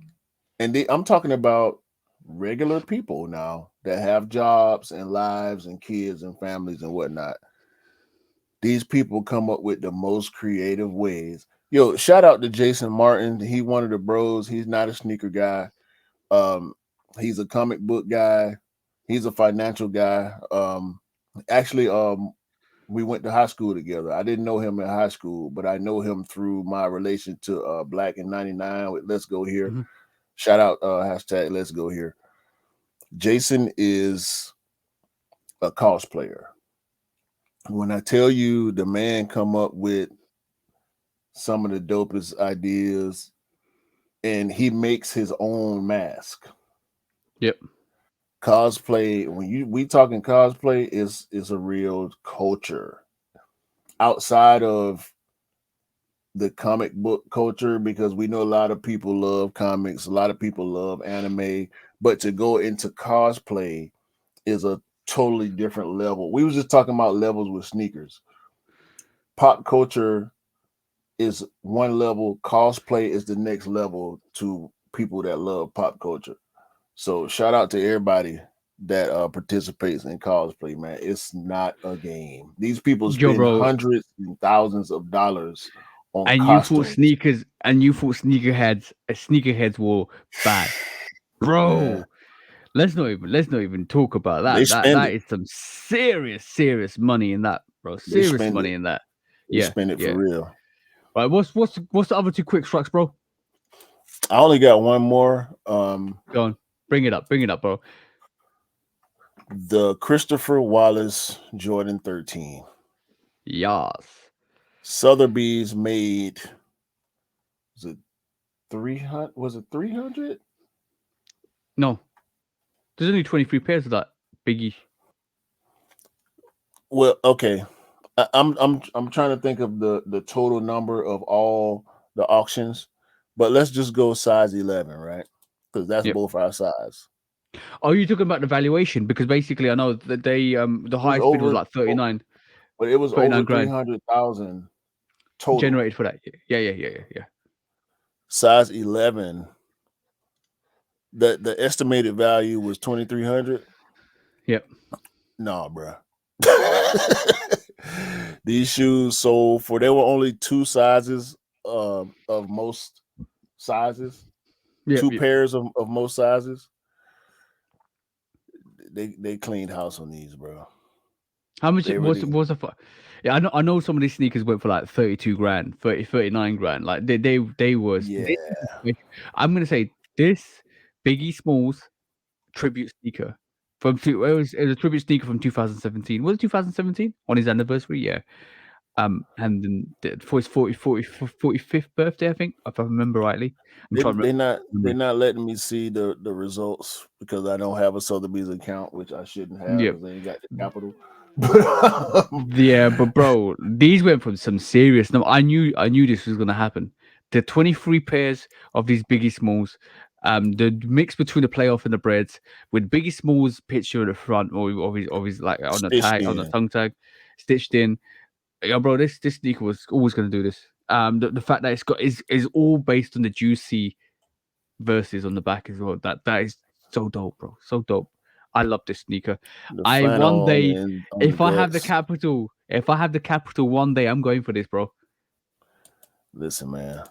and I'm talking about regular people now that have jobs and lives and kids and families and whatnot. These people come up with the most creative ways. Yo, shout out to Jason Martin. He one of the bros. He's not a sneaker guy. Um, he's a comic book guy. He's a financial guy. Actually, we went to high school together. I didn't know him in high school, but I know him through my relation to Black in 99 with Let's Go Here. mhm. Shout out hashtag Let's Go Here. Jason is a cosplayer. When I tell you the man come up with some of the dopest ideas and he makes his own mask. Yep. Cosplay, when we talking cosplay, is a real culture outside of the comic book culture, because we know a lot of people love comics, a lot of people love anime, but to go into cosplay is a totally different level. We was just talking about levels with sneakers. Pop culture is one level, cosplay is the next level to people that love pop culture. So shout out to everybody that participates in cosplay, man. It's not a game. These people Yo, spend bro, hundreds and thousands of dollars on and costumes. you thought sneakerheads were bad, Man, bro. Let's not even talk about they that. That spend that it. is some serious money in that, bro. They Serious spend it. money in that. They Yeah, spend it for yeah. real. Right. What's the other two quick strikes, bro? I only got one more. Go on, bring it up, bro. The Christopher Wallace Jordan 13. Yas. Sotheby's made, was it 300? Was it 300? No, there's only 23 pairs of that biggie. Well, okay. I'm trying to think of the total number of all the auctions, but let's just go size 11, right? Because that's Yep. both our size. Oh, you talking about the valuation? Because basically, I know that the It was highest bid was over, like 39, but it was 39 over grand 300,000 total. generated for that. Yeah. Size 11, the estimated value was 2,300. Yep. Nah, bro. These shoes sold for, there were only two sizes of most sizes, Yep. two Yep. pairs of most sizes. They cleaned house on these, bro. How much They really, was the? Yeah, I know some of these sneakers went for like 32 grand, 39 grand. Like they were. yeah. I'm gonna say this Biggie Smalls tribute sneaker it was a tribute sneaker from 2017. Was it 2017 on his anniversary? Yeah. And then for his 45th birthday, I think, if I remember rightly. I'm They trying to they not they're remember. not letting me see the results because I don't have a Sotheby's account, which I shouldn't have Yep. because they ain't got the capital. But Yeah, but bro, these went from some serious. No, I knew this was gonna happen. The 23 pairs of these Biggie Smalls, the mix between the playoff and the breads, with Biggie Smalls picture at the front, or his like on the stitched tag, on the in. tongue tag, stitched in. Yeah, bro, this sneaker was always gonna do this. The fact that it's got is all based on the juicy verses on the back as well. That is so dope, bro. So dope. I love this sneaker. The I one flannel day, and on the if I have the guts. capital, if I have the capital one day, I'm going for this, bro. Listen, man.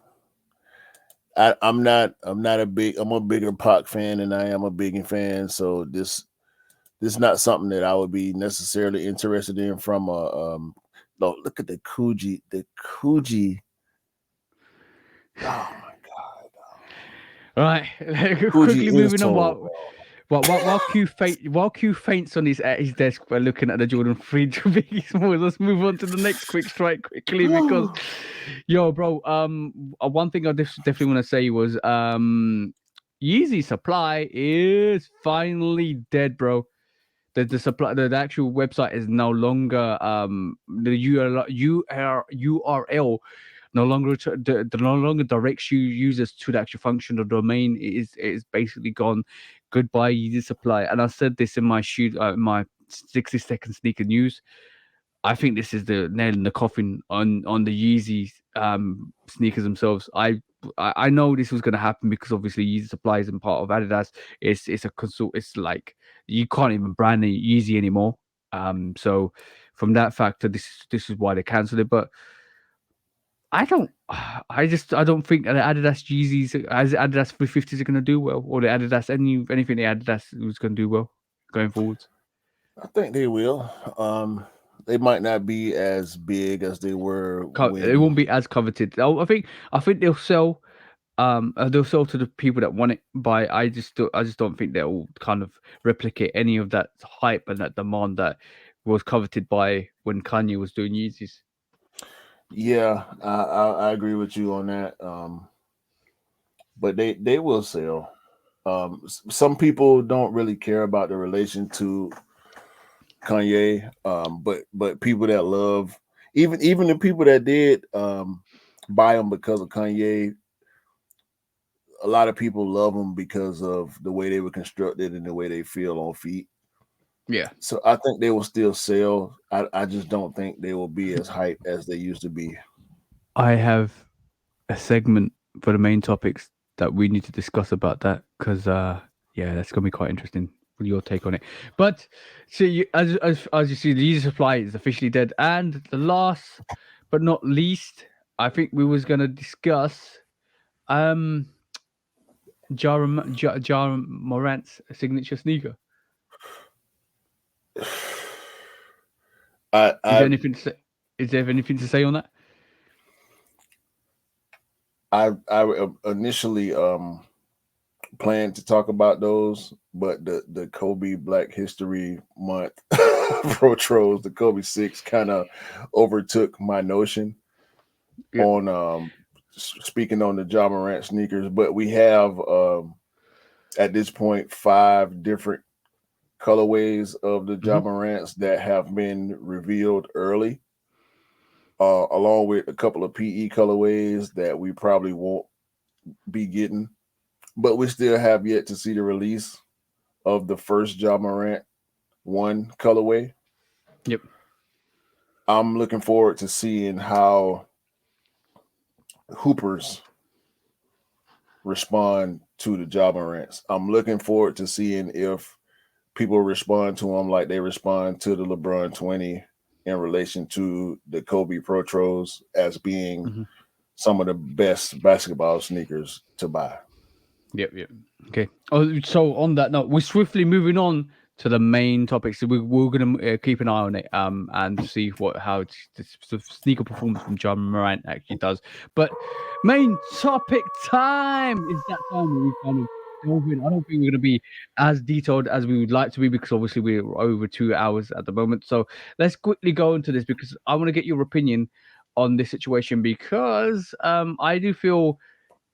I'm not a big I'm a bigger Pac fan than I am a Biggie fan. So this is not something that I would be necessarily interested in from a no, look at the Coogee. The Coogee. Oh my god. All right, Coogee quickly moving on. insole, While bro. Q faints on his desk by looking at the Jordan 3 Biggie Smalls. Let's move on to the next quick strike quickly because, yo, bro. One thing I definitely want to say was Yeezy supply is finally dead, bro. The supply the actual website is no longer the URL no longer no longer directs you users to the actual function. The domain is basically gone. Goodbye user supply. And I said this in my 60-second sneaker news. I think this is the nail in the coffin on the Yeezy sneakers themselves. I know this was going to happen because obviously Yeezy supply isn't part of Adidas. It's a consult. It's like you can't even brand it Yeezy anymore. So from that factor, this is why they cancelled it. But I don't. I don't think the Adidas Yeezys as Adidas 350s are going to do well, or the Adidas anything the Adidas was going to do well going forwards. I think they will. They might not be as big as they were It when. won't be as coveted. I think they'll sell to the people that want it. But I just don't think they'll kind of replicate any of that hype and that demand that was coveted by when Kanye was doing Yeezys. Yeah, I agree with you on that. But they will sell. Some people don't really care about the relation to Kanye, but people that love, even the people that did buy them because of Kanye, a lot of people love them because of the way they were constructed and the way they feel on feet. Yeah, So I think they will still sell. I just don't think they will be as hype as they used to be. I have a segment for the main topics that we need to discuss about that because yeah, that's gonna be quite interesting. With your take on it, but so as you see, the user supply is officially dead, and the last but not least, I think we was gonna discuss um Jara Morant's signature sneaker. I Is there I anything to say? Is there anything to say on that? I initially planned to talk about those, but the Kobe Black History Month pro trolls, the Kobe 6 kind of overtook my notion Yep. on speaking on the Ja Morant sneakers. But we have at this point 5 different colorways of the Ja Hmm. Morants that have been revealed early, along with a couple of PE colorways that we probably won't be getting. But we still have yet to see the release of the first Ja Morant one colorway. Yep. I'm looking forward to seeing how Hoopers respond to the Ja Morants. I'm looking forward to seeing if people respond to them like they respond to the LeBron 20 in relation to the Kobe Pro Tros as being Hmm. some of the best basketball sneakers to buy. Yep. Yep. Okay. Oh, so on that note, we're swiftly moving on to the main topic. So we're gonna keep an eye on it, and see how the sneaker performance from John Morant actually does. But main topic time is that time where we kind of delve in. I don't think we're gonna be as detailed as we would like to be because obviously we're over 2 hours at the moment. So let's quickly go into this because I want to get your opinion on this situation because I do feel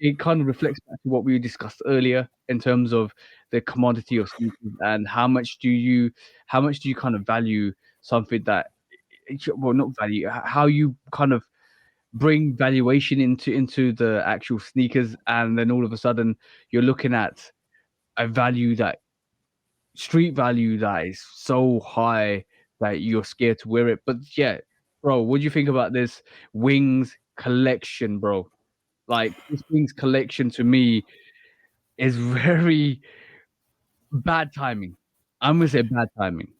it kind of reflects back to what we discussed earlier in terms of the commodity of sneakers and how much do you kind of value something that, well, not value, how you kind of bring valuation into the actual sneakers, and then all of a sudden you're looking at a value that street value that is so high that you're scared to wear it. But yeah, bro, what do you think about this Wings collection, bro? Like this Wings collection to me is very bad timing. I'm gonna say bad timing.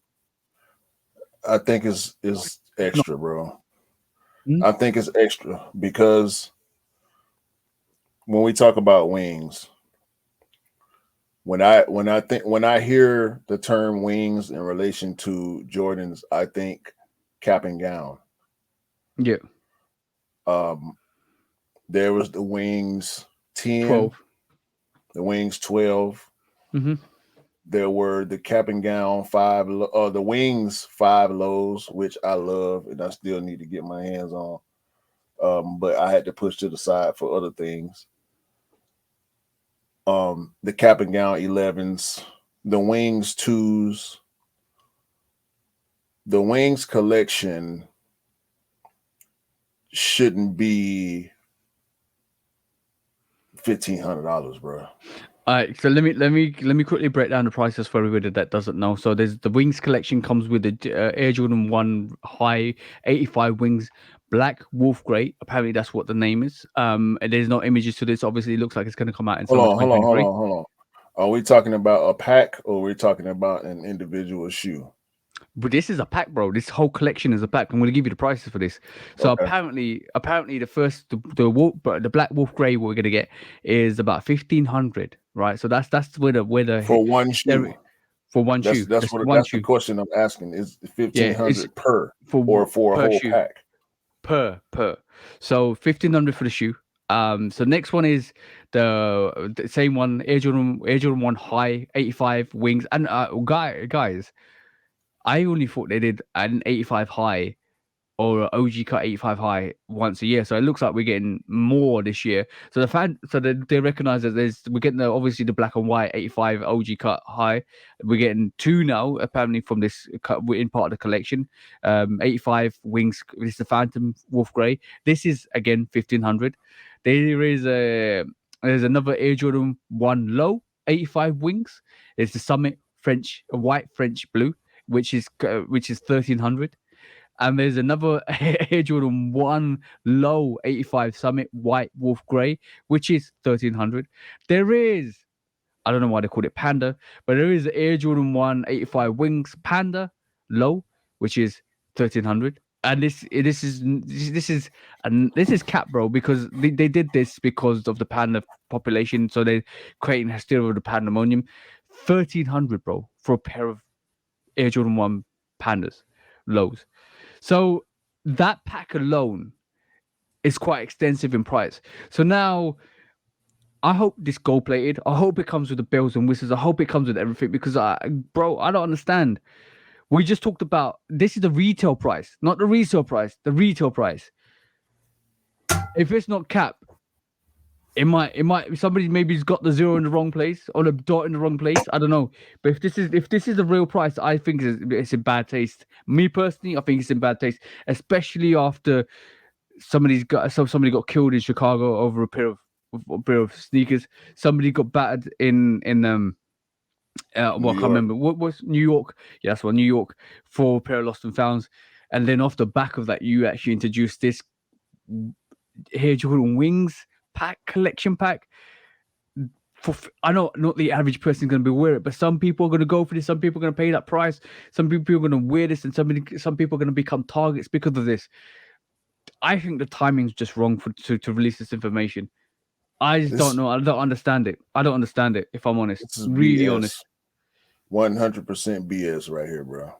I think it's If not, extra, bro. hmm? I think it's extra because when we talk about wings, when I hear the term wings in relation to Jordans, I think cap and gown. Yeah, Um, there was the wings 10, 12. the wings 12. Mm-hmm. There were the cap and gown the wings five lows, which I love and I still need to get my hands on. But I had to push to the side for other things. The cap and gown 11s, the wings twos, the wings collection shouldn't be $1,500, bro. All right, so let me quickly break down the prices for everybody that doesn't know. So there's the Wings collection comes with the Air Jordan 1 High 85 Wings Black Wolf Grey. Apparently that's what the name is. And there's no images to this. Obviously, it looks like it's going to come out in Hold summer on, hold on, hold 2023. on, hold on. Are we talking about a pack or are we talking about an individual shoe? But this is a pack, bro. This whole collection is a pack. I'm going to give you the prices for this. So Okay. apparently, the first the Black Wolf Grey we're going to get is about 1,500, right? So that's For one there shoe. for one That's shoe. that's That's what one that's the shoe. question I'm asking. Is Yeah, fifteen it's hundred per for or for a per whole shoe. pack? Per. So 1,500 for the shoe. So next one is the same one, Air Jordan 1 High 85 Wings. And guys, I only thought they did an 85 High or a OG cut 85 high once a year. So it looks like we're getting more this year. So they recognize that we're getting obviously the black and white 85 OG cut high. We're getting two now apparently from this cut in part of the collection. 85 wings. This is the Phantom Wolf Grey. This is again 1,500. There is there's another Air Jordan 1 low 85 wings. It's the Summit French white French blue, which is 1,300. And there's another Air Jordan 1 low 85 Summit white wolf grey, which is 1,300. There is, I don't know why they called it Panda, but there is Air Jordan 1 85 Wings Panda low, which is 1,300. And this is cap, bro, because they did this because of the panda population. So they creating hysteria of the pandemonium. 1,300, bro, for a pair of Air Jordan 1 pandas lows. So that pack alone is quite extensive in price. So now I hope this gold plated. I hope it comes with the bells and whistles. I hope it comes with everything because bro, I don't understand. We just talked about this is the retail price, not the resale price. The retail price. If it's not cap, it might somebody maybe's got the zero in the wrong place or the dot in the wrong place. I don't know. But if this is the real price, I think it's in bad taste. Me personally, I think it's in bad taste, especially after somebody got killed in Chicago over a pair of sneakers. Somebody got battered New well, I can't York. remember what was New York. Yeah, that's one, New York, for a pair of lost and founds. And then off the back of that, you actually introduced this here Jordan Wings pack collection pack. I know not the average person is going to be wear it, but some people are going to go for this. Some people are going to pay that price. Some people are going to wear this, and some people are going to become targets because of this. I think the timing's just wrong to release this information. I just don't This know. I don't understand it. I don't understand it. If I'm honest, this is really honest. BS. 100% BS right here, bro.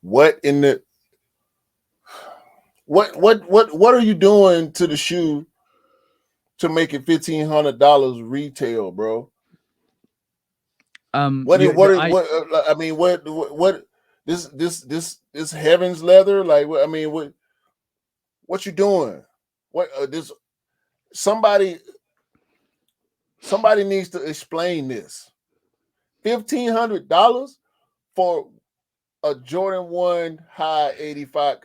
What in the what are you doing to the shoe to make it $1,500 retail, bro? I mean what this heaven's leather like what I mean what you doing? What this somebody somebody needs to explain this. $1,500 for a Jordan 1 high 85.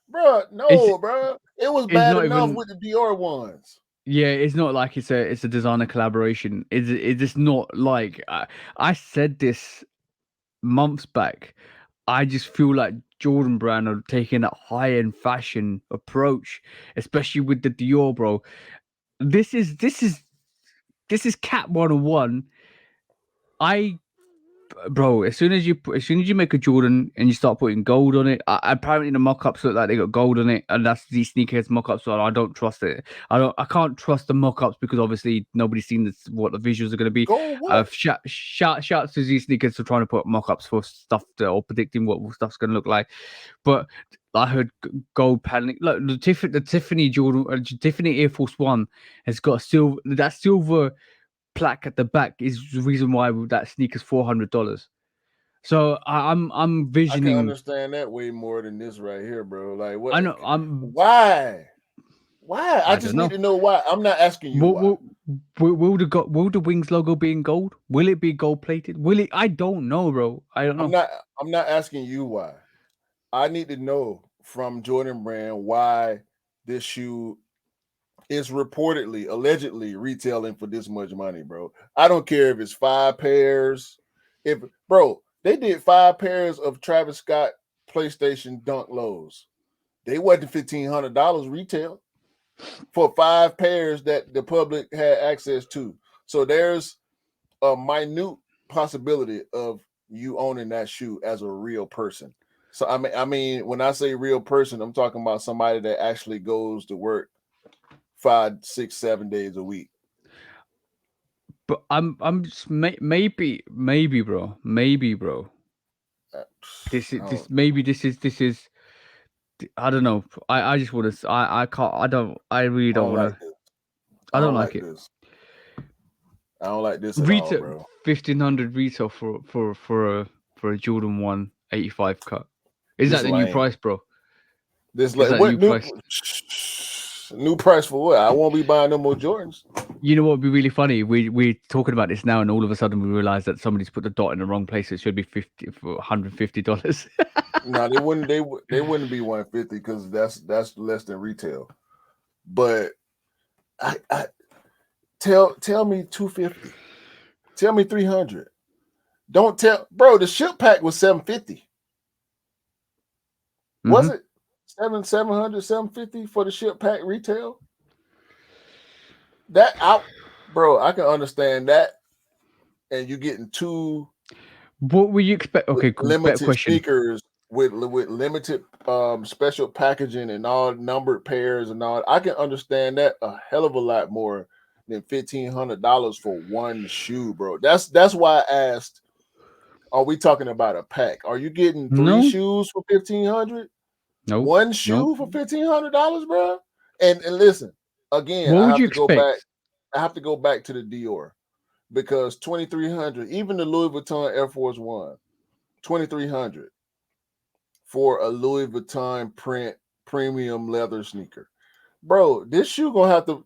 Bro, It's no, bro. It was it's bad not enough even. with the Dior ones. Yeah, it's not like it's a designer collaboration. It's just not like I said this months back. I just feel like Jordan Brand are taking that high end fashion approach, especially with the Dior, bro. This is this is this is Cat 101. I Bro, as soon as you make a Jordan and you start putting gold on it, apparently the mock-ups look like they got gold on it, and that's these sneakers mock-ups. So I don't trust it. I can't trust the mock-ups because obviously nobody's seen this, what the visuals are going to be. Go what? Shouts to these sneakers for trying to put mock-ups for stuff or predicting what stuff's going to look like. But I heard gold paneling. Look, the Tiffany Jordan, Tiffany Air Force One has got a silver. That silver plaque at the back is the reason why that sneaker's $400. So I'm I can visioning. understand that way more than this right here, bro. Like I what? know I'm. Why? Why? I I just don't need know. to know why. I'm not asking you Will why. will, will the Wings logo be in gold? Will it be gold plated? Will it? I don't know, bro. I don't I'm know. not I'm not asking you why. I need to know from Jordan Brand why this shoe is reportedly, allegedly retailing for this much money, bro. I don't care if it's 5 pairs. If bro, they did 5 pairs of Travis Scott PlayStation Dunk Lows. They wasn't $1,500 retail for 5 pairs that the public had access to. So there's a minute possibility of you owning that shoe as a real person. So I mean, when I say real person, I'm talking about somebody that actually goes to work 5, 6, 7 days a week. But I'm just maybe, bro. Maybe, bro. Uh, This I is don't, this maybe this is. I don't know. I just want to. I can't. I don't. I really I don't don't want like to. this. I I don't don't like like it. this. I don't like this at all, Retail bro. 1,500 retail for a Jordan 185 cut. Is that This the new lame. price, bro? This Is like that the what new new price? new price for what? I won't be buying no more Jordans. You know what would be really funny? We're talking about this now, and all of a sudden we realize that somebody's put the dot in the wrong place. It should be 50 for $150. No, they wouldn't be 150 because that's less than retail. But I tell me 250. Tell me 300. Don't tell bro, the ship pack was 750. Was Hmm. it 700, 750 for the ship pack retail? That out bro, I can understand that. And you getting two What were you expect? Okay, better limited question. sneakers with limited special packaging and all numbered pairs and all. I can understand that a hell of a lot more than $1,500 for one shoe, bro. That's why I asked, are we talking about a pack? Are you getting three No, shoes for 1,500? no, One no. shoe for $1,500, bro? And listen, again, What I would have you to go back. expect? I have to go back to the Dior because 2,300, even the Louis Vuitton Air Force One, 2,300 for a Louis Vuitton print premium leather sneaker. Bro, this shoe gonna have to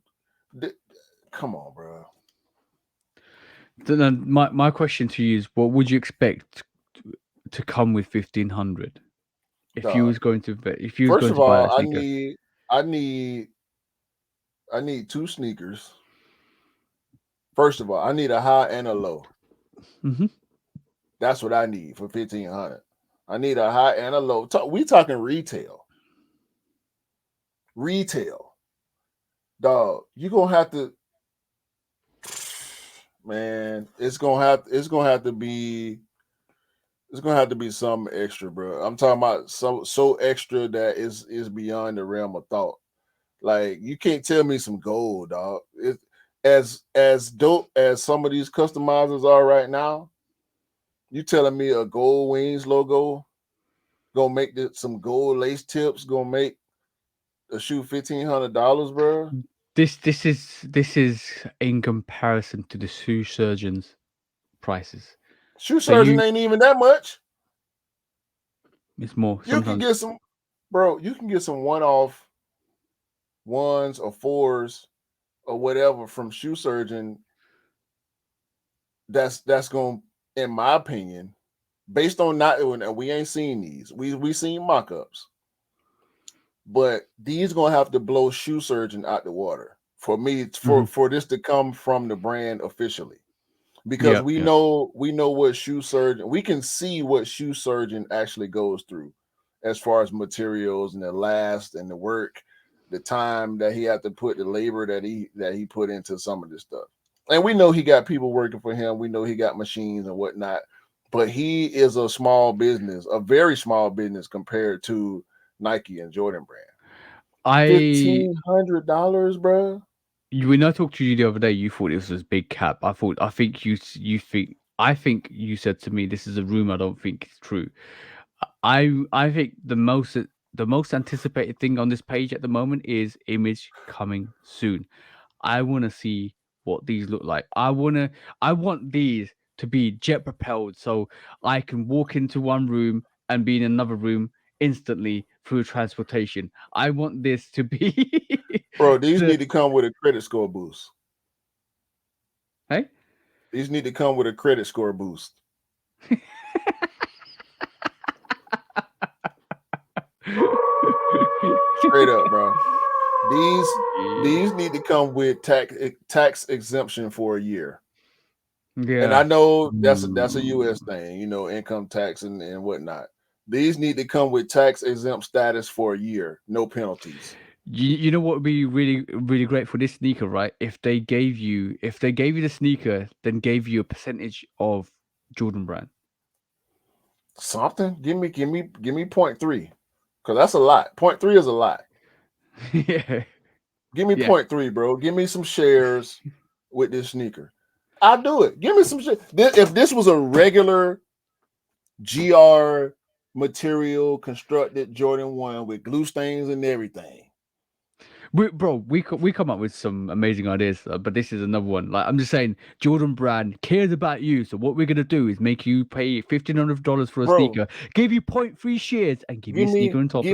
come on, bro. Then my question to you is, what would you expect to come with 1,500 if you Dog. was going to if you was First going of to buy all, that sneaker? I need I need two sneakers. First of all, I need a high and a low. Hmm. That's what I need for 1,500. I need a high and a low. We talking retail. Retail. Dog, you gonna have to man, it's gonna have to be something extra, bro. I'm talking about so extra that is beyond the realm of thought. Like you can't tell me some gold, dog. As dope as some of these customizers are right now, you telling me a gold wings logo gonna make some gold lace tips gonna make a shoe $1,500, bro? This is in comparison to the shoe surgeons prices. Shoe So surgeon you ain't even that much. it's more You can sometimes. get some, bro. You can get some one-off ones or fours or whatever from shoe surgeon. That's going, in my opinion, based on not, and we ain't seen these. We seen mock-ups, but these gonna have to blow Shoe Surgeon out the water for me Mhm. for this to come from the brand officially. Because Yeah, we yeah. know what Shoe Surgeon, we can see what Shoe Surgeon actually goes through as far as materials and the last and the work, the time that he had to put, the labor that he put into some of this stuff. And we know he got people working for him. We know he got machines and whatnot, but he is a small business, a very small business compared to Nike and Jordan brand. I $1,500, bro. when I talked to you the other day, you thought this was big cap. I think you think I think you said to me this is a rumor. I don't think it's true. I think the most anticipated thing on this page at the moment is image coming soon. I want to see what these look like. I want these to be jet propelled so I can walk into one room and be in another room instantly through transportation. I want this to be Bro, these the need to come with a credit score boost. hey. These need to come with a credit score boost. Straight up, bro. These need to come with tax exemption for a year. And I Yeah. know that's a US Mm. thing, income tax and whatnot. These need to come with tax exempt status for a year, no penalties. You know what would be really really great for this sneaker, right? If they gave you the sneaker, then gave you a percentage of Jordan Brand. Something. Give me point three. Because that's a lot. Point three is a lot. Yeah, Give me yeah. point three, bro. Give me some shares with this sneaker. I'll do it. Give me some shit. If this was a regular GR material constructed Jordan 1 with glue stains and everything. We come up with some amazing ideas, but this is another one. Like I'm just saying, Jordan Brand cares about you. So what we're gonna do is make you pay $1,500 for a Bro, sneaker, give you point 0.3 shares, and give you a sneaker on top of it.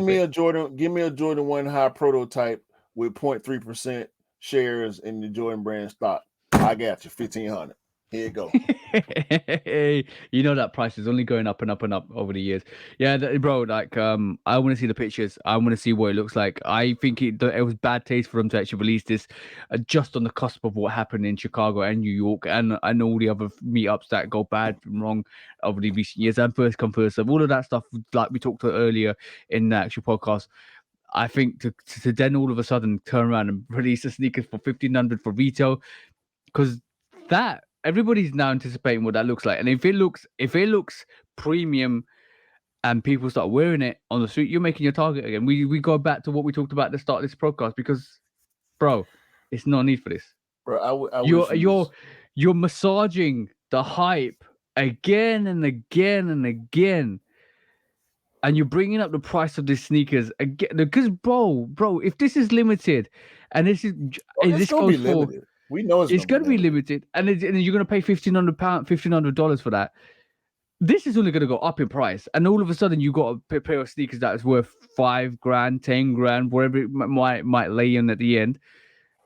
give me a Jordan 1 high prototype with 0.3% shares in the Jordan brand stock. I got you 1,500. Here you go. You know that price is only going up and up and up over the years. Yeah, bro. Like, I want to see the pictures. I want to see what it looks like. I think it was bad taste for them to actually release this just on the cusp of what happened in Chicago and New York and all the other meetups that go bad and wrong over the recent years. And first come first serve, all of that stuff, like we talked about earlier in the actual podcast. I think to then all of a sudden turn around and release the sneakers for 1,500 for retail, because that everybody's now anticipating what that looks like. And if it looks premium and people start wearing it on the street, you're making your target again. We go back to what we talked about at the start of this podcast because, bro, it's no need for this. Bro, I wish You're you you're was. you're massaging the hype again and again and again, and you're bringing up the price of these sneakers again. Because, bro, if this is limited, and Oh, and it's this gonna be goes for limited. We know it's it's gonna be going to be limited. limited, and you're going to pay £1,500, $1,500 for that. This is only going to go up in price, and all of a sudden you got a pair of sneakers that is worth 5 grand, 10 grand, whatever it might lay in at the end,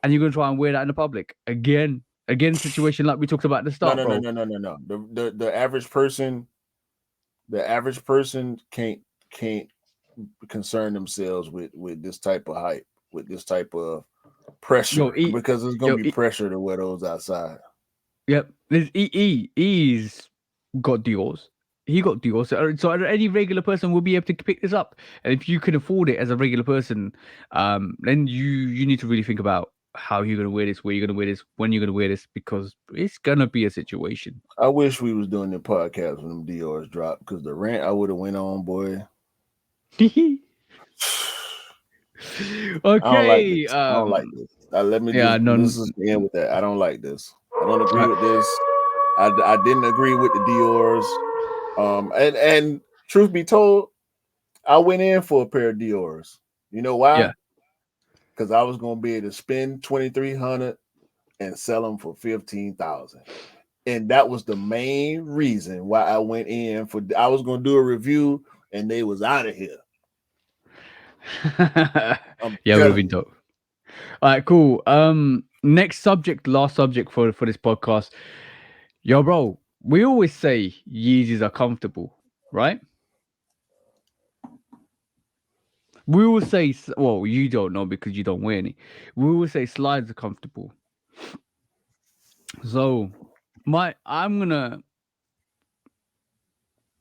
and you're going to try and wear that in the public again. Situation like we talked about at the No, start, no, no, bro. no, no, no, no. The average person can't concern themselves with this type of hype, with this type of Yo, pressure, because there's gonna yo, be pressure to wear those outside. yep. There's he's got Dior's. He got Dior. So any regular person will be able to pick this up. And if you can afford it as a regular person, then you need to really think about how you're gonna wear this, where you're gonna wear this, when you're gonna wear this, because it's gonna be a situation. I wish we was doing the podcast when them DRs dropped, because the rant I would have went on, boy. I don't like Okay. this. I don't like this. Let me Yeah, just none. This is the end with that. I don't like this. I don't agree with this. I didn't agree with the Dior's. And truth be told, I went in for a pair of Dior's. You know Yeah. why? Because I was gonna be able to spend 2,300 and sell them for 15,000. And that was the main reason why I went in for. I was gonna do a review, and they was out of here. I'm Yeah, would have telling been you, dope. All right, cool. Next subject, last subject for this podcast. Yo, bro, we always say Yeezys are comfortable. right? We will say, well, you don't know because you don't wear any. We will say slides are comfortable. So, I'm gonna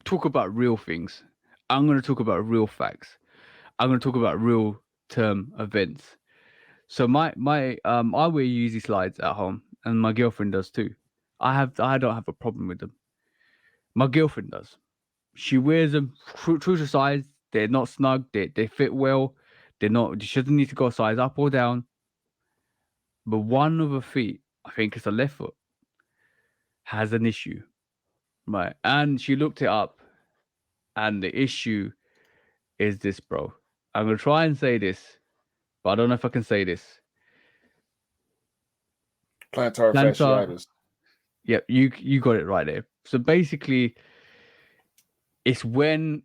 talk about real things. I'm gonna talk about real facts. I'm gonna talk about real term events. So I wear Yeezy slides at home, and my girlfriend does too. I don't have a problem with them. My girlfriend does. She wears them true to size. They're not snug. They fit well. They're not. She doesn't need to go size up or down. But one of her feet, I think it's the left foot, has an issue, right? And she looked it up, and the issue is this, bro. I'm gonna try and say this, but I don't know if I can say this. Plantar Plantar. fasciitis. Yep, you got it right there. So basically, it's when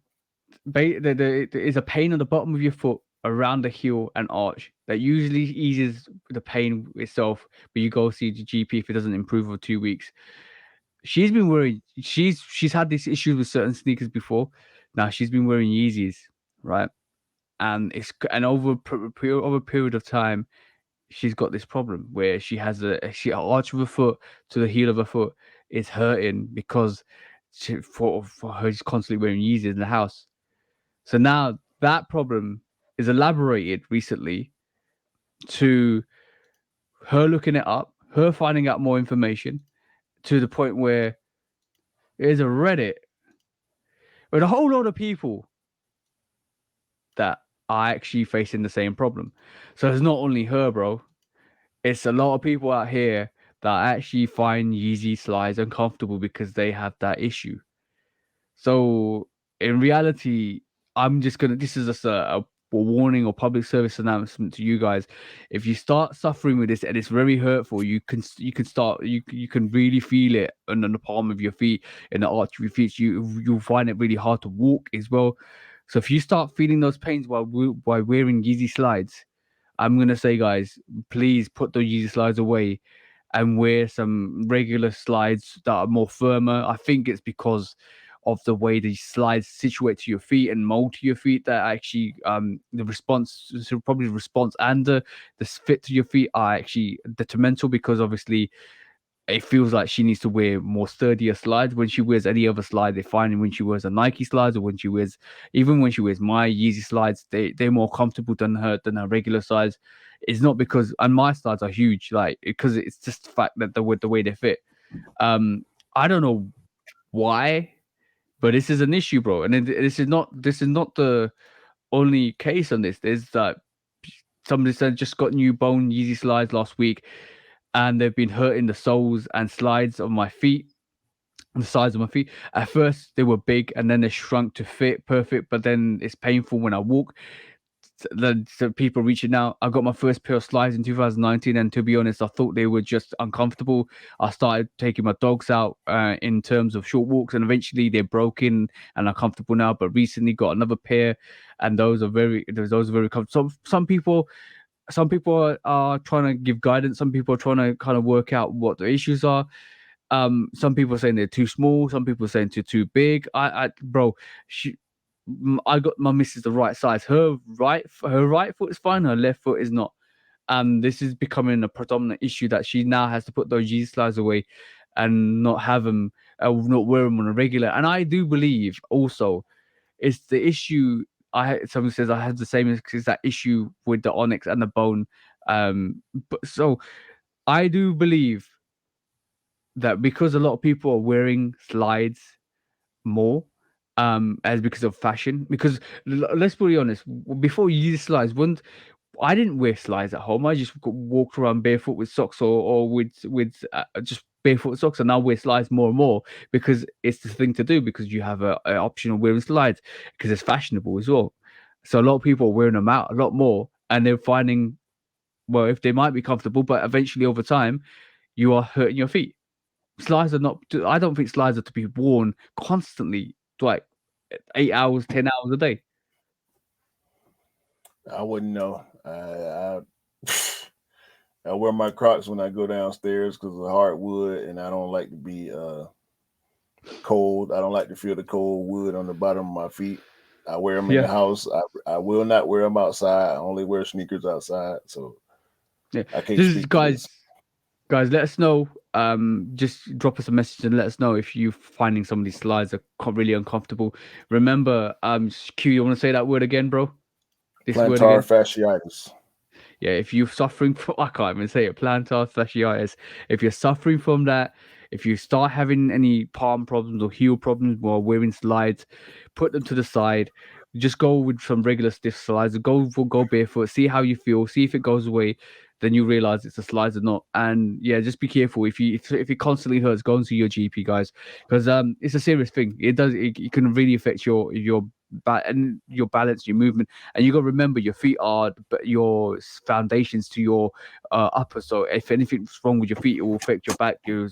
there is a pain on the bottom of your foot around the heel and arch that usually eases the pain itself, but you go see the GP if it doesn't improve for 2 weeks. She's been wearing she's had these issues with certain sneakers before. Now she's been wearing Yeezys, right? And over a period of time, she's got this problem where she has a arch of her foot to the heel of her foot is hurting because for her just constantly wearing Yeezys in the house. So now that problem is elaborated recently to her looking it up, her finding out more information to the point where there's a Reddit with a whole lot of people that are actually facing the same problem. So it's not only her, bro. It's a lot of people out here that actually find Yeezy slides uncomfortable because they have that issue. So in reality, I'm just gonna. This is just a warning or public service announcement to you guys. If you start suffering with this and it's very hurtful, you can really feel it on the palm of your feet, in the arch of your feet. You'll find it really hard to walk as well. So if you start feeling those pains while wearing Yeezy slides, I'm gonna say, guys, please put those Yeezy slides away and wear some regular slides that are more firmer. I think it's because of the way the slides situate to your feet and mold to your feet that actually the response, so probably the response and the fit to your feet are actually detrimental, because obviously it feels like she needs to wear more sturdier slides. When she wears any other slide, they find when she wears a Nike slides, or even when she wears my Yeezy slides, they're more comfortable than her regular size. It's not because, and my slides are huge, like, because it's just the fact that the way they fit. Um, I don't know why, but this is an issue, bro. And this is not the only case on this. There's that somebody said just got new bone Yeezy slides last week, and they've been hurting the soles and slides of my feet, the size of my feet. At first, they were big, and then they shrunk to fit perfect. But then it's painful when I walk. So people reaching out. I got my first pair of slides in 2019, and to be honest, I thought they were just uncomfortable. I started taking my dogs out in terms of short walks, and eventually they're broken and uncomfortable now. But recently got another pair, and those are very comfortable. Some people are trying to give guidance. Some people are trying to kind of work out what the issues are. Some people are saying they're too small. Some people are saying they're too big. Bro, she, I got my missus the right size. Her right foot is fine. Her left foot is not. This is becoming a predominant issue that she now has to put those G slides away and not have them, not wear them on a regular. And I do believe also it's the issue. Someone says I had the same exact issue with the onyx and the bone. But so I do believe that because a lot of people are wearing slides more, as because of fashion. Because let's be honest, before you use slides, when I didn't wear slides at home, I just walked around barefoot with socks, or with just barefoot socks, and now wear slides more and more because it's the thing to do, because you have a option of wearing slides because it's fashionable as well. So a lot of people are wearing them out a lot more, and they're finding, well, if they might be comfortable, but eventually over time you are hurting your feet. Slides are not. I don't think slides are to be worn constantly, like 8 hours, 10 hours a day. I wouldn't know. I wear my Crocs when I go downstairs because of hardwood, and I don't like to be cold. I don't like to feel the cold wood on the bottom of my feet. I wear them in Yeah, the house. I will not wear them outside. I only wear sneakers outside. So yeah. I can't Just speak to guys, this. let us know. Just drop us a message and let us know if you finding some of these slides are really uncomfortable. Remember, Q, you want to say that word again, bro? This word Plantar again? fasciitis. Yeah, if you're suffering from, I can't even say it, plantar fasciitis. If you're suffering from that, if you start having any palm problems or heel problems while wearing slides, put them to the side. Just go with some regular stiff slides. Go barefoot. See how you feel. See if it goes away. Then you realize it's the slides or not. And yeah, just be careful. If it constantly hurts, go and see your GP, guys, because it's a serious thing. It can really affect and your balance, your movement, and you got to remember your feet are your foundations to your upper. So if anything's wrong with your feet, it will affect your back, your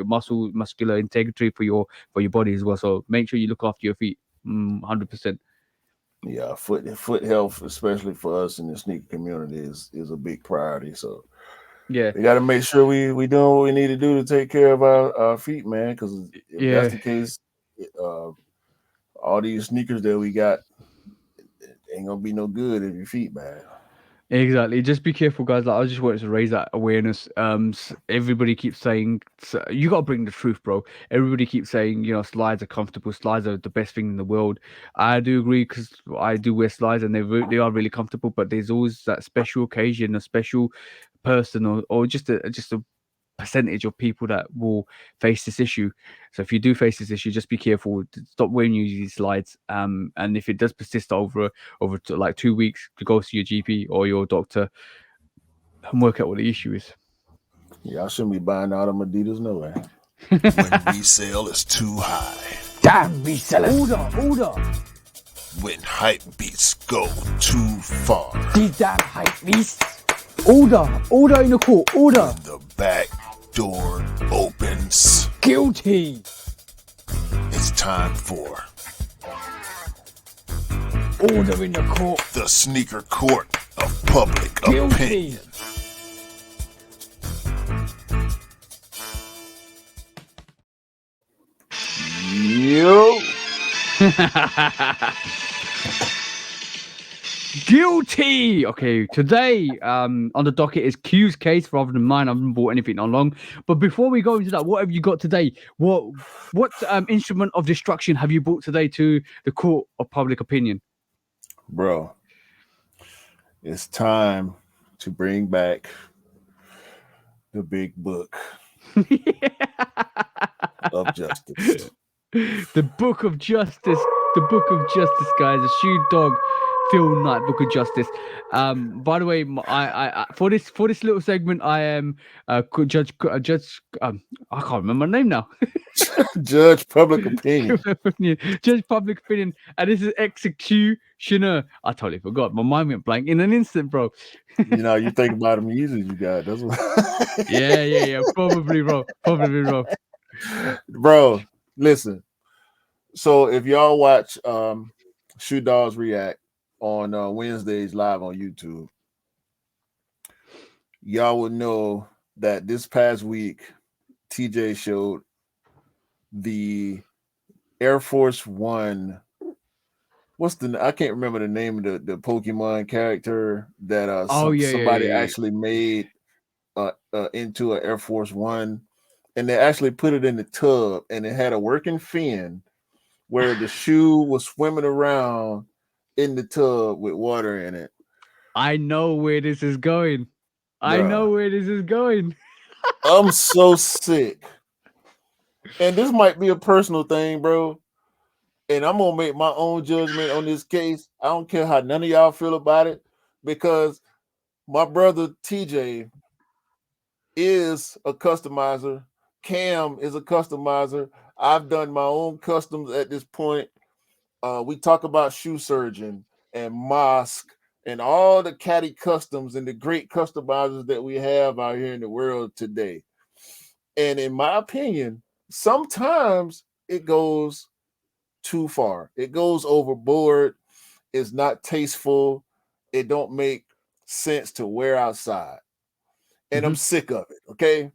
muscular integrity for your body as well. So make sure you look after your feet. 100%. Yeah, foot health, especially for us in the sneaker community, is a big priority. So Yeah, we got to make sure we doing what we need to do to take care of our feet, man. Because if that's yeah. the case, uh, all these sneakers that we got ain't gonna be no good if your feet bad. Exactly. Just be careful, guys. Like I just wanted to raise that awareness. Everybody keeps saying you got to bring the truth, bro. Everybody keeps saying slides are comfortable. Slides are the best thing in the world. I do agree because I do wear slides and they are really comfortable. But there's always that special occasion, a special person, or just a percentage of people that will face this issue. So if you do face this issue, just be careful. Stop wearing these slides. And if it does persist like 2 weeks, to go see your GP or your doctor and work out what the issue is. Y'all shouldn't be buying all them Adidas, no way. When resale is too high. Damn resellers. Order. When hype beats go too far. These damn hype beasts. Order in the court. Order. The back door opens. Guilty. It's time for Order in the court. the sneaker court of public opinion. Guilty. Yo, Guilty. Okay, today on the docket is Q's case rather than mine. I haven't bought anything on long. But before we go into that, what have you got today? What instrument of destruction have you brought today to the court of public opinion? bro, it's time to bring back the big book of justice. The Book of Justice. The Book of Justice, guys. A Shoe Dog Phil Knight Book of Justice. By the way, I for this little segment, I am judge. I can't remember my name now. Judge public opinion. Judge public opinion, and this is executioner. I totally forgot. My mind went blank in an instant, bro. You think about the music you got. That's what. Yeah. Probably, bro. Bro, listen. So if y'all watch Shoe Dogs React on Wednesdays live on YouTube, y'all would know that this past week TJ showed the Air Force One. I can't remember the name of the Pokemon character that Oh somebody yeah. actually made into an Air Force One, and they actually put it in the tub, and it had a working fin where the shoe was swimming around in the tub with water in it. I know where this is going. Bruh, Going. I'm so sick. And this might be a personal thing, bro. And I'm gonna make my own judgment on this case. I don't care how none of y'all feel about it, because my brother TJ is a customizer. Cam is a customizer. I've done my own customs at this point. We talk about shoe surgeon and mosque and all the caddy customs and the great customizers that we have out here in the world today. And in my opinion, sometimes it goes too far. It goes overboard. It's not tasteful. It don't make sense to wear outside. And I'm sick of it. Okay.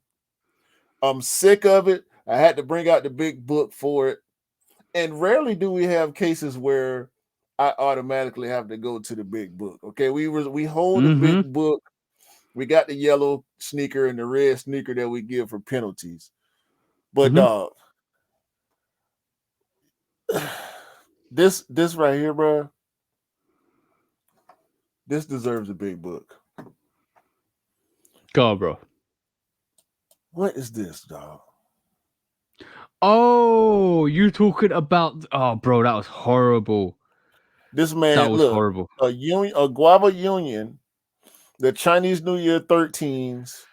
I'm sick of it. I had to bring out the big book for it. And rarely do we have cases where I automatically have to go to the big book. Okay, we hold the big Mm-hmm. book. We got the yellow sneaker and the red sneaker that we give for penalties. But Mm-hmm. dog, this right here, bro, this deserves a big book. Go on, bro. What is this, dog? Oh, you talking about? Oh, bro, that was horrible. This That man, was look, horrible. a guava union, the Chinese New Year 13s.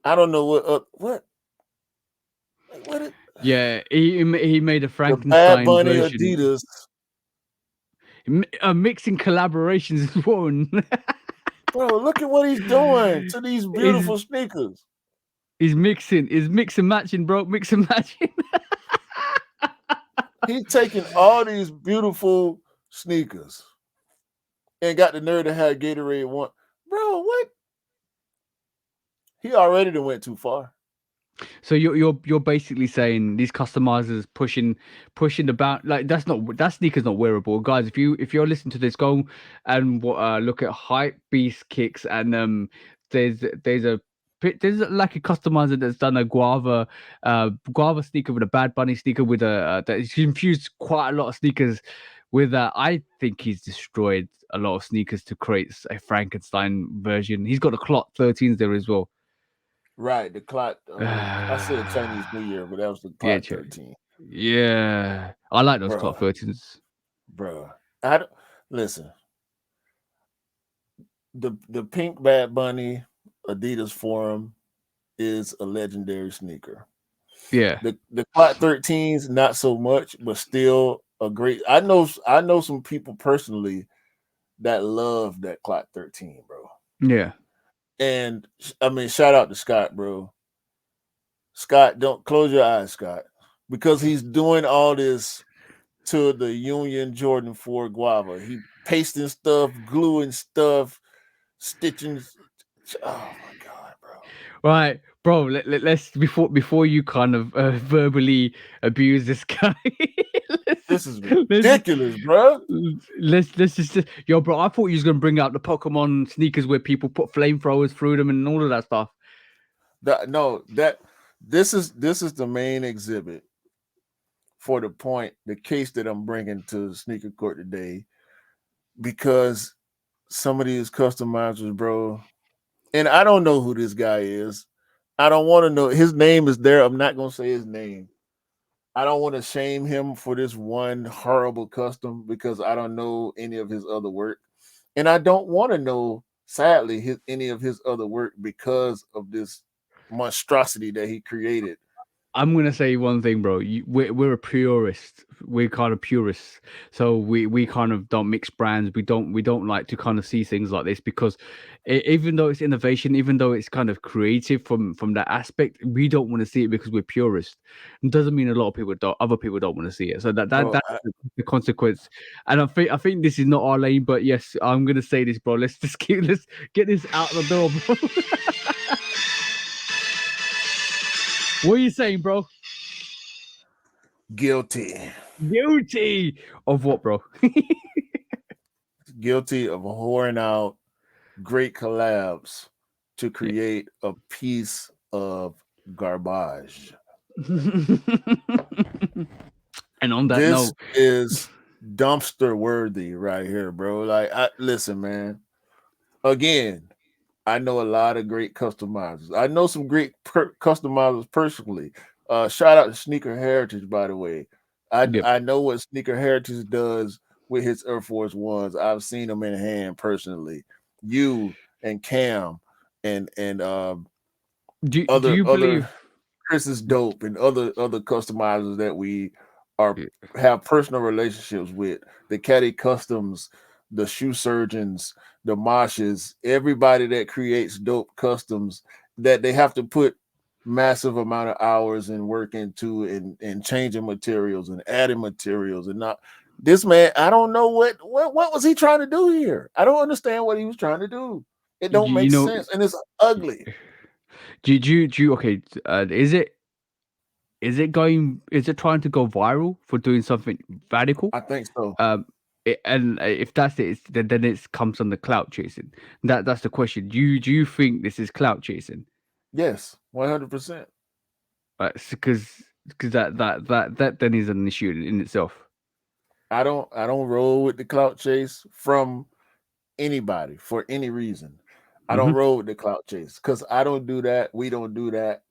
I don't know what it, Yeah, he made a the Bad Frankenstein Bunny version, Adidas. mixing collaborations as well. Bro, look at what he's doing to these He's beautiful sneakers. he's mix and matching, bro. Mix and matching. He's taking all these beautiful sneakers and got the nerve to have Gatorade one. Bro, what? He already done went too far. So you're basically saying these customizers pushing the bound, like that sneaker's not wearable, guys. If you're listening to this, go and look at hype beast kicks, and there's a there's like a customizer that's done a guava sneaker with a Bad Bunny sneaker with a that's infused quite a lot of sneakers with I think he's destroyed a lot of sneakers to create a Frankenstein version. He's got the clot 13s there as well. Right, the clock. I said Chinese New Year, but that was the Yeah, clock 13, yeah. I like those bro. clock 13s. Bro, I don't, listen. The pink Bad Bunny Adidas Forum is a legendary sneaker. Yeah, The clock 13s not so much, but still a great. I know some people personally that love that clock 13, bro. yeah. And I mean, shout out to Scott, bro. Scott, don't close your eyes, Scott, because he's doing all this to the Union Jordan 4 Guava. He pasting stuff, gluing stuff, stitching. Oh my god, bro. Right, bro. Let's before you kind of verbally abuse this guy. let's This is let's ridiculous, bro. let's just yo, bro. I thought you was gonna bring out the Pokemon sneakers where people put flamethrowers through them and all of that stuff. No, that this is the main exhibit for the case that I'm bringing to sneaker court today, because some of these customizers, bro, and I don't know who this guy is. I don't want to know. His name is there. I'm not gonna say his name. I don't want to shame him for this one horrible custom because I don't know any of his other work, and I don't want to know, sadly, any of his other work because of this monstrosity that he created. I'm gonna say one thing, bro. We're a purist. We're kind of purists, so we kind of don't mix brands. We don't like to kind of see things like this because even though it's innovation, even though it's kind of creative from that aspect, we don't want to see it because we're purists. It doesn't mean a lot of people don't. Other people don't want to see it. So Bro, that's the consequence. And I think this is not our lane, but yes, I'm gonna say this, bro. Let's get this out the door, bro. What are you saying, bro? guilty. Guilty of what, bro? Guilty of whoring out great collabs to Yeah. create a piece of garbage. And on that This note, is dumpster worthy right here, bro. Like, listen, man. Again, I know a lot of great customizers. I know some great customizers personally. Shout out to Sneaker Heritage, by the way. I yep. I know what Sneaker Heritage does with his Air Force Ones. I've seen them in hand personally. You and Cam and Do other you other believe? Chris is dope, and other customizers that we are Yeah. have personal relationships with, the Caddy Customs, the Shoe Surgeons, the Moshes, everybody that creates dope customs that they have to put massive amount of hours and work into, and changing materials and adding materials, and not this man. I don't know what was he trying to do here. I don't understand what he was trying to do. It don't You make know? sense, and it's ugly. Do you? Okay. Is it? is it going? Is it trying to go viral for doing something radical? I think so. If that's it, then it comes under clout chasing. That's the question. Do you think this is clout chasing? Yes, 100%. Right, because that then is an issue in itself. I don't roll with the clout chase from anybody for any reason. I don't Hmm. roll with the clout chase because I don't do that. We don't do that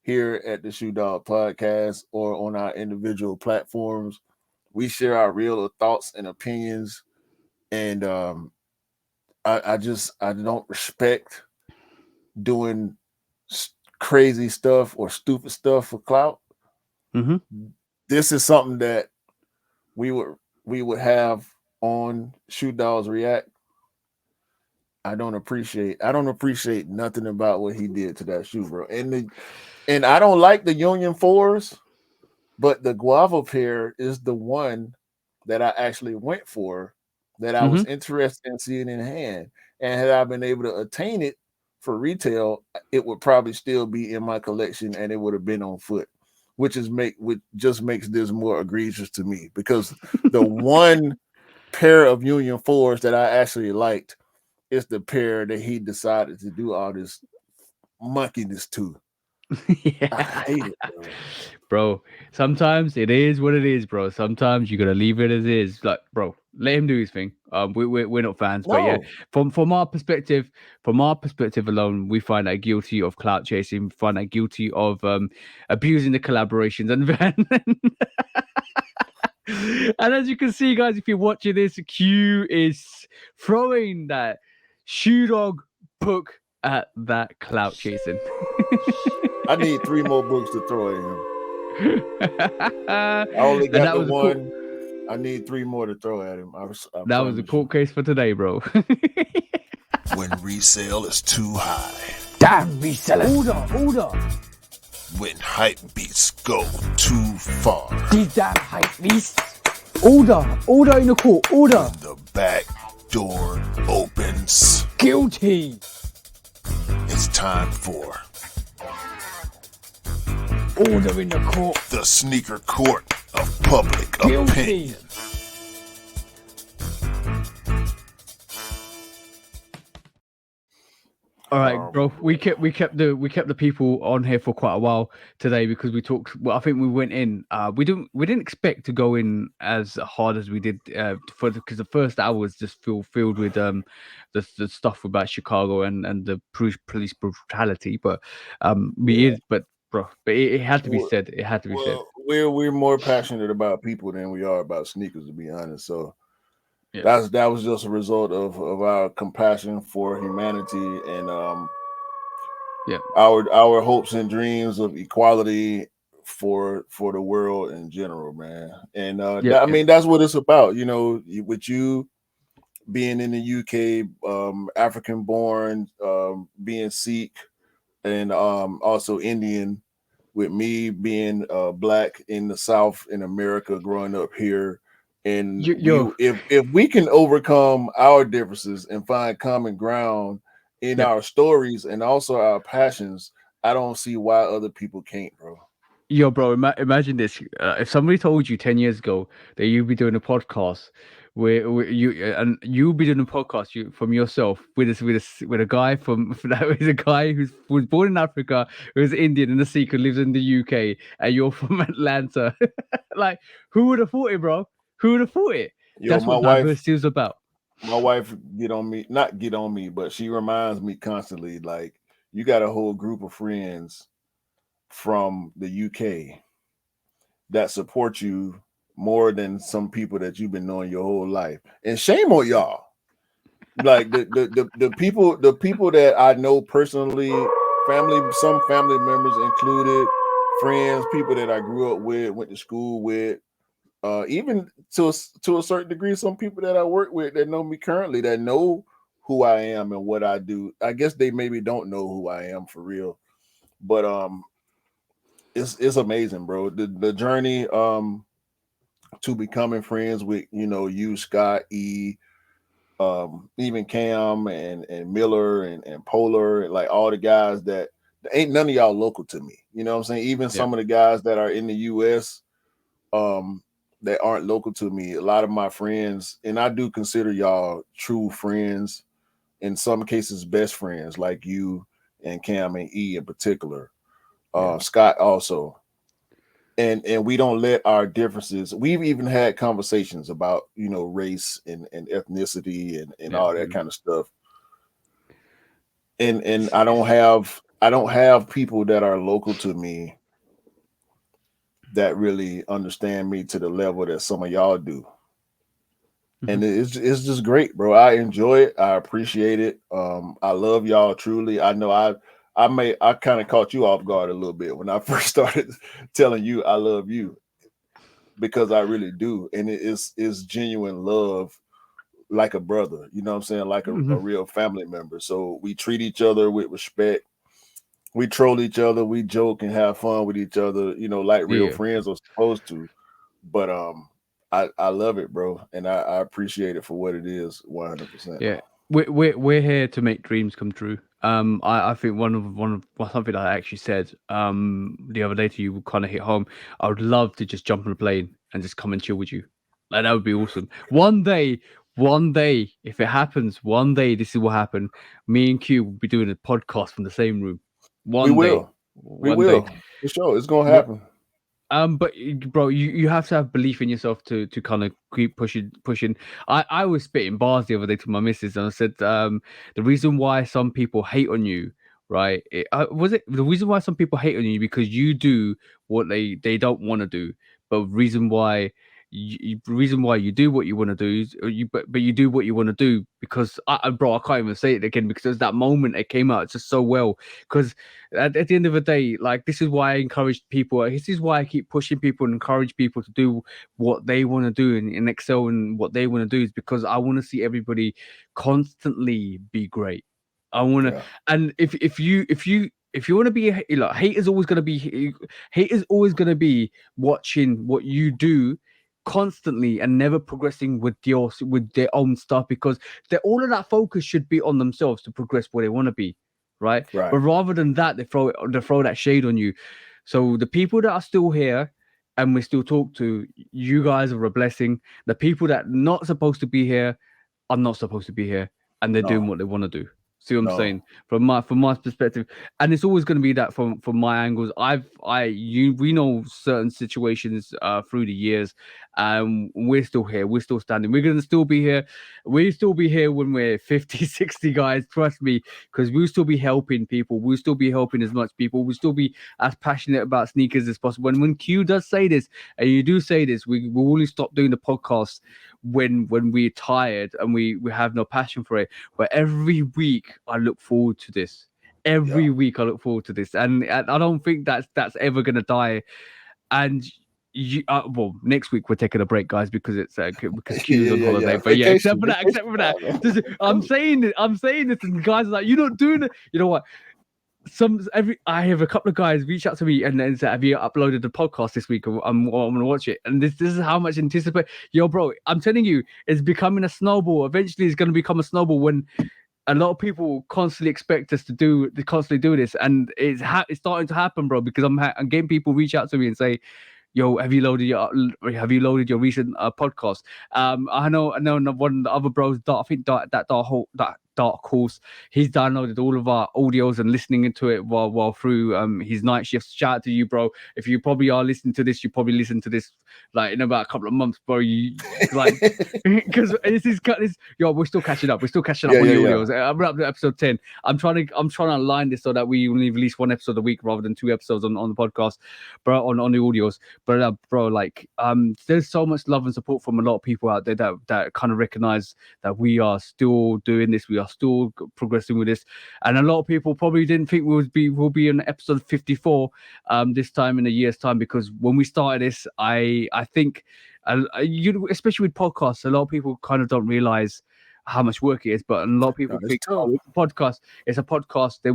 here at the Shoe Dog Podcast or on our individual platforms. We share our real thoughts and opinions, and I don't respect doing crazy stuff or stupid stuff for clout. Hmm. This is something that we would we would have on Shoe Dogs React. I don't appreciate nothing about what he did to that shoe, bro. And I don't like the Union fours, but the guava pair is the one that I actually went for, that I was Hmm. interested in seeing in hand. And had I been able to attain it for retail, it would probably still be in my collection and it would have been on foot, which just makes this more egregious to me because the one pair of Union fours that I actually liked is the pair that he decided to do all this monkeyness to. I Yeah. hate it, bro. Bro, sometimes it is what it is, bro. Sometimes you gotta leave it as is. Like, bro, let him do his thing. We're not fans, but yeah, No, from our perspective alone, we find that guilty of clout chasing, find that guilty of abusing the collaborations, and then and as you can see, guys, if you're watching this, Q is throwing that shoe dog book at that clout chasing. I need three more books to throw at him. I only And got that the was a cool. one. I need three more to throw at him. I That was a promise you. court case for today, bro. When resale is too high. Damn resellers. Order. When hype beats go too far. These damn hype beasts. Order in the court. Order. The back door opens. Guilty. It's time for Order in the court. the sneaker court of public Guilty. opinion. All right, bro. We kept the people on here for quite a while today because we talked. Well, I think we went in. We didn't expect to go in as hard as we did for because the first hour was just filled with the stuff about Chicago and the police brutality. But Yeah. but it had to be Well, said. It had to be said. we're more passionate about people than we are about sneakers, to be honest. So Yeah. that was just a result of our compassion for humanity and Yeah. our hopes and dreams of equality for the world in general, man. And Yep. I Yep. mean that's what it's about. With you being in the UK, African born, being Sikh, and also Indian, with me being black in the South in America, growing up here. And Yo. if we can overcome our differences and find common ground in Yep. our stories and also our passions, I don't see why other people can't, bro. Yo, bro, imagine this. If somebody told you 10 years ago that you'd be doing a podcast where you'll be doing a podcast from yourself with a guy with a guy who was born in Africa, who's Indian and a Sikh who lives in the UK, and you're from Atlanta. Like, who would have thought it, bro? Who would have thought it? Yo, That's my what wife, diversity is about. my wife get on me, not get on me, but she reminds me constantly, like, you got a whole group of friends from the UK that support you more than some people that you've been knowing your whole life. And shame on y'all. Like the people that I know personally, some family members included, friends, people that I grew up with, went to school with, even to a certain degree, some people that I work with that know me currently, that know who I am and what I do. I guess they maybe don't know who I am for real, but it's amazing, bro. The journey to becoming friends with you, Scott, even Cam and Miller and Polar, and like all the guys ain't none of y'all local to me. You know what I'm saying? Even Yeah. some of the guys that are in the US, um, that aren't local to me, a lot of my friends, and I do consider y'all true friends, in some cases best friends, like you and Cam and E in particular. Yeah. Scott also. And we don't let our differences, we've even had conversations about, race and ethnicity and Yeah. all that kind of stuff. And I don't have people that are local to me that really understand me to the level that some of y'all do. Mhm. And it's just great, bro. I enjoy it. I appreciate it. I love y'all truly. I know I kind of caught you off guard a little bit when I first started telling you I love you, because I really do. And it's genuine love, like a brother, you know what I'm saying? Like a Mhm. real family member. So we treat each other with respect. We troll each other, we joke and have fun with each other, like real Yeah. friends are supposed to. But I love it, bro, and I appreciate it for what it is, 100%. Yeah, we're here to make dreams come true. I think well, something that I actually said the other day to you kind of hit home. I would love to just jump on a plane and just come and chill with you. Like that would be awesome. One day, if it happens, one day this is what happen. Me and Q will be doing a podcast from the same room. We One day, will. We one day. will. For sure. It's gonna happen. But bro, you have to have belief in yourself to kind of keep pushing. I was spitting bars the other day to my missus, and I said, the reason why some people hate on you, right? Was it the reason why some people hate on you because you do what they don't want to do, but the reason why you do what you want to do is but you do what you want to do because bro, I can't even say it again because there's that moment it came out just so well because at the end of the day, like this is why I encourage people. This is why I keep pushing people and encourage people to do what they want to do and excel in what they want to do is because I want to see everybody constantly be great. I want to, Yeah. and if you want to be like hate is always going to be hate is always going to be watching what you do constantly and never progressing with their own stuff because all of that focus should be on themselves to progress where they want to be, right? Right. But rather than that, they throw that shade on you. So the people that are still here and we still talk to, you guys are a blessing. The people that not supposed to be here are not supposed to be here, and they're doing No. what they want to do. See what I'm No. saying? From my perspective, and it's always going to be that from my angles. We know certain situations through the years, and we're still here. We're still standing. We're going to still be here. We'll still be here when we're 50, 60 guys. Trust me, because we'll still be helping people. We'll still be helping as much people. We'll still be as passionate about sneakers as possible. And when Q does say this, and you do say this, we will only stop doing the podcast when we're tired and we have no passion for it. But every week I look forward to this. Yeah. Every week I look forward to this, and I don't think that's ever gonna die. And well, next week we're taking a break, guys, because it's because Q's Yeah, on yeah, holiday. yeah. But yeah, Vacation. except Vacation for that, time, I'm saying this, and guys are like, you're not doing it. You know what? I have a couple of guys reach out to me and then say, "Have you uploaded the podcast this week? I'm gonna watch it." And this is how much anticipate. Yo, bro, I'm telling you, it's becoming a snowball. Eventually, it's gonna become a snowball when a lot of people constantly expect us to constantly do this, and it's starting to happen, bro. Because I'm getting people reach out to me and say, "Yo, have you loaded your recent podcast?" I know one of the other bros, I think that Dark Horse, he's downloaded all of our audios and listening into it while through his night shifts. Shout out to you, bro. If you probably are listening to this, you probably listen to this like in about a couple of months, bro. You like because yo, we're still catching up. We're still catching up Yeah, on yeah, the yeah. audios. I'm up to episode 10. I'm trying to align this so that we only release one episode a week rather than two episodes on the podcast, bro, on the audios. But bro, like there's so much love and support from a lot of people out there that kind of recognize that we are still doing this, we are still progressing with this, and a lot of people probably didn't think we'll be on episode 54 this time in a year's time because when we started this, I think you especially with podcasts, a lot of people kind of don't realize how much work it is, but a lot of No, people it's think, tough. oh, it's a podcast. It's a podcast. They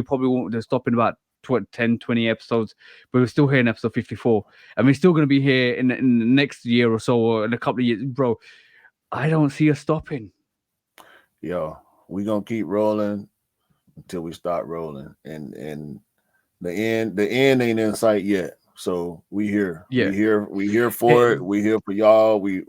probably won't. They'll stop in about 10, 20 episodes, but we're still here in episode 54, and we're still going to be here in the next year or so, or in a couple of years, bro. I don't see us stopping. Yo, we gonna keep rolling until we start rolling. And The end ain't in sight yet. So we here. Yeah. We here for Hey, it. We here for y'all. We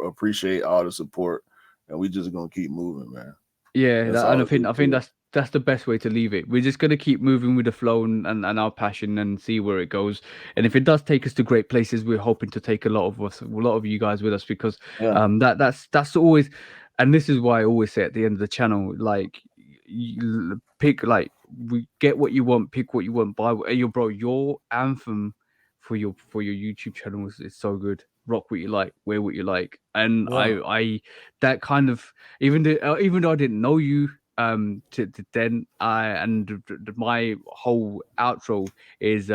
appreciate all the support, and we just gonna keep moving, man. yeah, That's and all it is I think to it. that's the best way to leave it. We're just gonna keep moving with the flow and our passion and see where it goes. And if it does take us to great places, we're hoping to take a lot of you guys with us because Yeah. that's always, and this is why I always say at the end of the channel, like pick like we get what you want, pick what you want, buy what your bro, your anthem for your YouTube channel is so good. Rock what you like, wear what you like, and Yeah. I that kind of even though I didn't know you to then I and my whole outro is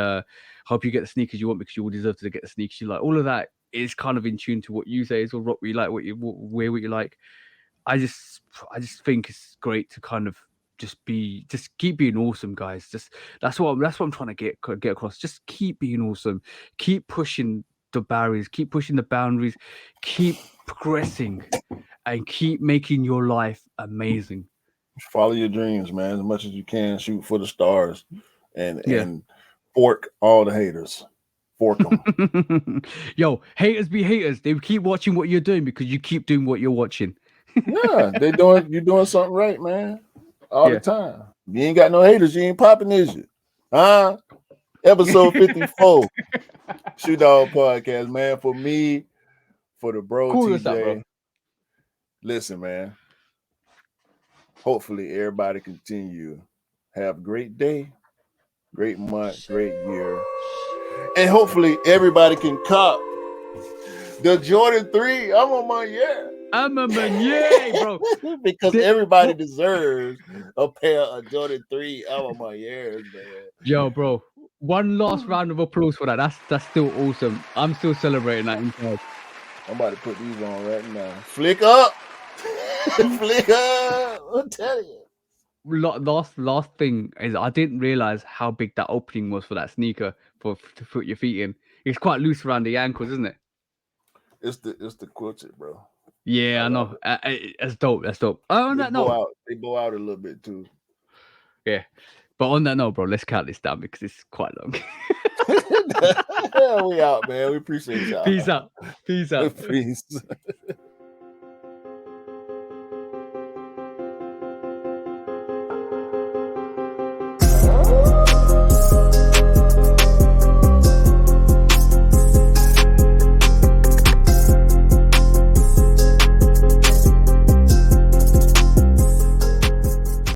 hope you get the sneakers you want because you all deserve to get the sneakers you like. All of that is kind of in tune to what you say. It's all rock what you like, wear what you like. I just think it's great to kind of just keep being awesome, guys. Just that's what I'm trying to get across. Just keep being awesome, keep pushing the barriers, keep pushing the boundaries, keep progressing, and keep making your life amazing. Follow your dreams, man, as much as you can. Shoot for the stars, and Yeah. fork all the haters. Fork them. Yo, haters be haters. They keep watching what you're doing because you keep doing what you're watching. Yeah, you're doing something right, man. All the Yeah. time. You ain't got no haters, you ain't popping, is you? Huh? Episode 54. Shoot Dog Podcast, man. For me, for the bro Cool as that, bro. TJ. Listen, man. Hopefully everybody continue. Have a great day, great month, great year. And hopefully everybody can cop the Jordan 3. I'm on my year. I'm a man, yay, bro. Because Did- everybody what- deserves a pair of Jordan 3. I'm on my years, man. Yo, bro. One last round of applause for that. That's still awesome. I'm still celebrating that inside. I'm about to put these on right now. Flick up. Flick up. I'm telling you. Last thing is I didn't realize how big that opening was for that sneaker to put your feet in. It's quite loose around the ankles, isn't it? It's the quilted, bro. Yeah, I love know. it. That's dope. That's dope. Oh, on They that bow note, out. They bow out a little bit too. yeah. But on that note, bro, let's count this down because it's quite long. We out, man. We appreciate y'all. Peace out. Peace out. Peace.